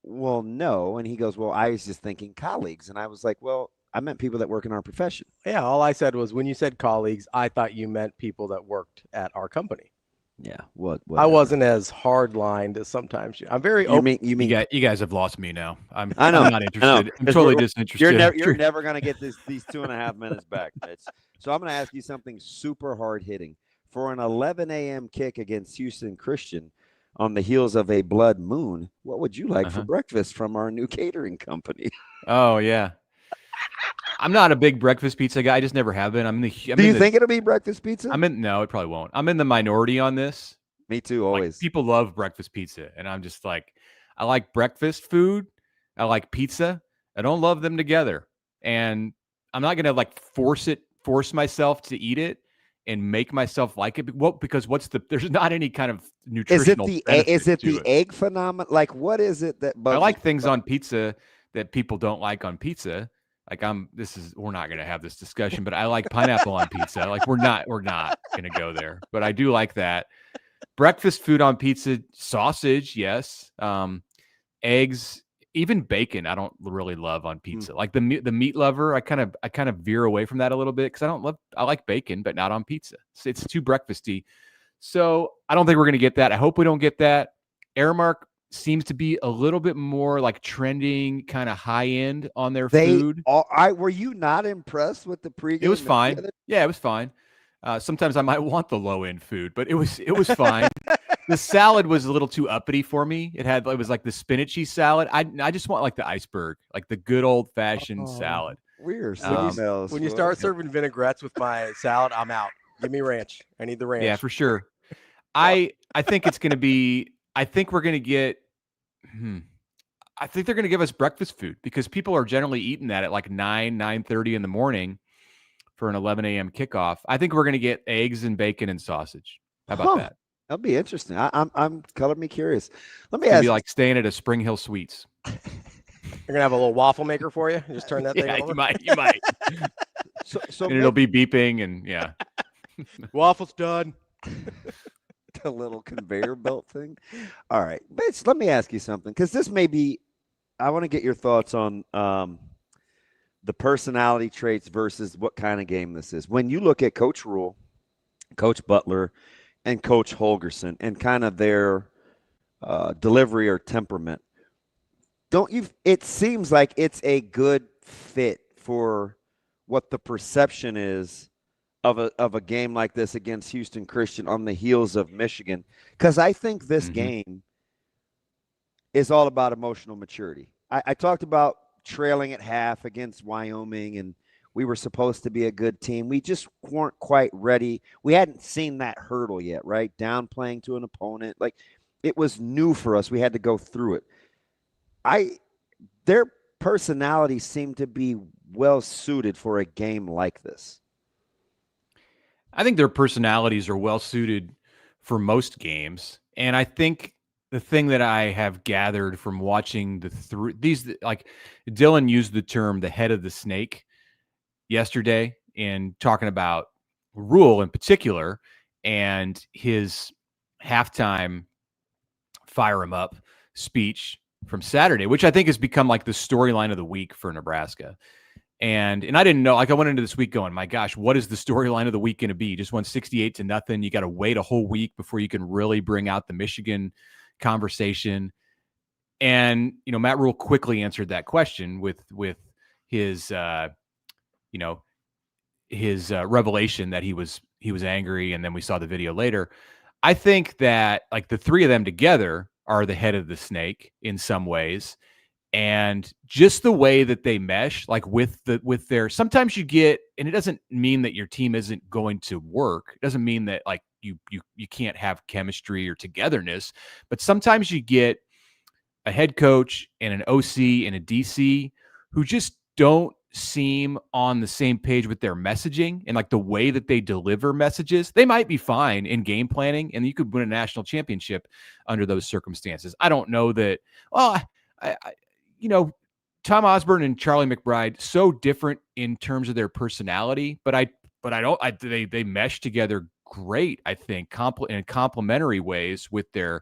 well, no. And he goes, well, I was just thinking colleagues. And I was like, well, I meant people that work in our profession. Yeah. All I said was, when you said colleagues, I thought you meant people that worked at our company. Yeah. Whatever. I wasn't as hard-lined as sometimes I'm very open. You guys have lost me now. I'm not interested. I'm totally disinterested. You're never going to get these 2.5 minutes back, Mitch. So I'm going to ask you something super hard-hitting. For an 11 a.m. kick against Houston Christian, on the heels of a blood moon, what would you like for breakfast from our new catering company? Oh, yeah. I'm not a big breakfast pizza guy. I just never have been. Do you think it'll be breakfast pizza? No, it probably won't. I'm in the minority on this. Me too, always. People love breakfast pizza, and I'm just I like breakfast food. I like pizza. I don't love them together. And I'm not going to force myself to eat it and make myself like it. Well, because there's not any kind of nutritional. Is it the egg phenomenon? What is it that I like things on pizza that people don't like on pizza. We're not going to have this discussion, but I like pineapple on pizza. We're not going to go there, but I do like that. Breakfast food on pizza, sausage. Yes. Eggs, even bacon. I don't really love on pizza. The meat lover. I kind of veer away from that a little bit because I like bacon, but not on pizza. It's too breakfasty. So I don't think we're going to get that. I hope we don't get that. Aramark seems to be a little bit more trending, kind of high end on their food. Were you not impressed with the pregame? It was fine. Yeah, it was fine. Sometimes I might want the low end food, but it was fine. The salad was a little too uppity for me. It was the spinachy salad. I just want the iceberg, the good old fashioned salad. Weird. When you start serving vinaigrettes with my salad, I'm out. Give me ranch. I need the ranch. Yeah, for sure. I think it's going to be. I think we're going to get. I think they're going to give us breakfast food because people are generally eating that at 9:30 in the morning for an 11 a.m. kickoff. I think we're going to get eggs and bacon and sausage. How about that? That'll be interesting. I'm color me curious. Let me ask. Be like staying at a Spring Hill Suites. You're gonna have a little waffle maker for you. Just turn that thing over. You might. So and it'll be beeping, and yeah. Waffle's done. The little conveyor belt thing. All right, Mitch, let me ask you something, because this may be. I want to get your thoughts on the personality traits versus what kind of game this is. When you look at Coach Rule, Coach Butler, and Coach Holgerson, and kind of their delivery or temperament, it seems like it's a good fit for what the perception is of a game like this against Houston Christian on the heels of Michigan. Because I think this game is all about emotional maturity. I talked about trailing at half against Wyoming, and we were supposed to be a good team. We just weren't quite ready. We hadn't seen that hurdle yet, right? Downplaying to an opponent. Like, it was new for us. We had to go through it. Their personalities seem to be well suited for a game like this. I think their personalities are well suited for most games. And I think the thing that I have gathered from watching like Dylan used the term the head of the snake yesterday in talking about Rule in particular and his halftime fire him up speech from Saturday, which I think has become like the storyline of the week for Nebraska. And I didn't know, like, I went into this week going, my gosh, what is the storyline of the week going to be? You just won 68-0. You got to wait a whole week before you can really bring out the Michigan conversation. And, Matt Rule quickly answered that question with his, his revelation that he was angry. And then we saw the video later. I think that, like, the three of them together are the head of the snake in some ways. And just the way that they mesh, like with their, sometimes you get, and it doesn't mean that your team isn't going to work. It doesn't mean that like you can't have chemistry or togetherness, but sometimes you get a head coach and an OC and a DC who just don't seem on the same page with their messaging and like the way that they deliver messages. They might be fine in game planning, and you could win a national championship under those circumstances. I don't know that. Well, Tom Osborne and Charlie McBride, so different in terms of their personality, but they mesh together great, I think, in complementary ways with their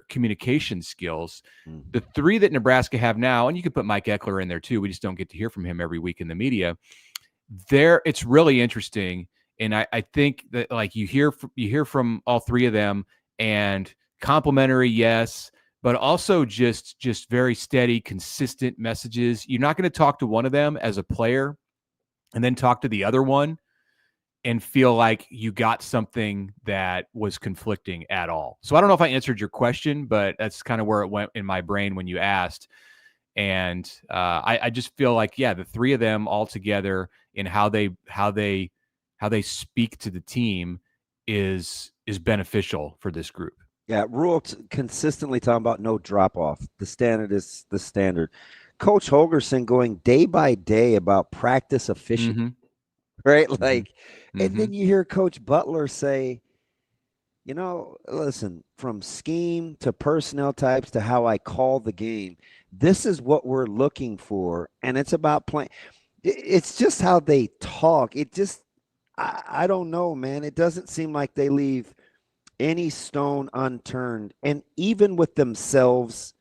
communication skills. The three that Nebraska have now, and you could put Mike Eckler in there too. We just don't get to hear from him every week in the media. It's really interesting. And I think that, like, you hear from all three of them, and complimentary, yes, but also just very steady, consistent messages. You're not going to talk to one of them as a player and then talk to the other one and feel like you got something that was conflicting at all. So I don't know if I answered your question, but that's kind of where it went in my brain when you asked. And I just feel like, yeah, the three of them all together in how they speak to the team is beneficial for this group. Yeah, Rule consistently talking about no drop-off. The standard is the standard. Coach Holgerson going day by day about practice efficiency, right? Like, and then you hear Coach Butler say, listen, from scheme to personnel types to how I call the game, this is what we're looking for, and it's about playing. It's just how they talk. It just, I don't know, man. It doesn't seem like they leave any stone unturned, and even with themselves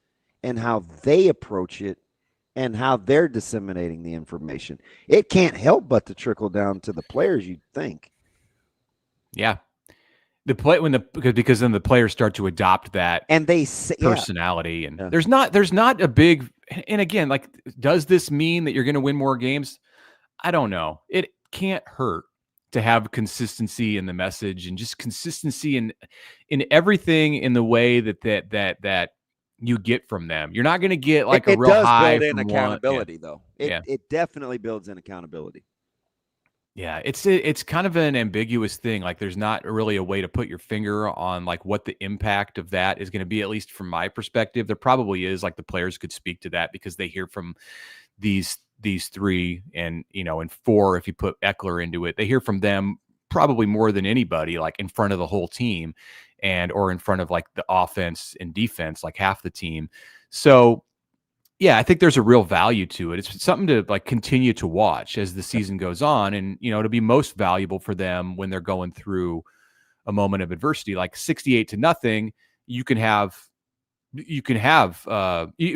and how they approach it and how they're disseminating the information, it can't help but to trickle down to the players, you'd think. Yeah, because then the players start to adopt that, and they say personality, and there's not a big. And again, like, does this mean that you're going to win more games? I don't know. It can't hurt to have consistency in the message and just consistency in everything, in the way that you get from them. You're not going to get like a real high. It does build in accountability, though. It definitely builds in accountability. Yeah, it's kind of an ambiguous thing. Like, there's not really a way to put your finger on like what the impact of that is going to be, at least from my perspective. There probably is, like, the players could speak to that because they hear from these three, and and four, if you put Eckler into it, they hear from them probably more than anybody, like in front of the whole team, or in front of like the offense and defense, like half the team. So yeah, I think there's a real value to it. It's something to like continue to watch as the season goes on, and to be most valuable for them when they're going through a moment of adversity, like 68-0. You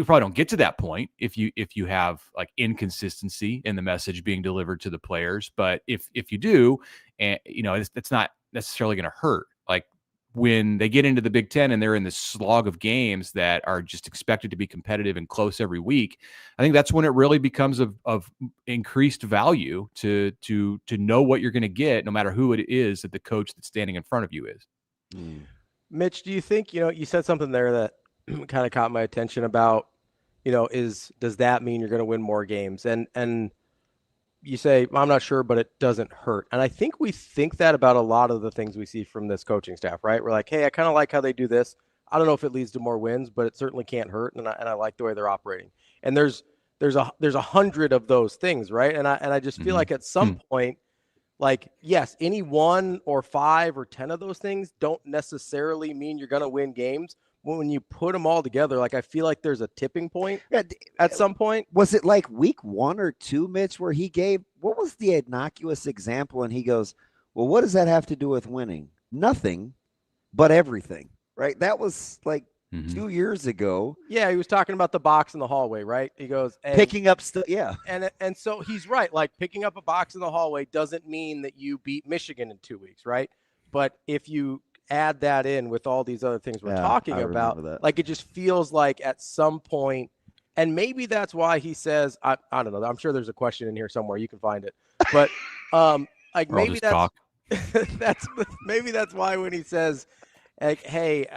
probably don't get to that point if you have like inconsistency in the message being delivered to the players, but if you do, and it's not necessarily going to hurt. Like when they get into the Big Ten and they're in this slog of games that are just expected to be competitive and close every week, I think that's when it really becomes of increased value to know what you're going to get, no matter who it is that the coach that's standing in front of you is. Mitch, do you think, you said something there that kind of caught my attention about, does that mean you're going to win more games? And you say, well, I'm not sure, but it doesn't hurt. And I think we think that about a lot of the things we see from this coaching staff, right? We're like, hey, I kind of like how they do this. I don't know if it leads to more wins, but it certainly can't hurt. And I like the way they're operating. And there's 100 of those things, right? And I just feel like at some point, like, yes, any 1 or 5 or 10 of those things don't necessarily mean you're going to win games. When you put them all together, like I feel like there's a tipping point at some point. Was it like week 1 or 2, Mitch, where he gave, what was the innocuous example? And he goes, well, what does that have to do with winning? Nothing, but everything, right? That was like 2 years ago. Yeah, he was talking about the box in the hallway, right? He goes, picking up stuff. Yeah. And so he's right. Like picking up a box in the hallway doesn't mean that you beat Michigan in 2 weeks, right? But if you add that in with all these other things we're talking about, like it just feels like at some point, and maybe that's why he says, I don't know, I'm sure there's a question in here somewhere, you can find it, but like maybe maybe that's why when he says like, hey,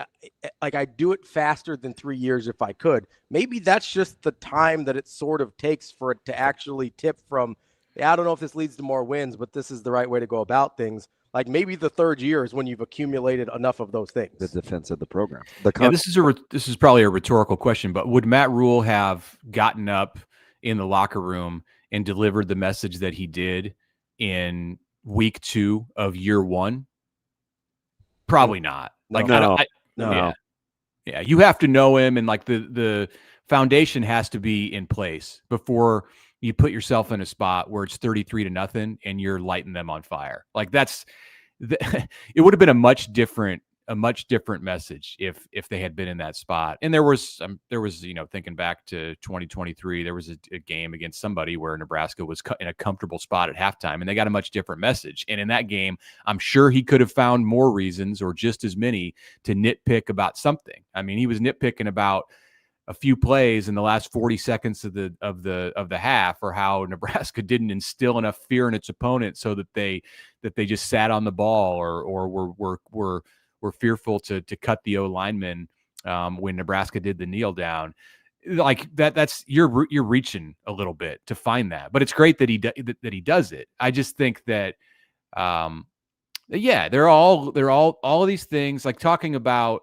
like I do it faster than 3 years if I could, maybe that's just the time that it sort of takes for it to actually tip from, I don't know if this leads to more wins, but this is the right way to go about things. Like maybe the third year is when you've accumulated enough of those things. The defense of the program. This is probably a rhetorical question, but would Matt Rule have gotten up in the locker room and delivered the message that he did in week 2 of year 1? Probably not. Like no. Yeah. You have to know him, and like the foundation has to be in place before you put yourself in a spot where it's 33-0 and you're lighting them on fire. Like it would have been a much different message if they had been in that spot. And there was thinking back to 2023, there was a game against somebody where Nebraska was in a comfortable spot at halftime, and they got a much different message. And in that game, I'm sure he could have found more reasons, or just as many, to nitpick about something. I mean, he was nitpicking about a few plays in the last 40 seconds of the half, or how Nebraska didn't instill enough fear in its opponent so that they just sat on the ball, or were fearful to cut the O lineman when Nebraska did the kneel down. Like that's you're reaching a little bit to find that, but it's great that he does it. I just think that they're all of these things, like talking about.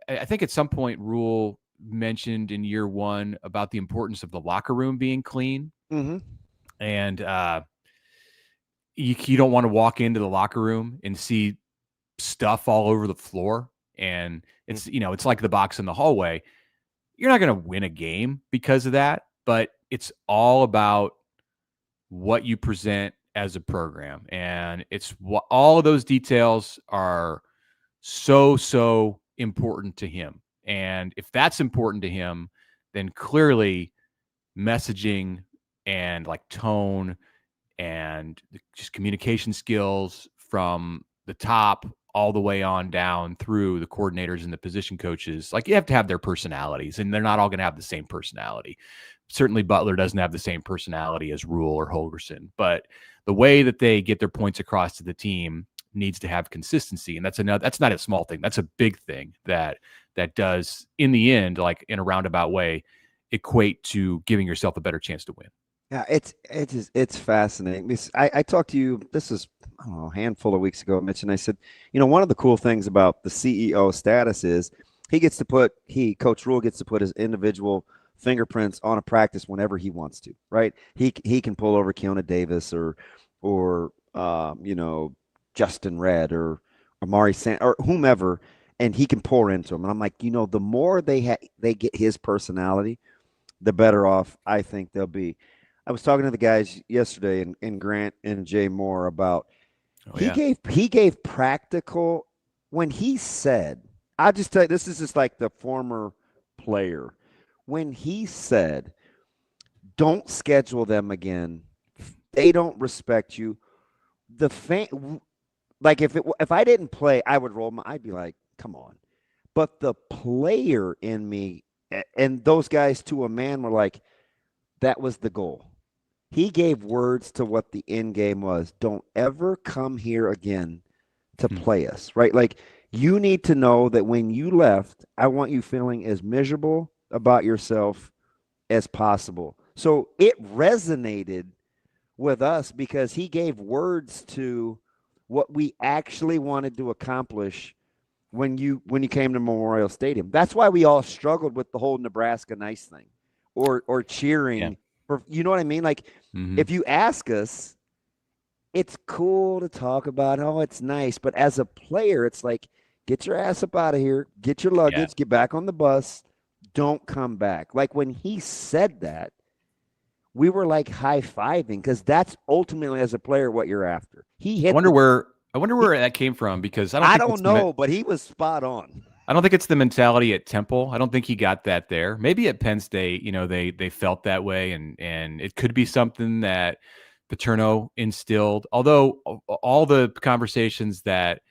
I think at some point Rule mentioned in year 1 about the importance of the locker room being clean. And you don't want to walk into the locker room and see stuff all over the floor, and it's it's like the box in the hallway. You're not going to win a game because of that, but it's all about what you present as a program, and it's what all of those details are so important to him. And if that's important to him, then clearly messaging and like tone and just communication skills from the top all the way on down through the coordinators and the position coaches, like you have to have their personalities, and they're not all going to have the same personality. Certainly Butler doesn't have the same personality as Rule or Holgerson, but the way that they get their points across to the team needs to have consistency. And that's not a small thing. That's a big thing that does, in the end, like in a roundabout way, equate to giving yourself a better chance to win. Yeah, it's fascinating. I talked to you, this is a handful of weeks ago, Mitch, and I said, one of the cool things about the CEO status is Coach Rule gets to put his individual fingerprints on a practice whenever he wants to, right? He can pull over Keona Davis or Justin Red or Amari Sant or whomever, and he can pour into them. And I'm like, the more they get his personality, the better off I think they'll be. I was talking to the guys yesterday, and Grant and Jay Moore about he gave practical when he said, I'll just tell you, this is just like the former player. When he said, don't schedule them again, they don't respect you. The fan, like if I didn't play, I would roll I'd be like, come on. But the player in me and those guys to a man were like, that was the goal. He gave words to what the end game was. Don't ever come here again to play us, right? Like, you need to know that when you left, I want you feeling as miserable about yourself as possible. So it resonated with us because he gave words to what we actually wanted to accomplish when you came to Memorial Stadium. That's why we all struggled with the whole Nebraska nice thing or cheering. For, you know what I mean? Like, if you ask us, it's cool to talk about, oh, it's nice. But as a player, it's like, get your ass up out of here, get your luggage, get back on the bus, don't come back. Like, when he said that, we were like high-fiving because that's ultimately, as a player, what you're after. He hit. I wonder where that came from, because I don't know, but he was spot on. I don't think it's the mentality at Temple. I don't think he got that there. Maybe at Penn State, they felt that way, and it could be something that Paterno instilled. Although all the conversations that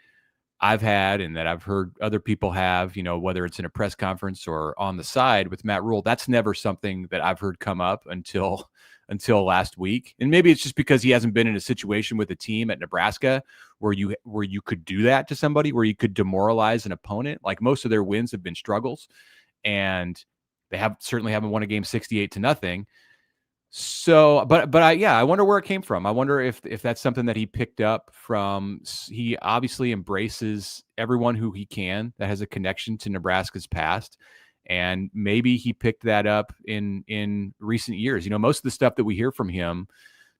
I've had and that I've heard other people have, whether it's in a press conference or on the side with Matt Rule, that's never something that I've heard come up until last week. And maybe it's just because he hasn't been in a situation with a team at Nebraska where you could do that to somebody, where you could demoralize an opponent. Like, most of their wins have been struggles, and they certainly haven't won a game 68-0. So, but I wonder where it came from. I wonder if that's something that he picked up from. He obviously embraces everyone who he can that has a connection to Nebraska's past. And maybe he picked that up in recent years. Most of the stuff that we hear from him,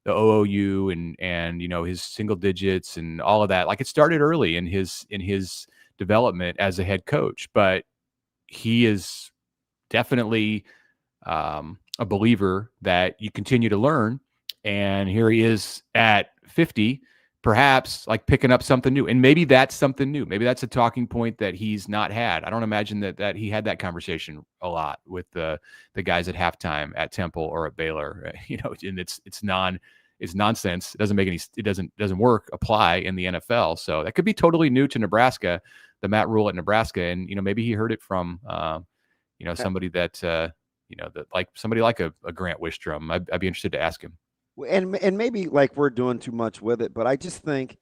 the OOU and his single digits and all of that, like, it started early in his development as a head coach. But he is definitely a believer that you continue to learn. And here he is at 50, perhaps like picking up something new. And maybe that's something new. Maybe that's a talking point that he's not had. I don't imagine that he had that conversation a lot with the guys at halftime at Temple or at Baylor, and it's nonsense. It doesn't make any, it doesn't work, apply in the NFL. So that could be totally new to Nebraska, the Matt Rule at Nebraska. And, maybe he heard it from, somebody that, that like somebody like a Grant Wistrom. I'd be interested to ask him. And maybe like we're doing too much with it, but I just think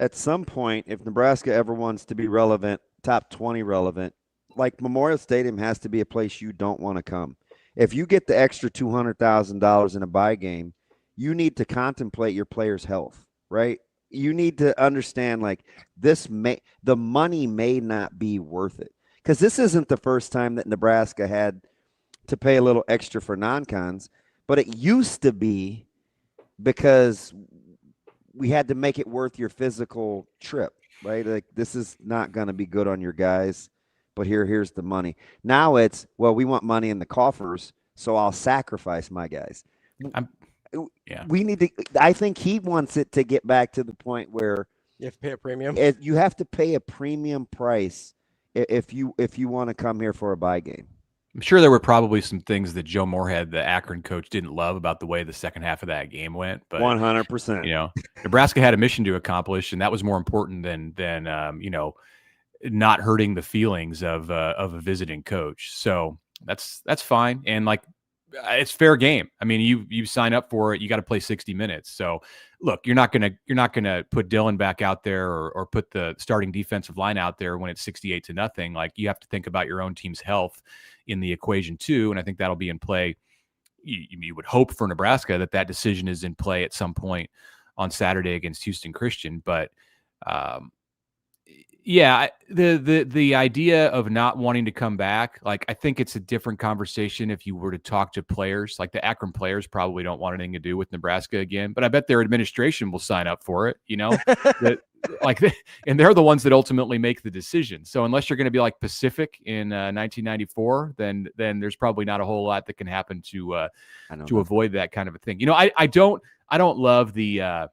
at some point, if Nebraska ever wants to be relevant, top 20 relevant, like Memorial Stadium has to be a place you don't want to come. If you get the extra $200,000 in a buy game, you need to contemplate your players' health, right? You need to understand, like, the money may not be worth it, because this isn't the first time that Nebraska had to pay a little extra for non-cons. But it used to be because we had to make it worth your physical trip, right? Like, this is not going to be good on your guys, but here's the money. Now it's, well, we want money in the coffers, so I'll sacrifice my guys. We need to. I think he wants it to get back to the point where you have to pay a premium. You have to pay a premium price if you want to come here for a buy game. I'm sure there were probably some things that Joe Moorhead, the Akron coach, didn't love about the way the second half of that game went. But 100%, Nebraska had a mission to accomplish, and that was more important than not hurting the feelings of a visiting coach. So that's fine, and like, it's fair game. I mean, you sign up for it, you got to play 60 minutes. So look, you're not gonna put Dylan back out there or put the starting defensive line out there when it's 68-0. Like, you have to think about your own team's health in the equation too, and I think that'll be in play. You would hope for Nebraska that decision is in play at some point on Saturday against Houston Christian. But the idea of not wanting to come back, like, I think it's a different conversation if you were to talk to players. Like, the Akron players probably don't want anything to do with Nebraska again, but I bet their administration will sign up for it. like, and they're the ones that ultimately make the decision. So unless you're going to be like Pacific in 1994, then there's probably not a whole lot that can happen to avoid that kind of a thing. I don't love the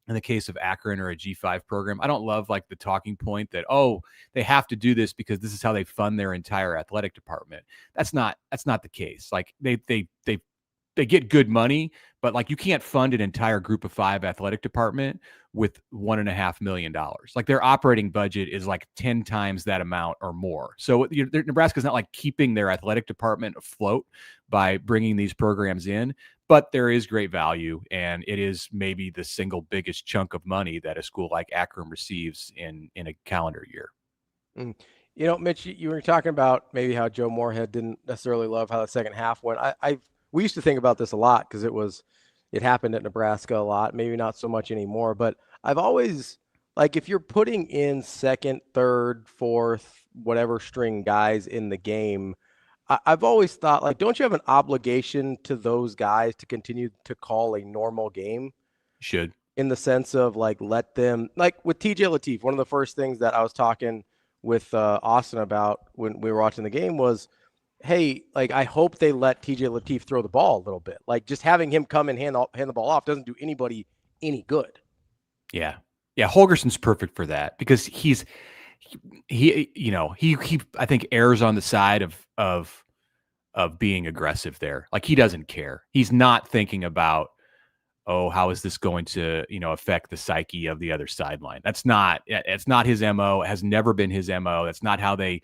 in the case of Akron or a G5 program, I don't love like the talking point that, oh, they have to do this because this is how they fund their entire athletic department. That's not the case. Like they get good money, but like you can't fund an entire group of 5 athletic department with $1.5 million. Like their operating budget is like 10 times that amount or more. So Nebraska's not like keeping their athletic department afloat by bringing these programs in, but there is great value, and it is maybe the single biggest chunk of money that a school like Akron receives in a calendar year. Mitch, you were talking about maybe how Joe Moorhead didn't necessarily love how the second half went. We used to think about this a lot because it happened at Nebraska a lot, maybe not so much anymore, but I've always, like, if you're putting in second, third, fourth, whatever string guys in the game, I've always thought, like, don't you have an obligation to those guys to continue to call a normal game? Should. In the sense of, like, let them, like with TJ Lateef, one of the first things that I was talking with Austin about when we were watching the game was, hey, like, I hope they let TJ Lateef throw the ball a little bit. Like, just having him come and hand the ball off doesn't do anybody any good. Yeah. Holgerson's perfect for that because he I think errs on the side of being aggressive there. Like, he doesn't care. He's not thinking about, oh, how is this going to, affect the psyche of the other sideline? It's not his MO. It has never been his MO. It's not how he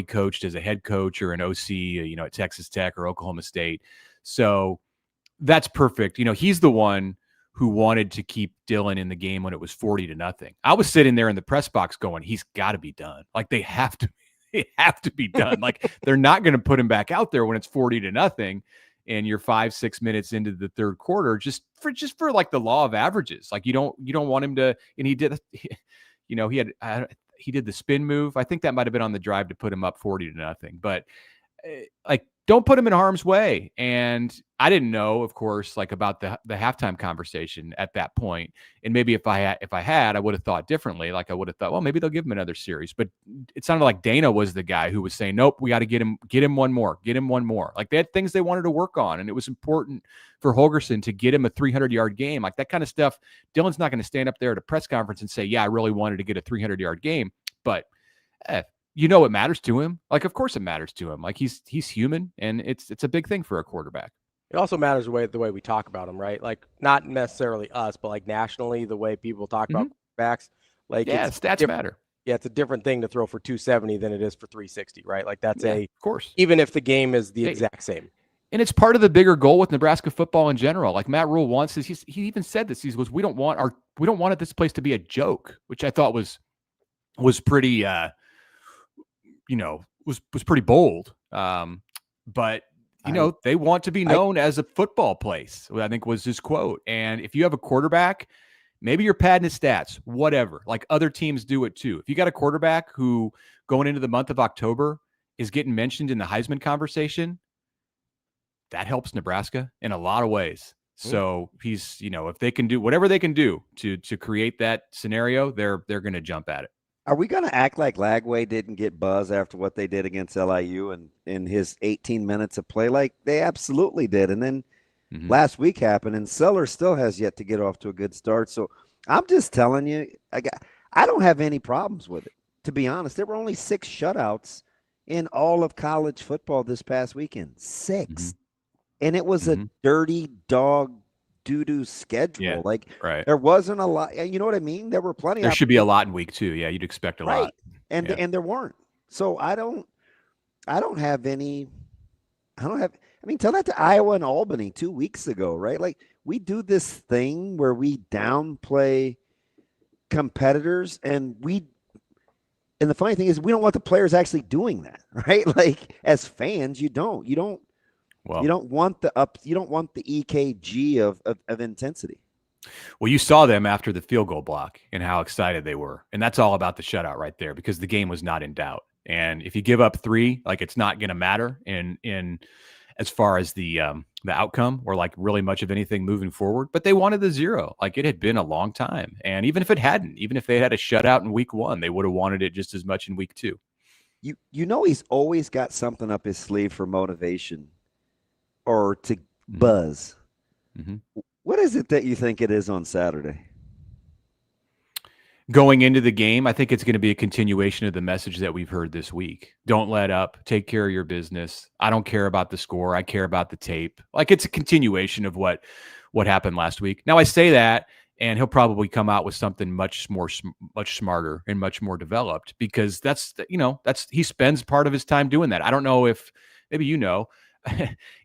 coached as a head coach or an OC, at Texas Tech or Oklahoma State. So that's perfect. He's the one who wanted to keep Dylan in the game when it was 40-0. I was sitting there in the press box going, he's got to be done. Like, they have to be done. Like, they're not going to put him back out there when it's 40-0 and you're 5-6 minutes into the third quarter, just for like the law of averages. Like, you don't want him to, and he did, he did the spin move. I think that might've been on the drive to put him up 40-0, but like, don't put him in harm's way. And I didn't know, of course, like about the halftime conversation at that point. And maybe if I had, I would have thought differently. Like, I would have thought, well, maybe they'll give him another series. But it sounded like Dana was the guy who was saying, nope, we got to get him one more. Like, they had things they wanted to work on. And it was important for Holgerson to get him a 300-yard game. Like, that kind of stuff. Dylan's not going to stand up there at a press conference and say, yeah, I really wanted to get a 300-yard game. But it matters to him. Like, of course it matters to him. Like, he's human, and it's a big thing for a quarterback. It also matters the way we talk about him, right? Like, not necessarily us, but like nationally, the way people talk about quarterbacks. Like, stats matter. Yeah, it's a different thing to throw for 270 than it is for 360, right? Like, that's of course, even if the game is the exact same. And it's part of the bigger goal with Nebraska football in general. Like, Matt Rule wants this. He even said this. He goes, we don't want this place to be a joke, which I thought was pretty. Was pretty bold. But they want to be known as a football place, I think was his quote. And if you have a quarterback, maybe you're padding his stats, whatever, like other teams do it too. If you got a quarterback who going into the month of October is getting mentioned in the Heisman conversation, that helps Nebraska in a lot of ways. So he's, if they can do whatever they can do to create that scenario, they're going to jump at it. Are we going to act like Lagway didn't get buzz after what they did against LIU and in his 18 minutes of play? Like, they absolutely did. And then last week happened, and Sellers still has yet to get off to a good start. So I'm just telling you, I don't have any problems with it, to be honest. There were only 6 shutouts in all of college football this past weekend. 6. And it was a dirty dog doo-doo schedule. Yeah, like, right. There wasn't a lot. You know what I mean? There were plenty. There should be a lot in week 2. Yeah, you'd expect a lot. And there weren't. So I don't have any. I mean, tell that to Iowa and Albany 2 weeks ago, right? Like, we do this thing where we downplay competitors, and the funny thing is, we don't want the players actually doing that, right? Like, as fans, you don't want the EKG of intensity. Well, you saw them after the field goal block and how excited they were. And that's all about the shutout right there, because the game was not in doubt. And if you give up 3, like, it's not going to matter in as far as the the outcome or like really much of anything moving forward, but they wanted the 0. Like it had been a long time. And even if it hadn't, even if they had a shutout in week 1, they would have wanted it just as much in week 2. You know, he's always got something up his sleeve for motivation or to buzz. Mm-hmm. What is it that you think it is on Saturday? Going into the game, I think it's going to be a continuation of the message that we've heard this week. Don't let up. Take care of your business. I don't care about the score. I care about the tape. Like it's a continuation of what happened last week. Now I say that, and he'll probably come out with something much smarter and much more developed, because that's he spends part of his time doing that. I don't know if maybe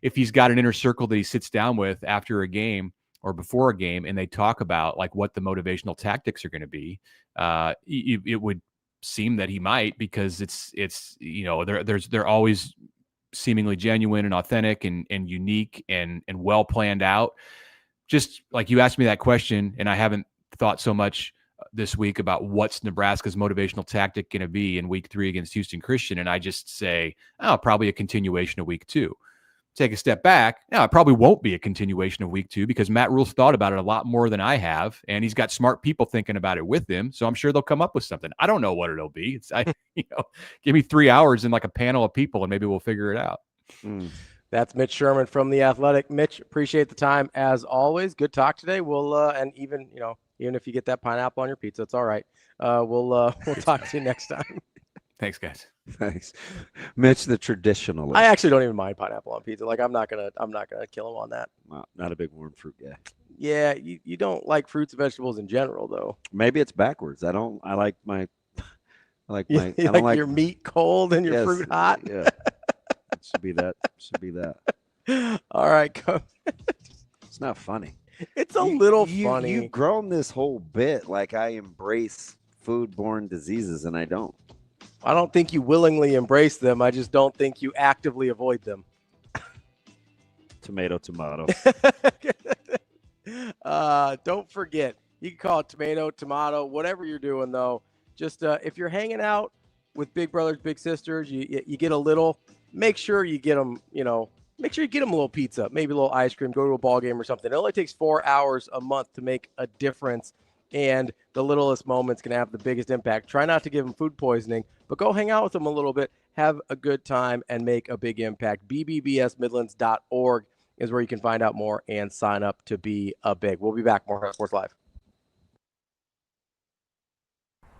if he's got an inner circle that he sits down with after a game or before a game, and they talk about like what the motivational tactics are going to be. It would seem that he might, because they're always seemingly genuine and authentic and unique and well planned out. Just like you asked me that question, and I haven't thought so much this week about what's Nebraska's motivational tactic going to be in week 3 against Houston Christian. And I just say, probably a continuation of week 2. Take a step back. Now, it probably won't be a continuation of week 2, because Matt Rule's thought about it a lot more than I have, and he's got smart people thinking about it with him. So I'm sure they'll come up with something. I don't know what it'll be. Give me 3 hours and like a panel of people, and maybe we'll figure it out. That's Mitch Sherman from The Athletic. Mitch, appreciate the time as always. Good talk today. We'll and even if you get that pineapple on your pizza, it's all right. We'll talk to you next time. Thanks, guys. Thanks, Mitch, the traditionalist. I actually don't even mind pineapple on pizza. Like I'm not gonna kill him on that. Well, not a big warm fruit guy. Yeah, you don't like fruits and vegetables in general, though. Maybe it's backwards. I like your meat cold and your fruit hot. Yeah, it should be that. All right, go. It's not funny. It's a little funny. You've grown this whole bit like I embrace foodborne diseases, and I don't. I don't think you willingly embrace them. I just don't think you actively avoid them. Tomato. Don't forget, you can call it tomato, whatever you're doing, though. Just if you're hanging out with big brothers, big sisters, you get a little, make sure you get them, make sure you get them a little pizza, maybe a little ice cream, go to a ball game or something. It only takes 4 hours a month to make a difference. And the littlest moments can have the biggest impact. Try not to give them food poisoning, but go hang out with them a little bit, have a good time, and make a big impact. bbbsmidlands.org is where you can find out more and sign up to be a big. We'll be back. More Sports Live.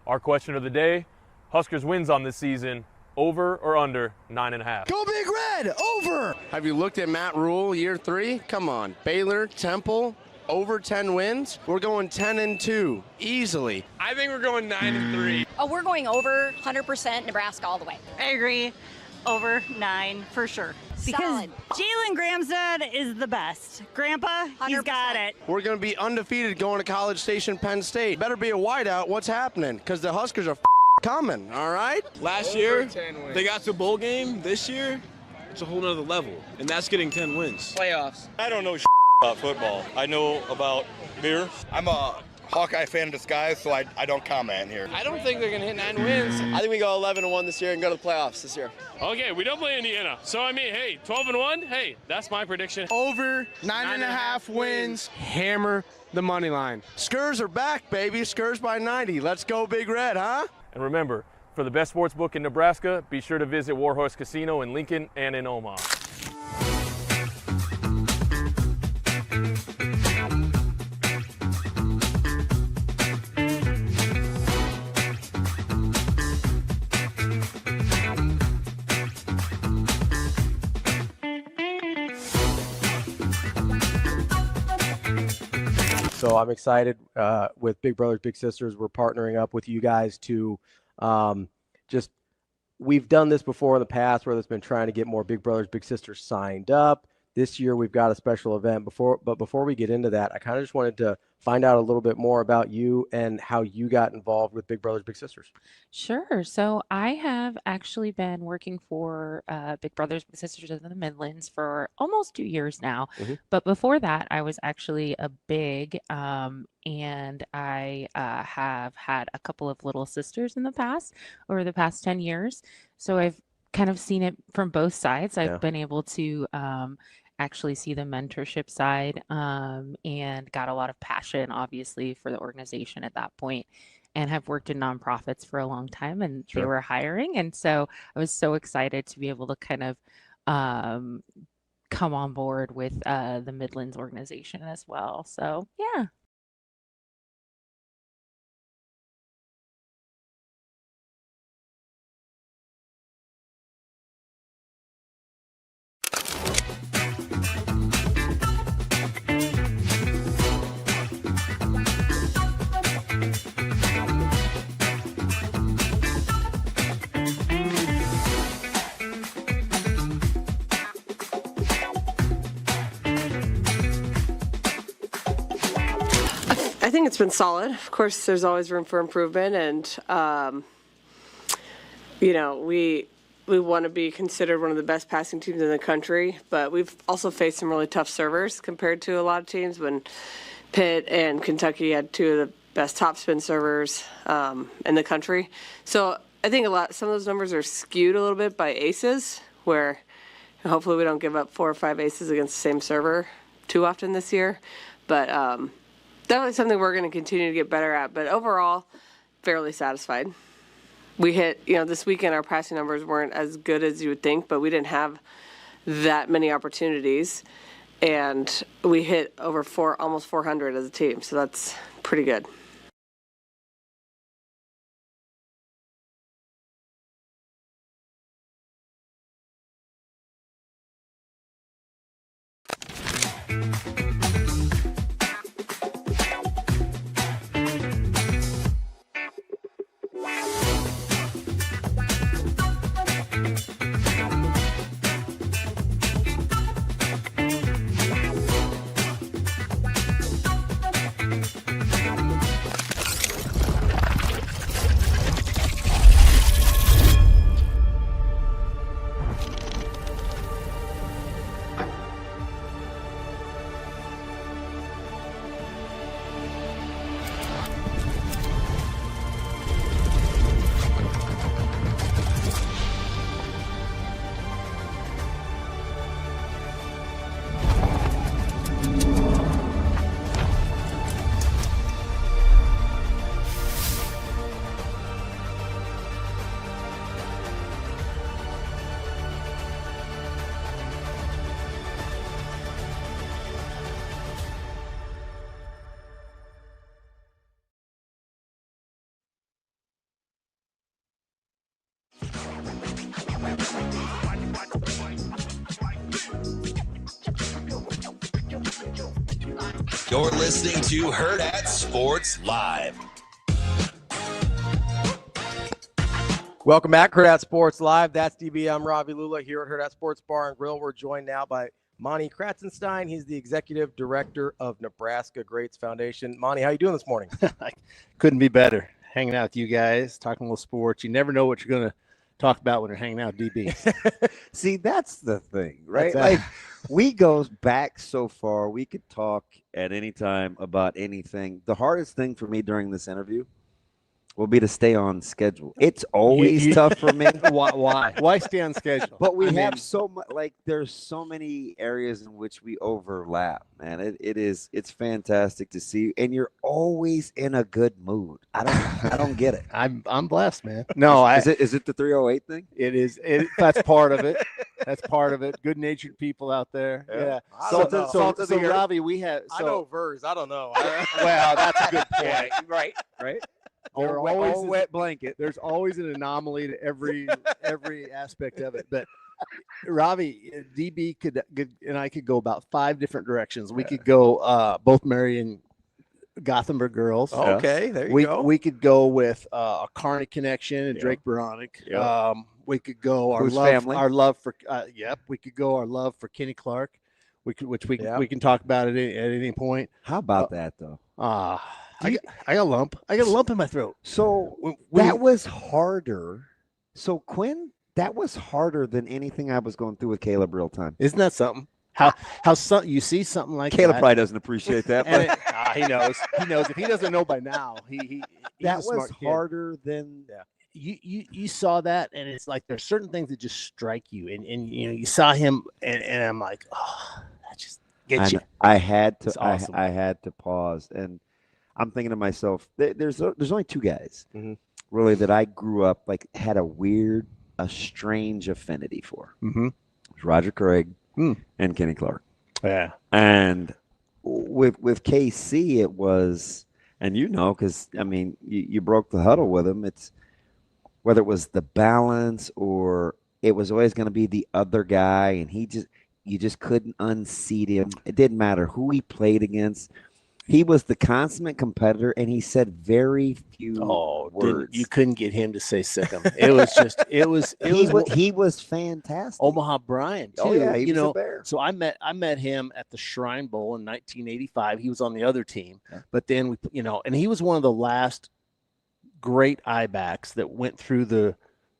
Our question of the day, Huskers wins on this season, over or under 9.5? Go Big Red, over! Have you looked at Matt Rule year 3? Come on. Baylor, Temple, over 10 wins. We're going 10-2 easily. I think we're going 9-3. Oh, we're going over 100% Nebraska all the way. I agree. Over 9 for sure. Because Solid. Jalen Gramstad is the best. Grandpa, he's got it. We're going to be undefeated going to College Station, Penn State. Better be a wideout. What's happening? Because the Huskers are coming, all right? Last year, they got to a bowl game. This year, it's a whole nother level. And that's getting 10 wins. Playoffs. I don't know about football. I know about beer. I'm a Hawkeye fan in disguise, so I don't comment here. I don't think they're going to hit 9 wins. I think we go 11-1 this year and go to the playoffs this year. Okay, we don't play Indiana. So, hey, 12-1, hey, that's my prediction. Over 9.5 wins. Hammer the money line. Skurs are back, baby. Skurs by 90. Let's go Big Red, huh? And remember, for the best sports book in Nebraska, be sure to visit Warhorse Casino in Lincoln and in Omaha. So I'm excited with Big Brothers Big Sisters. We're partnering up with you guys to we've done this before in the past where there's been trying to get more Big Brothers Big Sisters signed up. This year we've got a special event. Before we get into that, I kind of just wanted to find out a little bit more about you and how you got involved with Big Brothers Big Sisters. Sure. So I have actually been working for Big Brothers Big Sisters of the Midlands for almost 2 years now. Mm-hmm. But before that, I was actually a big, and I have had a couple of little sisters in the past, over the past 10 years. So I've kind of seen it from both sides. I've been able to actually see the mentorship side, and got a lot of passion, obviously, for the organization at that point, and have worked in nonprofits for a long time, and they were hiring. And so I was so excited to be able to kind of come on board with the Midlands organization as well. So, yeah. I think it's been solid. Of course, there's always room for improvement, and we want to be considered one of the best passing teams in the country, but we've also faced some really tough servers compared to a lot of teams. When Pitt and Kentucky had two of the best topspin servers in the country, so I think some of those numbers are skewed a little bit by aces, where hopefully we don't give up 4 or 5 aces against the same server too often this year, but. Definitely something we're going to continue to get better at, but overall, fairly satisfied. We hit, this weekend our passing numbers weren't as good as you would think, but we didn't have that many opportunities, and we hit over almost 400 as a team, so that's pretty good. You're listening to Hurrdat Sports Live. Welcome back, Hurrdat Sports Live. That's DB. I'm Ravi Lulla here at Hurrdat Sports Bar and Grill. We're joined now by Monte Kratzenstein. He's the executive director of Nebraska Greats Foundation. Monte, how you doing this morning? I couldn't be better. Hanging out with you guys, talking a little sports. You never know what you're going to talk about when you're hanging out with DB. See, that's the thing, right? Like, we go back so far. We could talk at any time about anything. The hardest thing for me during this interview will be to stay on schedule. It's always tough for me. Why? Why stay on schedule? But we have so much, like, there's so many areas in which we overlap, man. It's fantastic to see, and you're always in a good mood. I don't get it. I'm blessed, man. No, is it the 308 thing? It is. That's part of it. That's part of it. Good-natured people out there. Yeah. So Ravi, we have. I know Vers. I don't know. Well, that's a good point. Right. Always wet blanket. There's always an anomaly to every aspect of it. But Ravi, DB and I could go about 5 different directions. We could go both Mary and Gothenburg girls. Okay, there you go. We could go with a Kearney connection and Drake Veronic. We could go our love for we could go our love for Kenny Clark. We can talk about it at any point. How about that though? I got a lump. I got a lump in my throat. So that was harder. So Quinn, that was harder than anything I was going through with Caleb real time. Isn't that something? How you see something like Caleb that? probably doesn't appreciate that. He knows. He knows. If he doesn't know by now, he's that a smart was harder than you saw that, and it's like there's certain things that just strike you, and you saw him, and I'm like, oh, that just gets you. I had to awesome. I had to pause, and I'm thinking to myself, there's only two guys really that I grew up had a strange affinity for. It was Roger Craig and Kenny Clark. Yeah, and with KC it was, and because I mean you broke the huddle with him. It's whether it was the balance or it was always going to be the other guy, and you just couldn't unseat him. It didn't matter who he played against. He was the consummate competitor, and he said very few words. You couldn't get him to say sick him. It was just he was fantastic. Omaha Brian too. Oh yeah, he was a bear. So I met him at the Shrine Bowl in 1985. He was on the other team, but then and he was one of the last great I-backs that went through the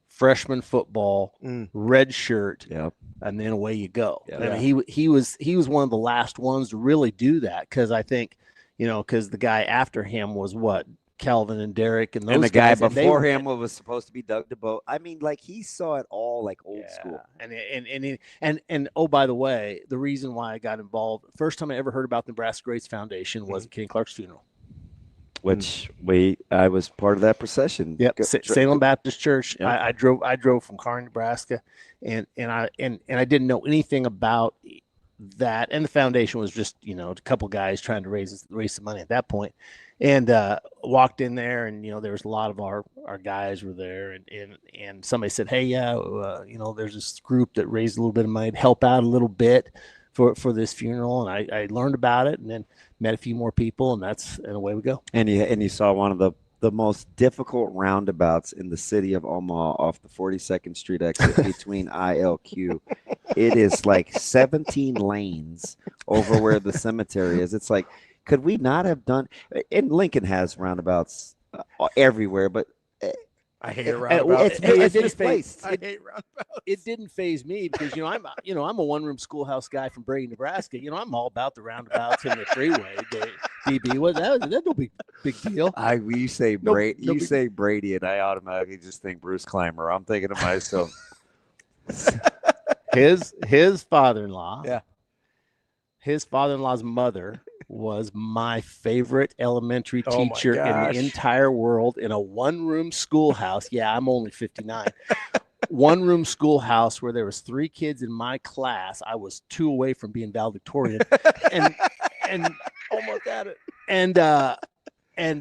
freshman football, red shirt, and then away you go. I mean, he was one of the last ones to really do that, because I think, because the guy after him was Calvin and Derek and those and the guy guys, before him was supposed to be Doug DeBoe. I mean, he saw it all old school. And oh, by the way, the reason why I got involved, first time I ever heard about the Nebraska Greats Foundation was at Kenny Clark's funeral. Which I was part of that procession. Yep, Salem Baptist Church. Yep. I drove from Kearney, Nebraska, and I didn't know anything about that. And the foundation was just a couple guys trying to raise some money at that point. And walked in there, and there was a lot of our guys were there, and somebody said, hey, there's this group that raised a little bit of money to help out a little bit for this funeral, and I learned about it, and then met a few more people, and away we go. And you saw one of the most difficult roundabouts in the city of Omaha off the 42nd Street exit between ILQ. It is 17 lanes over where the cemetery is. It's could we not have done? And Lincoln has roundabouts everywhere, but I hate roundabouts. I hate roundabouts. It didn't faze me because I'm a one-room schoolhouse guy from Brady, Nebraska. I'm all about the roundabouts and the freeway. DB, that's no big deal. You say Brady, say Brady, and I automatically just think Bruce Clymer. I'm thinking to myself, his father-in-law. Yeah, his father-in-law's mother was my favorite elementary teacher in the entire world in a one-room schoolhouse. Yeah, I'm only 59. One-room schoolhouse where there was 3 kids in my class. I was 2 away from being valedictorian, and almost at it. And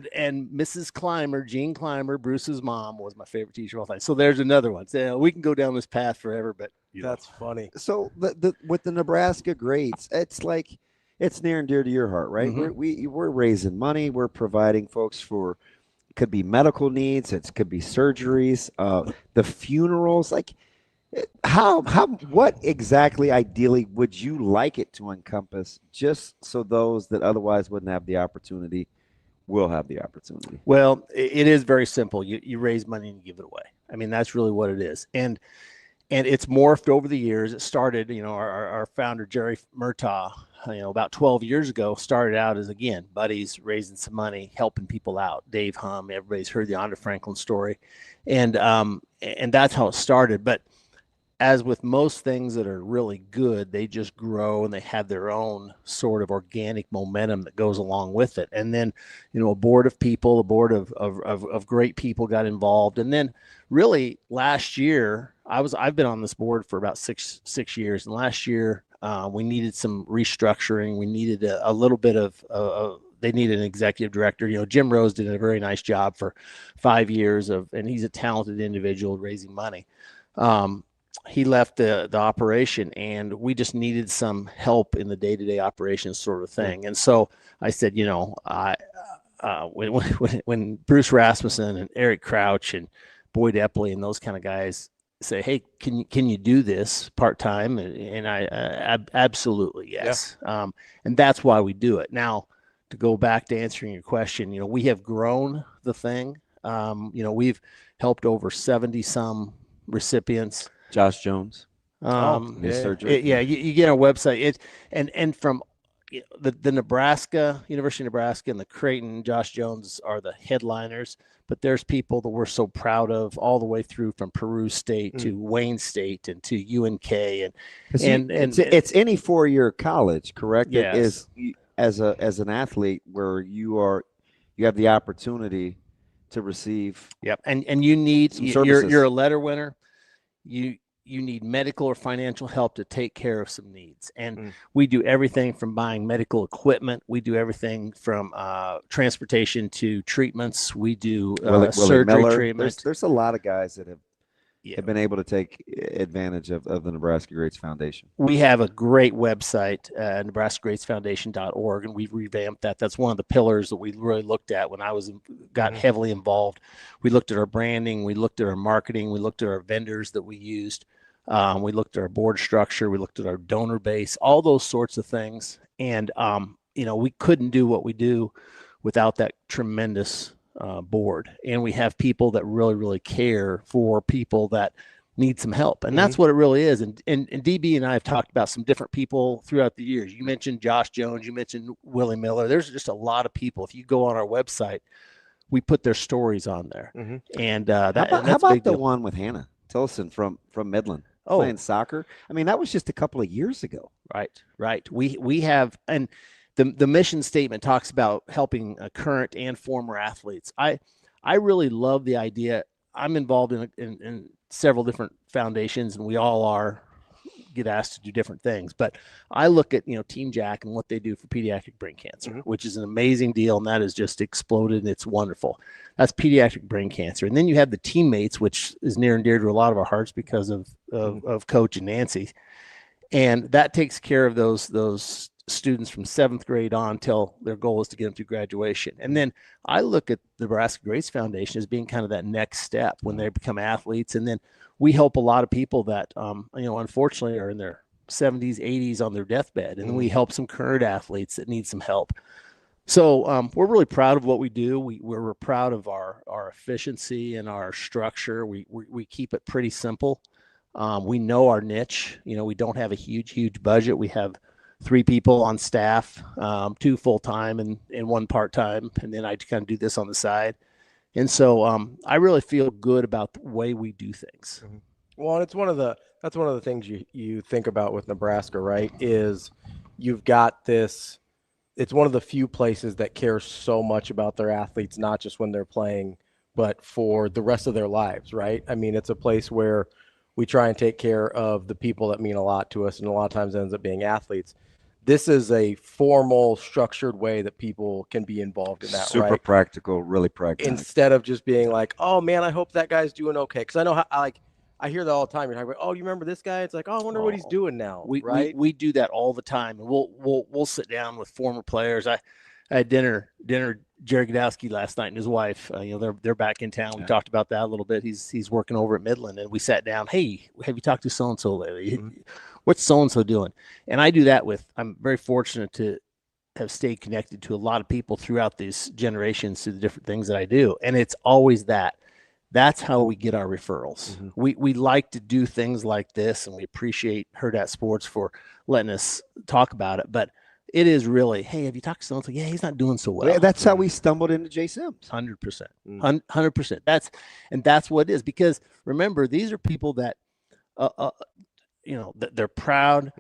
Mrs. Clymer, Jean Clymer, Bruce's mom, was my favorite teacher of all time. So there's another one. So we can go down this path forever, but that's funny. So with the Nebraska Greats, it's near and dear to your heart, right? We're raising money. We're providing folks for, it could be medical needs. It could be surgeries, the funerals. What exactly ideally would you like it to encompass, just so those that otherwise wouldn't have the opportunity will have the opportunity? Well, it is very simple. You raise money and you give it away. I mean, that's really what it is. And it's morphed over the years. It started, our founder, Jerry Murtaugh, about 12 years ago, started out as, again, buddies raising some money, helping people out. Dave Hum, everybody's heard the Andre Franklin story. And that's how it started. But as with most things that are really good, they just grow and they have their own sort of organic momentum that goes along with it. And then, a board of people, a board of great people got involved. And then really last year, I've been on this board for about six years. And last year, we needed some restructuring. We needed a little bit of they needed an executive director. Jim Rose did a very nice job for 5 years and he's a talented individual raising money. He left the operation, and we just needed some help in the day-to-day operations sort of thing. And so I said, when Bruce Rasmussen and Eric Crouch and Boyd Epley and those kind of guys say, hey, can you do this part-time? And I absolutely, yes. Yeah. And that's why we do it. Now, to go back to answering your question, we have grown the thing. We've helped over 70 some recipients. Josh Jones. You get our website. And from the Nebraska, University of Nebraska, and the Creighton, Josh Jones are the headliners. But there's people that we're so proud of all the way through from Peru State to Wayne State and to UNK, and it's any 4-year college, correct? Yes. It is as an athlete where you have the opportunity to receive. Yep, and you need services. You're a letter winner. You need medical or financial help to take care of some needs. And we do everything from buying medical equipment. We do everything from transportation to treatments. We do surgery treatment. There's a lot of guys that have been able to take advantage of the Nebraska Greats Foundation. We have a great website, NebraskaGreatsFoundation.org, and we've revamped that. That's one of the pillars that we really looked at when I got heavily involved. We looked at our branding. We looked at our marketing. We looked at our vendors that we used. We looked at our board structure. We looked at our donor base, all those sorts of things. And, we couldn't do what we do without that tremendous board. And we have people that really, really care for people that need some help. And that's what it really is. And DB and I have talked about some different people throughout the years. You mentioned Josh Jones. You mentioned Willie Miller. There's just a lot of people. If you go on our website, we put their stories on there. And how about the one with Hannah Tillison from Midland? Playing soccer. I mean, that was just a couple of years ago. Right. We have, and the mission statement talks about helping current and former athletes. I really love the idea. I'm involved in several different foundations, and we all get asked to do different things. But I look at Team Jack and what they do for pediatric brain cancer, which is an amazing deal, and that has just exploded, and it's wonderful. That's pediatric brain cancer. And then you have the teammates, which is near and dear to a lot of our hearts because of Coach and Nancy, and that takes care of those students from 7th grade on till their goal is to get them through graduation. And then I look at the Nebraska Greats Foundation as being kind of that next step when they become athletes. And then we help a lot of people that, unfortunately are in their 70s, 80s on their deathbed. And then we help some current athletes that need some help. So we're really proud of what we do. We're proud of our efficiency and our structure. We keep it pretty simple. We know our niche. We don't have a huge budget. We have 3 people on staff, 2 full-time and 1 part-time. And then I kind of do this on the side. And so I really feel good about the way we do things. Well, and that's one of the things you think about with Nebraska, right? Is you've got this, it's one of the few places that cares so much about their athletes, not just when they're playing, but for the rest of their lives, right? I mean, it's a place where we try and take care of the people that mean a lot to us, and a lot of times it ends up being athletes. This is a formal, structured way that people can be involved in that, Super right? practical, really practical. Instead of just being like, oh man, I hope that guy's doing okay. Because I know how, I hear that all the time. You're talking about, oh, you remember this guy? It's like, oh, I wonder what he's doing now. Right? We do that all the time, and we'll sit down with former players. I had dinner Jerry Godowski last night and his wife. They're back in town. We talked about that a little bit. He's working over at Midland, and we sat down. Hey, have you talked to so and so lately? What's so and so doing? And I do that I'm very fortunate to have stayed connected to a lot of people throughout these generations through the different things that I do, and it's always that. That's how we get our referrals. We like to do things like this, and we appreciate Hurrdat Sports for letting us talk about it. But it is really, hey, have you talked to someone? Yeah, he's not doing so well. Yeah, that's how we stumbled into Jay Sims. 100%. 100%. That's what it is. Because remember, these are people that, they're proud.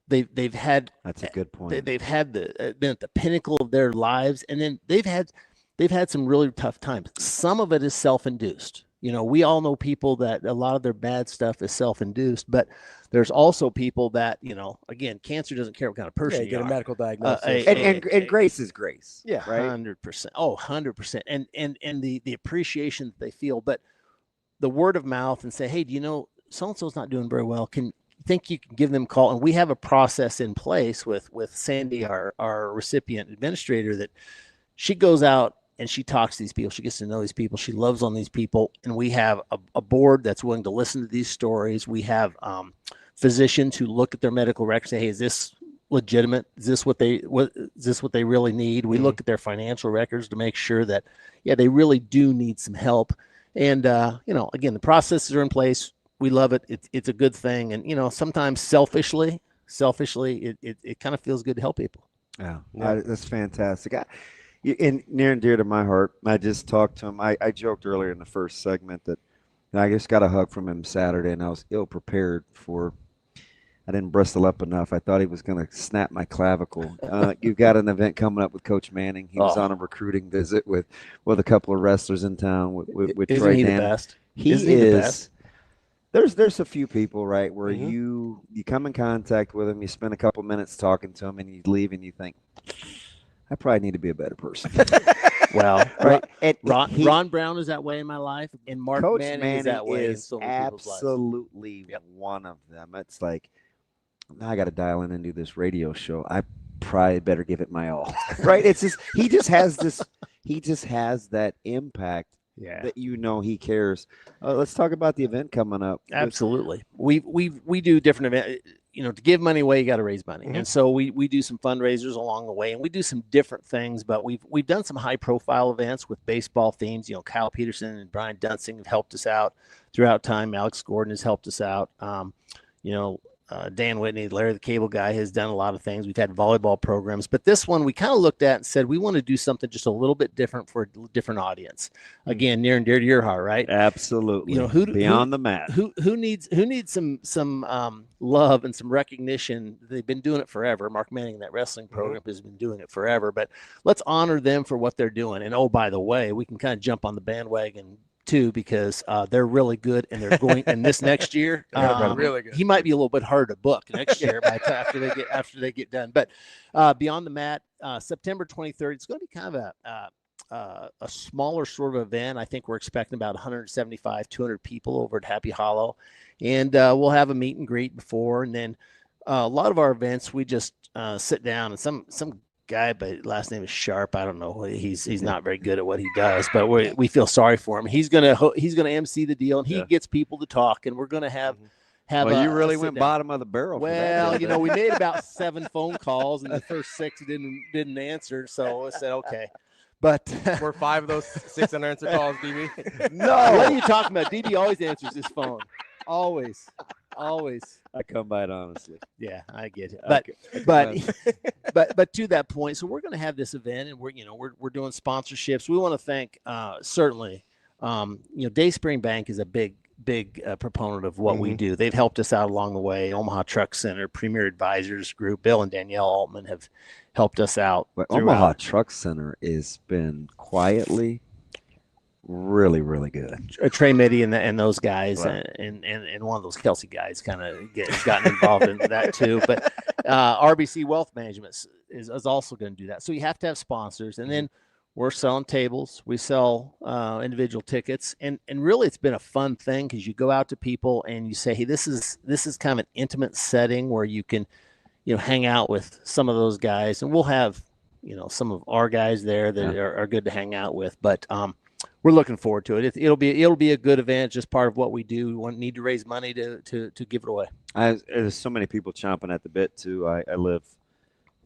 They've had. That's a good point. They've had been at the pinnacle of their lives, and then they've had some really tough times. Some of it is self-induced. We all know people that a lot of their bad stuff is self-induced, but there's also people that, again, cancer doesn't care what kind of person you get are. A medical diagnosis. And grace is grace. Yeah, right. 100%. Oh, 100%. And the appreciation that they feel, but the word of mouth and say, hey, do you know so-and-so's not doing very well? Think you can give them a call? And we have a process in place with Sandy, our recipient administrator, that she goes out and she talks to these people. She gets to know these people. She loves on these people. And we have a board that's willing to listen to these stories. We have physicians who look at their medical records and say, hey, is this legitimate? Is this what they really need? We look at their financial records to make sure that, they really do need some help. And, again, the processes are in place. We love it. It's a good thing. And, sometimes selfishly, it kind of feels good to help people. Yeah, that's fantastic. And near and dear to my heart, I just talked to him. I joked earlier in the first segment that I just got a hug from him Saturday, and I was ill prepared for. I didn't bristle up enough. I thought he was going to snap my clavicle. You've got an event coming up with Coach Manning. He was on a recruiting visit with a couple of wrestlers in town. With Isn't Troy he Dan. the best? He the is. best? There's a few people, right, where you come in contact with him, you spend a couple minutes talking to him, and you leave and you think, I probably need to be a better person. Well, right. Ron Brown is that way in my life, and Mark Coach Manning is that way in is so many people's lives. absolutely one of them. It's like, now I got to dial in and do this radio show. I probably better give it my all. Right? It's just he just has that impact that he cares. Let's talk about the event coming up. Absolutely. We do different events. To give money away, you got to raise money. And so we do some fundraisers along the way, and we do some different things, but we've done some high profile events with baseball themes. Kyle Peterson and Brian Dunsing have helped us out throughout time. Alex Gordon has helped us out. Dan Whitney, Larry the Cable Guy, has done a lot of things. We've had volleyball programs, but this one we kind of looked at and said we want to do something just a little bit different for a different audience. Again, near and dear to your heart, right? Absolutely. Who beyond the mat? Who needs some love and some recognition? They've been doing it forever. Mark Manning, that wrestling program, has been doing it forever. But let's honor them for what they're doing. And oh, by the way, we can kind of jump on the bandwagon too, because they're really good, and they're going. And this next year, really good. He might be a little bit harder to book next year after they get done. But Beyond the Mat, September 23rd, it's going to be kind of a smaller sort of event. I think we're expecting about 175, 200 people over at Happy Hollow, and we'll have a meet and greet before, and then a lot of our events we just sit down, and some guy, but last name is Sharp. I don't know. He's not very good at what he does, but we feel sorry for him. He's gonna MC the deal, and he gets people to talk, and we're gonna have. Well, you really went bottom of the barrel. Well, we made about 7 phone calls, and the first 6 didn't answer. So I said, okay. But were 5 of those 6 unanswered calls, DB? No. What are you talking about? DB always answers his phone. Always. I come by it honestly. Yeah, I get it. But to that point, so we're going to have this event, and we're doing sponsorships. We want to thank certainly, Dayspring Bank is a big proponent of what we do. They've helped us out along the way. Omaha Truck Center, Premier Advisors Group, Bill and Danielle Altman have helped us out. But Omaha Truck Center has been quietly really, really good. Trey Mitty and those guys, right. and one of those Kelsey guys kind of has gotten involved in that too. But RBC Wealth Management is also going to do that. So you have to have sponsors, and then we're selling tables. We sell individual tickets, and really it's been a fun thing because you go out to people and you say, hey, this is kind of an intimate setting where you can hang out with some of those guys, and we'll have some of our guys there that are good to hang out with. But we're looking forward to it. It'll be a good event, just part of what we do. We need to raise money to give it away. There's so many people chomping at the bit too. I live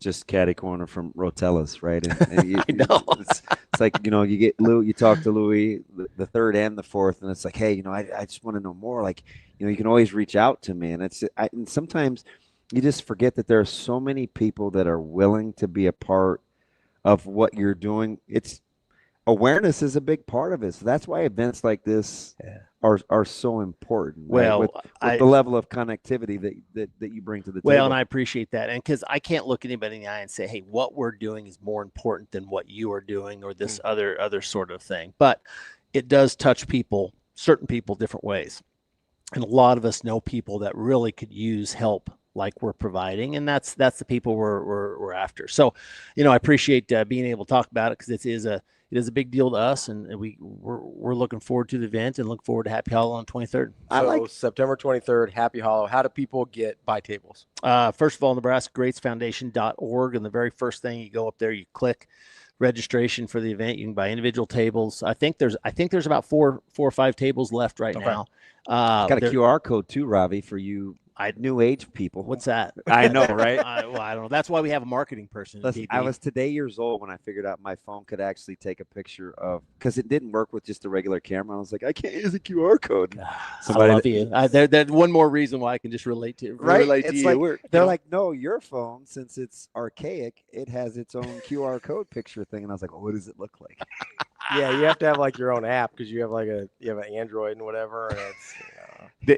just catty corner from Rotella's, right? And I know. It's like, you get Lou, you talk to Louis, the third and the fourth, and it's like, hey, I just want to know more. Like, you can always reach out to me, and and sometimes you just forget that there are so many people that are willing to be a part of what you're doing. Awareness is a big part of it. So that's why events like this are so important. Well, right? with the level of connectivity that you bring to the table. Well, and I appreciate that. And because I can't look anybody in the eye and say, hey, what we're doing is more important than what you are doing or this other sort of thing. But it does touch certain people different ways. And a lot of us know people that really could use help like we're providing, and that's the people we're after. So, I appreciate being able to talk about it because it is a big deal to us, and we're looking forward to the event and look forward to Happy Hollow on 23rd. So September 23rd, Happy Hollow. How do people buy tables? First of all, Nebraska Greats Foundation.org, and the very first thing you go up there, you click registration for the event. You can buy individual tables. I think there's about four or five tables left right now. Got a QR code too, Ravi, for you new age people. What's that? I know, right? I don't know. That's why we have a marketing person. Listen, I was today years old when I figured out my phone could actually take a picture of, because it didn't work with just a regular camera. I was like, I can't use a QR code. I love you. There's one more reason why I can just relate to it's you. Like, they're like, no, your phone, since it's archaic, it has its own QR code picture thing. And I was like, what does it look like? Yeah, you have to have like your own app because you have an Android and whatever, and it's.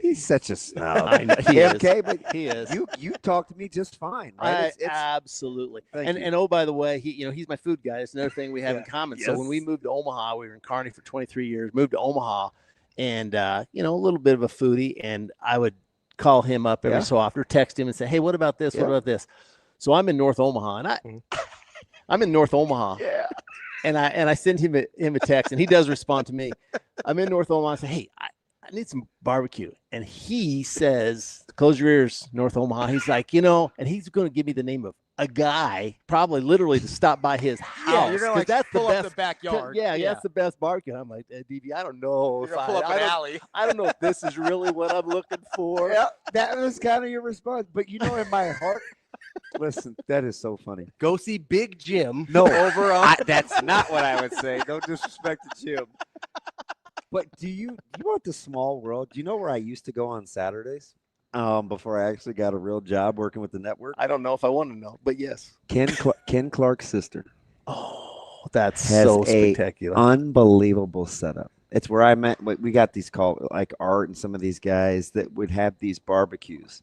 He's such a snob. I know, he is. But he is. You talk to me just fine, right? Absolutely. And oh, by the way, he's my food guy. It's another thing we have in common. Yes. So when we moved to Omaha, we were in Kearney for 23 years. Moved to Omaha, and a little bit of a foodie. And I would call him up every so often, or text him and say, "Hey, what about this? What about this?" So I'm in North Omaha, and I'm in North Omaha. Yeah. And I send him a text, and he does respond to me. I'm in North Omaha. I say, "Hey, I need some barbecue." And he says, close your ears, North Omaha. He's like, and he's going to give me the name of a guy, probably literally to stop by his house. Yeah, you're going to that's pull the best, up the backyard. Yeah, that's the best barbecue. I'm like, DB, I don't know. You're going to pull up an alley. I don't know if this is really what I'm looking for. Yeah, that was kind of your response. But in my heart, listen, that is so funny. Go see Big Jim. No, over on. That's not what I would say. Don't disrespect the Jim. But do you want the small world? Do you know where I used to go on Saturdays? Before I actually got a real job working with the network. I don't know if I want to know, but yes. Ken Clark's sister. Oh, that's has so spectacular. Unbelievable setup. It's where I met. We got these called like Art and some of these guys that would have these barbecues,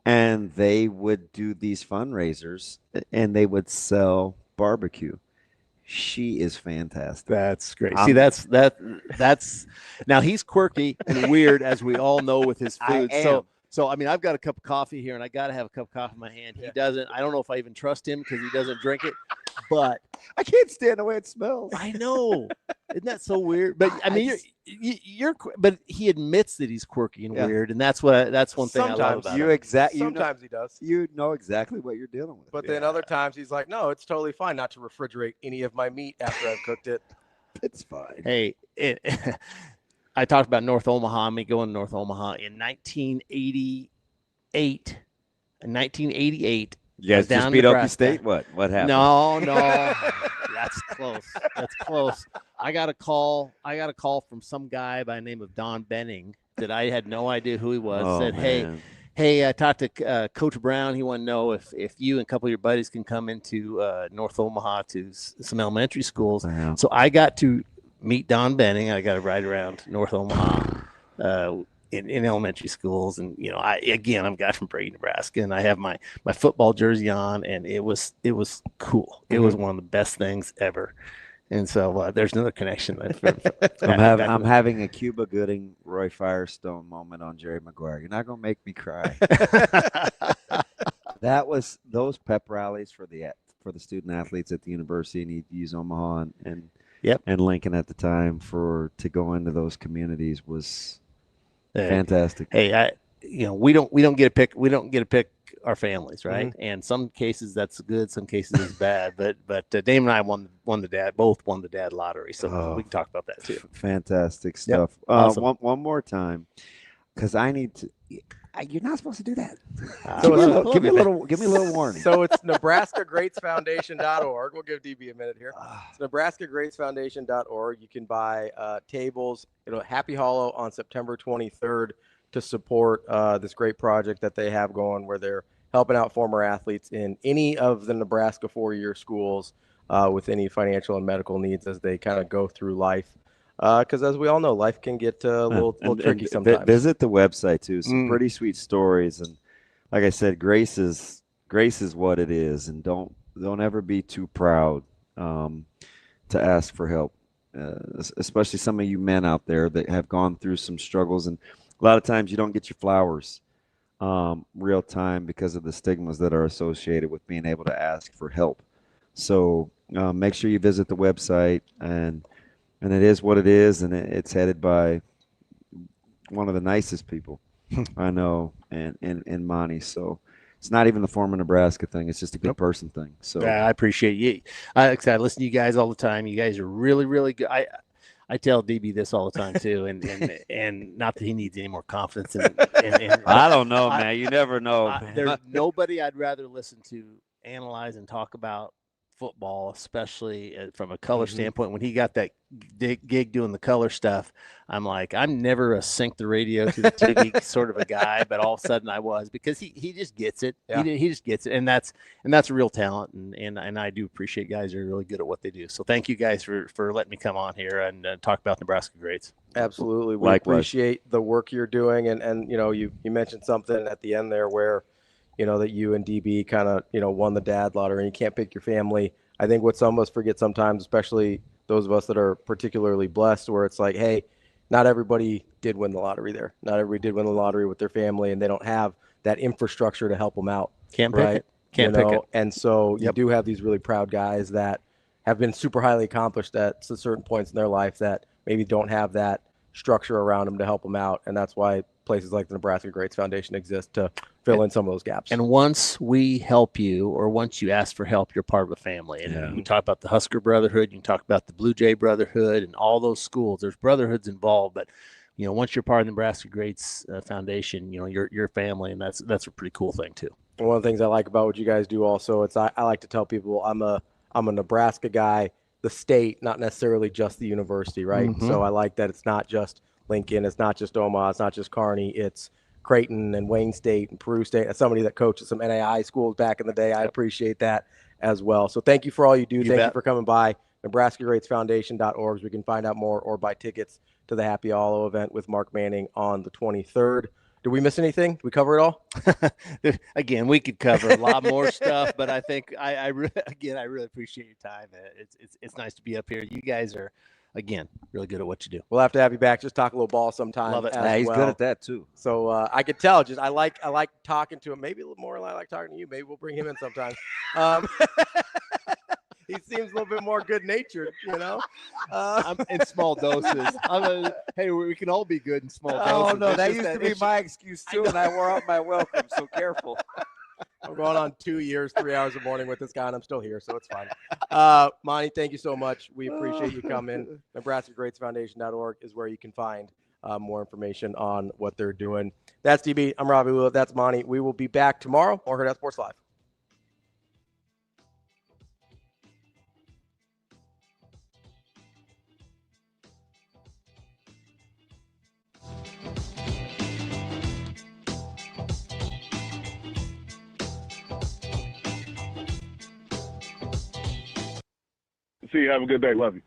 and they would do these fundraisers, and they would sell barbecue. She is fantastic. That's great. See, that's now he's quirky and weird, as we all know with his food. So I mean, I've got a cup of coffee here, and I got to have a cup of coffee in my hand. He doesn't. I don't know if I even trust him because he doesn't drink it. But I can't stand the way it smells. I know. Isn't that so weird? But I mean, you're but he admits that he's quirky and weird, and that's one thing I love about him. Sometimes he does. You know exactly what you're dealing with. But then other times he's like, no, it's totally fine not to refrigerate any of my meat after I've cooked it. It's fine. Hey, I talked about North Omaha, me going to North Omaha in 1988. In 1988. You guys just beat Okie State? What happened? No. That's close. That's close. I got a call from some guy by the name of Damon Benning that I had no idea who he was. Said, hey, I talked to Coach Brown. He wanted to know if you and a couple of your buddies can come into North Omaha to some elementary schools. Wow. So I got to meet Damon Benning. I got to ride around North Omaha in elementary schools, and I'm a guy from Brady, Nebraska, and I have my football jersey on, and it was cool. It was one of the best things ever. And so there's another connection. I'm having a Cuba Gooding, Roy Firestone moment on Jerry Maguire. You're not gonna make me cry. That was those pep rallies for the student athletes at the university, and he'd use Omaha and Lincoln at the time to go into those communities was fantastic. Hey, we don't get to pick our families, right? Mm-hmm. And some cases that's good, some cases it's bad. But Damon and I won the dad lottery, so we can talk about that too. Fantastic stuff. Yep. Awesome. One more time, because I need to. You're not supposed to do that. Give me a little warning. So it's NebraskaGreatsFoundation.org. We'll give DB a minute here. It's NebraskaGreatsFoundation.org. You can buy tables at Happy Hollow on September 23rd to support this great project that they have going, where they're helping out former athletes in any of the Nebraska 4-year schools with any financial and medical needs as they kind of go through life. Because as we all know, life can get a little tricky sometimes. Visit the website too. Some pretty sweet stories, and like I said, grace is what it is, and don't ever be too proud to ask for help. Especially some of you men out there that have gone through some struggles, and a lot of times you don't get your flowers real time because of the stigmas that are associated with being able to ask for help. So make sure you visit the website, and it is what it is, and it's headed by one of the nicest people I know, and Monte. So it's not even the former Nebraska thing; it's just a good person thing. So I appreciate you. I listen to you guys all the time. You guys are really, really good. I I tell DB this all the time too, and not that he needs any more confidence. I don't know, man. You never know. There's nobody I'd rather listen to analyze and talk about football, especially from a color standpoint. When he got that gig doing the color stuff, I'm like, I'm never a sync the radio to the TV sort of a guy, but all of a sudden I was, because he just gets it. Yeah. He just gets it, and that's a real talent, and I do appreciate guys who are really good at what they do. So thank you guys for letting me come on here and talk about Nebraska Greats. Absolutely, we appreciate the work you're doing, and you mentioned something at the end there where that you and DB kind of, won the dad lottery and you can't pick your family. I think what some of us forget sometimes, especially those of us that are particularly blessed, where it's like, hey, not everybody did win the lottery there. Not everybody did win the lottery with their family, and they don't have that infrastructure to help them out. Can't pick it. Can't pick it. And so you do have these really proud guys that have been super highly accomplished at certain points in their life that maybe don't have that structure around them to help them out. And that's why places like the Nebraska Greats Foundation exist, to fill in some of those gaps. And once we help you, or once you ask for help, you're part of a family. And we talk about the Husker Brotherhood, you can talk about the Blue Jay Brotherhood, and all those schools. There's brotherhoods involved, but once you're part of the Nebraska Greats Foundation, you're family, and that's a pretty cool thing too. And one of the things I like about what you guys do also, it's I like to tell people I'm a Nebraska guy, the state, not necessarily just the university, right? So I like that it's not just Lincoln, it's not just Omaha, it's not just Kearney, it's Creighton and Wayne State and Peru State. As somebody that coached at some NAI schools back in the day, I appreciate that as well. So thank you for all you do. Thank you for coming by. NebraskaGreatsFoundation.org, so we can find out more or buy tickets to the Happy Hollow event with Mark Manning on the 23rd. Did we miss anything? Did we cover it all? Again, we could cover a lot more stuff, but I think I really appreciate your time. It's nice to be up here. You guys are, again, really good at what you do. We'll have to have you back. Just talk a little ball sometime. Love it. Yeah, he's good at that too. So I could tell. Just I like talking to him. Maybe a little more than I like talking to you. Maybe we'll bring him in sometime. He seems a little bit more good-natured, I'm in small doses. Hey, we can all be good in small doses. Oh no, that used to be my excuse too, and I wore out my welcome. So careful. I'm going on 2 years, 3 hours a morning with this guy, and I'm still here, so it's fine. Monte, thank you so much. We appreciate you coming. NebraskaGreatsFoundation.org is where you can find more information on what they're doing. That's DB. I'm Ravi. Lulla. That's Monte. We will be back tomorrow on Hurrdat Sports Live. See you. Have a good day. Love you.